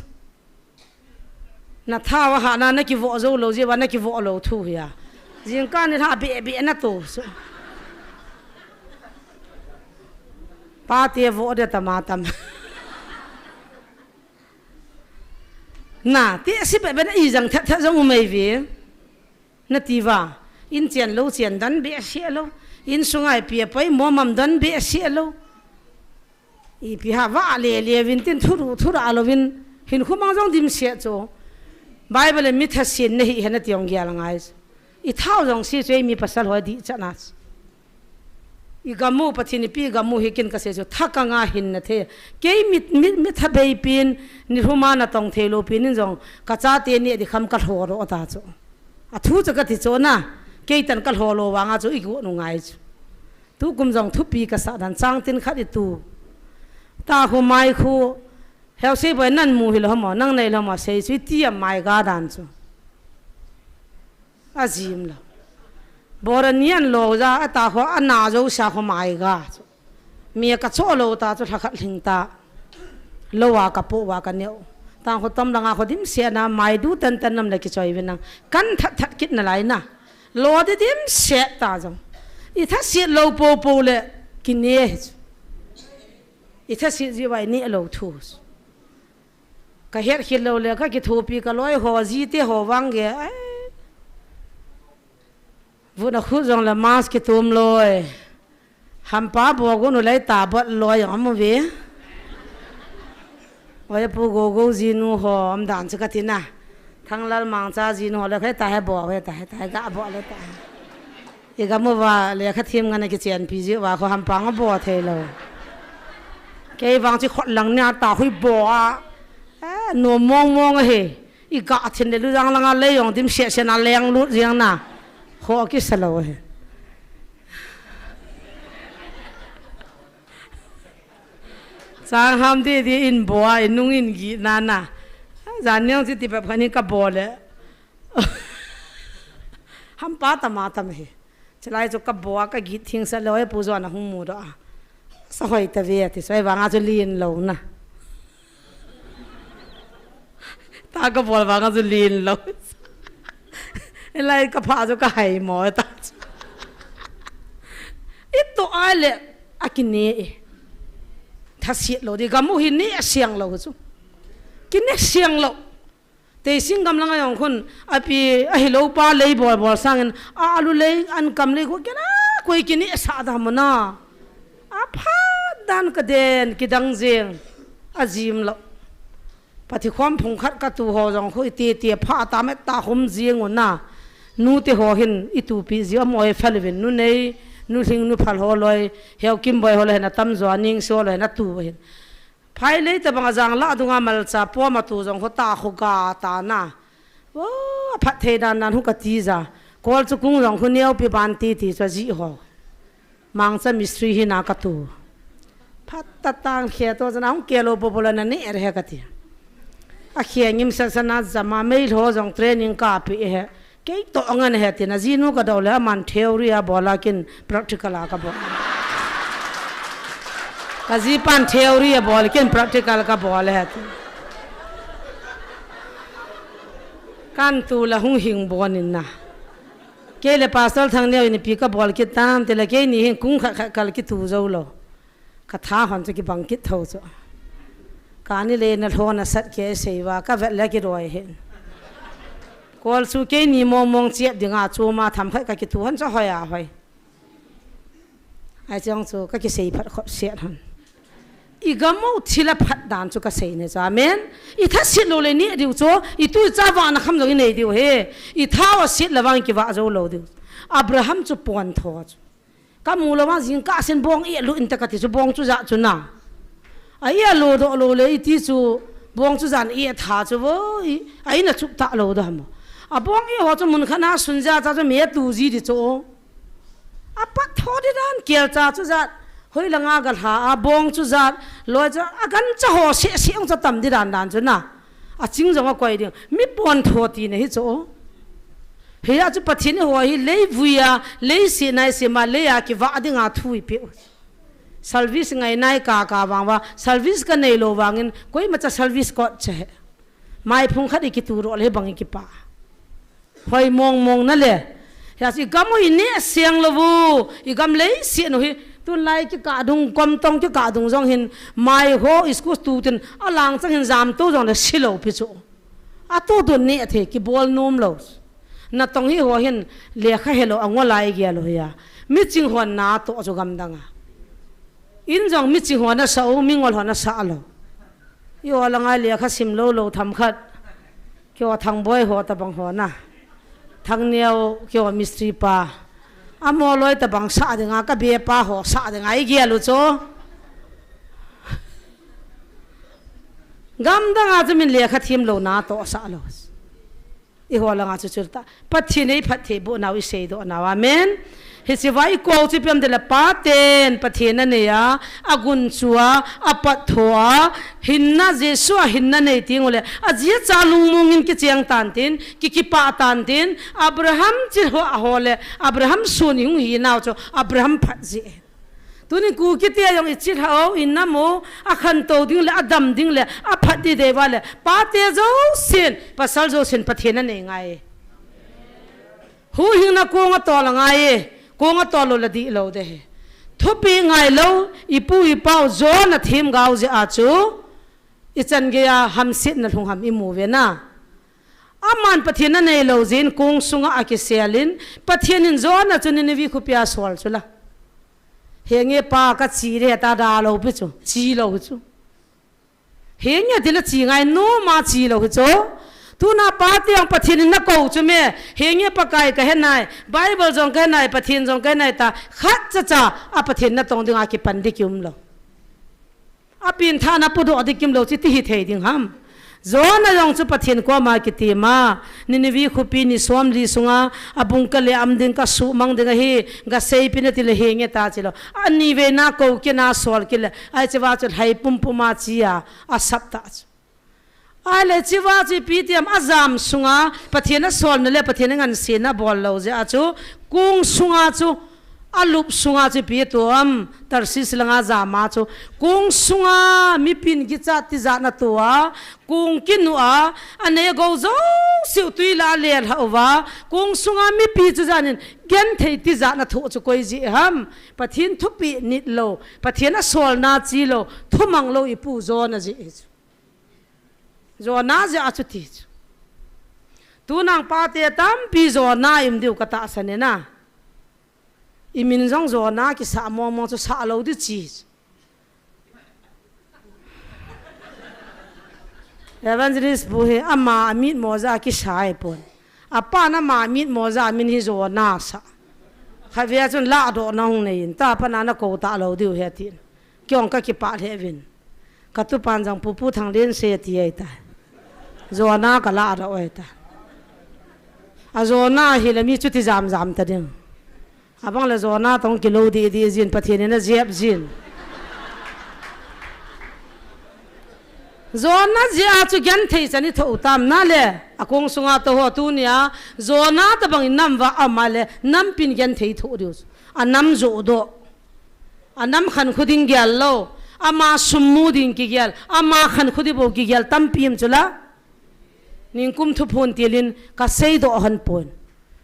น่ะท้าวหานานักกิโวโจโลจีวันนักกิโวโลทูเฮียจิงการนี่ท่าเบียน่ะโตป้าเตียโวเดตมาตามน่ะที่สิบเป็นอีจังทัดจงอุเมวีนั่นที่ว่าอินเจียนโลเจียนดันเบียเสียโลอินสุงไอเปียไปมัวมัมดันเบียเสียโลอีพิหาว่าเลียวินตินทุระอลวินหินคุ้มมังจงดิมเสียโจไบเบิลมิทัศน์นี่เห็นที่องเกียร์ลังไงอีเท่าจงสิช่วยมีภาษาหัวดีจัดนัดอีกามูปฏินิปีกามูฮิกินก็เสียโจทักกังอาหินนะเทเกยมิทับเบยปีนนิรุมานะตองเทโลปีนิจงกระจาเตนี่ดิคำกัลโหโรตาโจอะทุจกติโจนะเกยตันกัลโหโลวางอาโจอีกวนงไงโจทุกุมจงทุปีกษัตริย์ดันจังตินขัดตูตาคูไม่คูเฮลซีไปนั่นมูฮิลหมอนั่งในละมาเสียชีวิตที่ไม่กาดันจูอาจิมละบริเนียนโลจาตาหัวอันนาจูชาคูไม่กามีกระโจโลตาจูทักลิงตาโลวากระปุวากันเนียวตาหัวต้มดังอาหัวดิมเสียนะไม่ดูเต็นน้ำเลยกิจอยวินังกันทัดคิดนั่นไรนะโลดิมเสียตาจังอีทัศเสียโลโปเลยกินเนี่ยอีทัศน์จีไว้นี่เราทูสก็เฮ็ดคิดเราเลยก็คิดทูปีก็ลอยหัวจีเตหัววังเกะวุ้นคู่จงละมาสกิตุมลอยหัมป้าบอกว่าหนูเลยตาบอดลอยอย่างมั่วเวว่าจะพูดโกจีนูหัวมด่านสกัดที่น่ะทั้งละมังจ้าจีนูหัวเลยแค่ตายบอกไว้ตายกะบอกเลยตายอีกมั่วว่าเลยแค่ทีมงานในกิจการพิจิตรว่าเขาหัมป้าก็บอกเทเลยแกฟังที่ขดหลังเนี่ยตาคุยบ่อหนูมองเฮอีกาทินเดือดรังลังอะไรอย่างที่เสียเสียนาแรงลุดยังน่ะขอกิสโลเฮสางห้ามที่อินบ่ออินนุ่งอินกีนั่นน่ะจานยังที่ที่แบบนี้ก็บ่อเลยห้ามป้าตามาตามเฮจะไล่จุกกับบ่อก็กีทิ้งสโลเฮปูจวนหุ่มมูดอ่ะสวยแต่เวียที่สวยวางอาจุลีนโลนะตาก็บอกวางอาจุลีนโลอะไรก็พาจุก็ให้หมอตาอีตัวอะไรอากินเนี่ยถ้าเสียโลดีก็มูหินเนี่ยเสียงโลจุกินเนี่ยเสียงโลแต่สิ่งกำลังอย่างคนอภิฮิโลปาเลยบอกสั่งอาลุเลยอันกำเลยก็กินนะคุยกินเนี่ยสาดามนะอาพาดันกระเด็นกิดังเจียงอาจิมละปฏิความพงคัดกระตูหัวจงคุยเตียพาตามตาหมเจียงวน่ะนู่ที่หัวหินอิตูปีเจียมวยเฟลวินนู่นนี่นู่ทิ้งนู่พัลหัวลอยเฮลกิมบอยหัวเลยนะตั้มจวนนิ่งโซ่เลยนะตัวเห็นภายเลยแต่บางจังละดุงามัลซาพัวมาตัวจงเขาตาขุกาตาหน้าว้าพัดเทดานันหุกตีจ้าก่อนจะกุ้งจงคนเนี้ยปีบันตีจะจีหัวมังจะมิสทรีหินากตูพัดตังเขียตัวจะน้องเกลูปบุลนันนี่เอร์เฮกตีอาเขียงิมศาสนาจะมาไม่รู้จงเทรนนิ่งกับเอเก cái to ngan he tin a zinu ka do le man theory a bola kin practical a ka bo ka zi pan theory a bol kin practical ka bol he kan tu la hung hing bonin na ke le pasal thang ne ni pi ka bol ki tam te la ke ni hing kung kha kal ki tu zo lo ka tha hon che ki bang ki tho zo ka ni le na thona sat ke seiwa ka vet la ki roi hen kol su ke ni mong chiat dinga chu ma tham khai ka ki tu han cha hoya hoi ai chang chu ka ki sei phat kho siat han i gamo thila phat dan chu ka sei ne cha men i tha sit lo le ni diu chu i tu cha wa na kham lo nei diu he i tha wa sit la wang ki wa zo lo diu abraham chu pon tho chu ka mu lo wa jing ka sen bong i lu in ta ka ti chu bong chu za chu na ai ya lo do lo le i ti chu bong chu zan i tha chu wo ai na chu ta lo da mo a bong i ho chu mun khana sun ja cha chu me tu ji di chu a pat tho di dan kel cha chu za hoi langa gal ha a bong chu zat lo cha a gan cha ho se se ong cha tam di dan dan chu na a ching jong a koi ding mi pon tho ti ne hi chu he a chu pathin ho hi le vuya le si nai se ma le ya ki wa ding a thui pe service ngai nai ka wang wa service ka nei lo wangin koi ma cha service ko che mai phung khat ki tu ro le bang ki pa hoi mong na le ya si gam hi ne siang lo bu I gam le si no hi tun lai ki ka dung kom tong ki ka dung jong hin mai ho school student alang chang hin jam to jong le silo pi chu a to do ne the ki bol nom lo na tong hi ho hin le kha helo angwa lai ge lo ya mi ching hon na to jo gam danga in jong mi ching hon na sa o mi ngol hon na sa lo yo langa le kha sim lo lo tham khat kyo thang boy ho ta bang ho na thang neo kyo mystery pa amo loi ta bang sa de nga ka be pa ho sa de ngai ge lu cho gam da nga min le kha thim lo na to sa lo I ho la nga chu chulta pathi nei phathe bo naw I sei do na amen he si vai ko chi pem de la pa ten pathi na ne ya agun chua apat thoa hinna jesu hinna nei tingole a ji cha lung mung in ki chiang tan tin ki pa tan tin abraham chi ho hole abraham sun hung hi naw cho abraham phat ji tuni ku ki te yong I chi hao in na mo a khan to ding le adam ding le a phat di de wale pa te zo sin pasal zo sin pathi na ne ngai hu hing na ko nga to la ngai ko nga to lo la di lo de thupi ngai lo ipu ipau zo na thim gau je a chu I chan ge ya ham sit na thung ham I mu ve na aman pathian na nei lo zin kung sunga a ki selin pathian in zo na chu ni vi khu pia sol chula henge pa ka chi re ta da lo pi chu chi lo chu henge dil chi ngai no ma chi lo chu tu na pa tiang pathian na ko chu me henge pa kai ka henai bible jong ka nai pathian jong ka nai ta khat cha cha a pathian na tong dinga ki pandi kyum lo a pin tha na pu do adikim lo chi ti hi thei ding ham zona yong chu pathian ko ma ki ti ma ni vi khupi ni som li sunga abung ka le am ding ka su mang ding hi ga sei pin ti le henge ta chilo ani ve na ko ke na sol ke le ai chewa chu hai pum puma chi ya a sap ta ale chewa chi pi tiam azam sunga pathian na sol ne le pathian ngan se na bol lo je a chu kung sunga chu alup sunga chi pi to am tarsis langa zama chu kung sunga mi pin gi cha ti za na to a kung kinu a ane go zo siu tui la le hawa kung sunga mi pi chu janin gen thei ti za na tho chu koi ji ham pathin thu pi nit lo pathin a sol na chi lo thumang lo ipu zo na ji zo na ja chu ti tu nang pa te tam pi zo na im diu ka ta sane na imin jong zo na ki sa mo mo chu sa lo di chi evangelist bu he ama amit mo za ki sai pon apa na ma amit mo za min hi zo na sa khavia chun la do na hung nei ta pa na ko ta lo diu he tin kyong ka ki pa le vin ka tu pan jang pu pu thang len se ti ai ta zo na ka la ro ai ta a zo na hi le mi chu ti jam jam ta ding abang la zona tong kilo di zin pathian na jeb zin zona zia chu gan thei chani tho tam na le akong sunga to ho tu nia zona ta bang nam wa amale nam pin gan thei tho rius anam zo do anam khan khuding gyal lo ama summu ding ki gyal ama khan khudi bo ki gyal tam pim chula ning kum thu phon tilin ka sei do han pon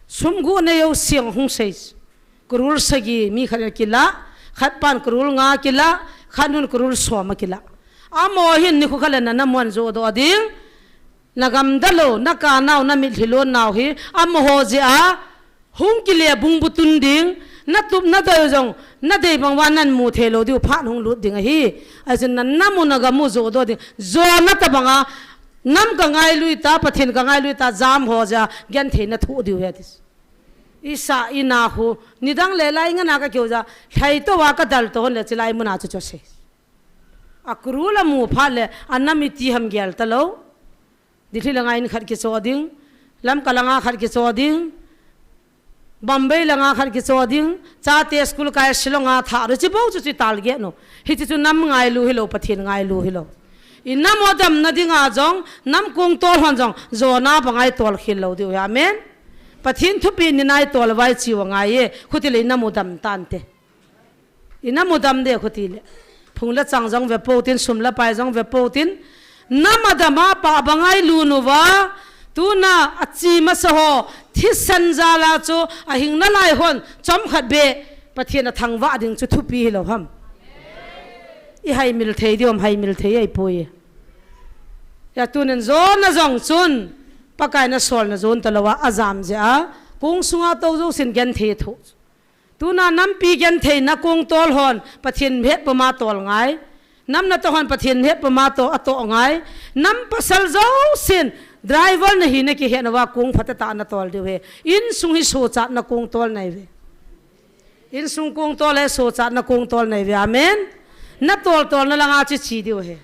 sum gu ne yo siang hung sei kurul sagi mi khal kila khat pan kurul nga kila khanun kurul soma kila amo hin ni khu khala na namon zo do ding nagam dalo naka naw na mi thilo naw hi amo ho je a hung kile bung butun ding na tup na do jong na de bang wanan mu thelo diu pha hung lut ding hi asin na namu naga mu zo do ding zo na ta banga nam ka ngai lui ta pathin ka ngai lui ta jam ho ja gen the na thu diu he dis isa ina hu nidang le lai nga na ka kyo ja thai to wa ka dal to le chilai mu na chu cho se akrula mu pha le anami ti ham gyal talo dithi langai ni khat ki so ding lam kalanga khat ki so ding Bombay langa khat ki so ding cha te school ka silonga tha ru chi bo chu chi tal ge no hi chi chu nam ngai lu hi lo pathin ngai lu hi lo inna modam na dinga jong nam kung tol hon jong zona bangai tol khil lo diu amen pathin thu pi ni nai tol wai chi wa ngai ye khuti le na modam tan te ina modam de khuti le phungla chang jong ve po tin sumla pai jong ve po tin namadama pa bangai lu nu wa tuna achi ma sa ho thisan jala chu a hing na lai hon chom khat be pathian a thangwa ding chu thu pi lo ham I hai mil thei diom hai mil thei ai poi ya tunen zon na jong chun pakai na sol na zon talawa azam ja kung sunga to zo sin gen the thu tuna nam pi gen thei na kung tol hon pathian het pama tol ngai nam na to hon pathian het pama to ato ngai nam pasal zo sin driver na hi na ki he na wa kung phata ta na tol de we in sung hi so cha na kung tol nai we in sung kung tol he so cha na kung tol nai we amen na tol tol na langa chi chi diu he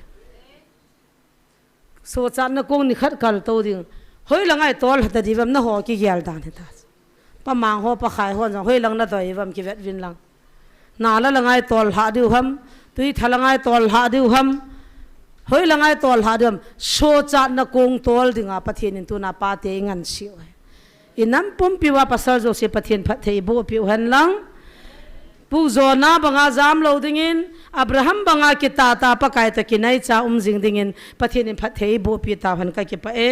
so cha na kung ni khat kal to ding hoi langai tol hata divam na ho ki gyal dan he ta pa mang ho pa khai ho jong hoi lang na doi vam ki vet vin lang na la langai tol ha diu ham tui thalangai tol ha diu ham hoi langai tol ha diam so cha na kung tol dinga pathin in tu na pa te ngan siu inam pum piwa pasal jo se pathin phat thei bo pi han lang pu zo na banga jam lo dingin abraham banga ki ta ta pa kai ta ki nai cha jing dingin pathin in phat thei bo pi ta han ka ki pa e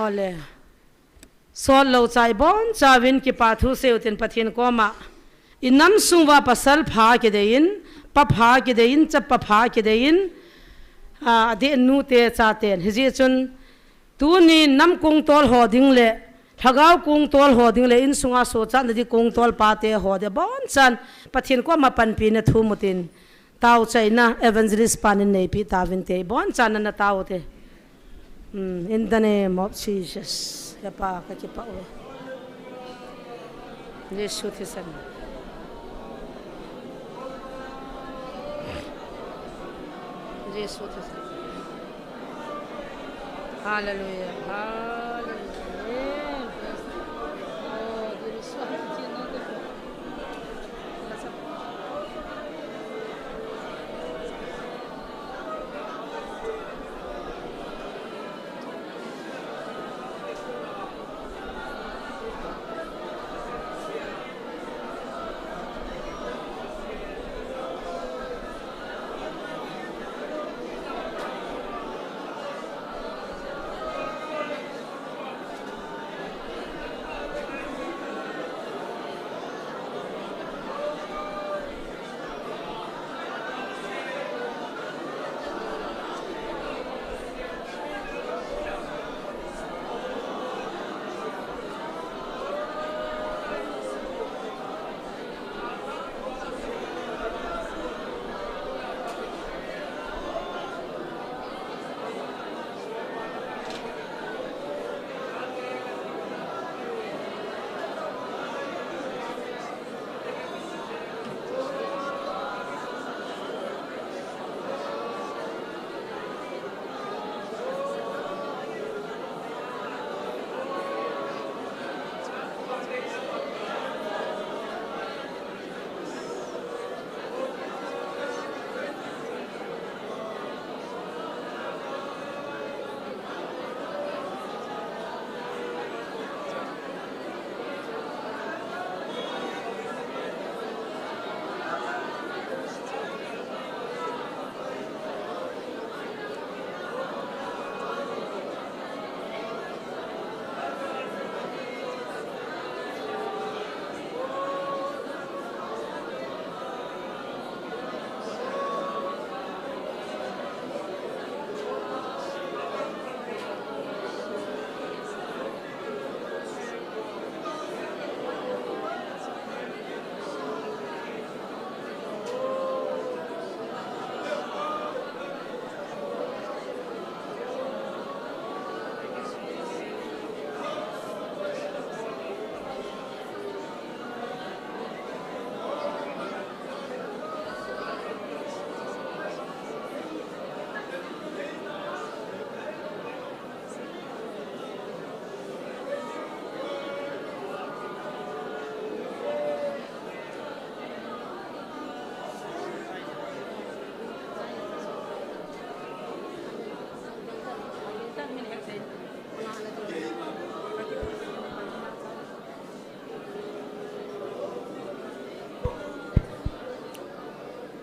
ole sol lo chai bon cha win ki pa thu se utin pathin ko ma inam sungwa pasal pha ke dein pa pha ke dein cha pa pha ke dein a de nu te cha ten hiji chun tu ni nam kung tol ho ding le thagau kung tol ho ding le in sunga so cha na di kung tol pa te ho de bon chan pathin ko ma pan pi na thu mutin tau chaina evangelist panin nei pi ta vin te bon chan na tau te in the name of Jesus ya pa ka ki pa o Yesu te san Yesu te san hallelujah hallelujah oh there is so much in the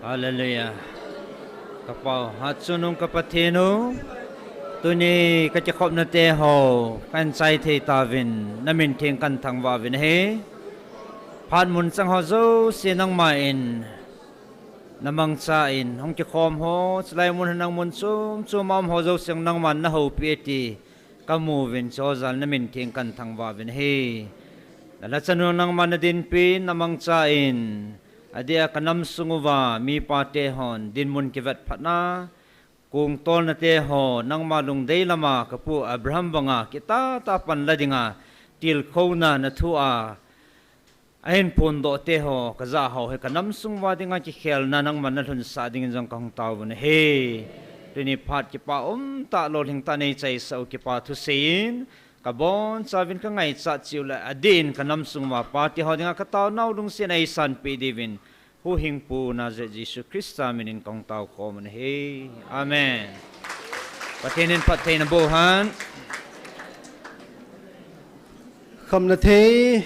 Hallelujah. Kapau hatsunung kapatino. Tuni kachakop na teho. Kansay te tavin. Namin ting kantang wavin he. Pan mun sang hozo sinang main. Namang sain. Hong chakom ho. Salay mun hanang mun sum. Sumam hozo siyang nang man na ho pieti. Kamuvin sozal namin ting kantang wavin he. Lalatsanun nang man na din pin. Namang sain. Adia kanam sunguwa mi patehon din mun kivat patna kung tol na teho nang malung day lama kapu Abraham banga kita tapan ladinga til kona na tua ahin pundo teho kazaho he kanam sungwa dinga ki khel na nang manalhun sa dingin jang kang tawun he tini phat ki pa ta lo hing ta nei chai sau ki pa thu sein kabon savin ka ngai cha chiula adin kanam sungwa party hodinga kataw naw lung sin ai san pe divin hu hing pu na je Jesus Christa minin kong taw ko man he amen patinin patay na buhan kham na the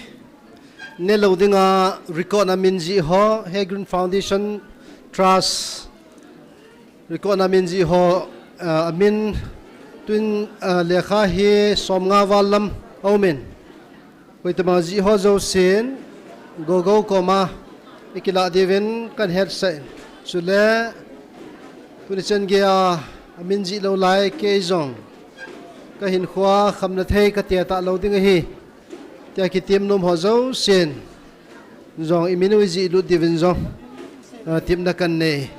ne lo dinga record na minji ho Hagrin Foundation Trust record na minji ho amin twin lekha hi somnga walam amen hoitama ji ho zo sin go koma ikila devin kan head sai sule tunichen ge amin ji lo lai ke zong ka hin khwa khamna thei ka tia ta lo ding hi tia ki tim nom ho zo sin zong iminu ji lu devin zong tim na kan ne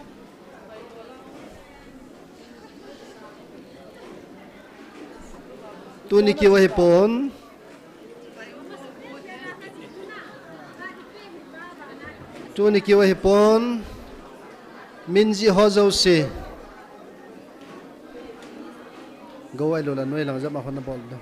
tuni ki wahi pon tuni ki wahi pon minji hozo se go ai lo la noi lang jama khon na bol do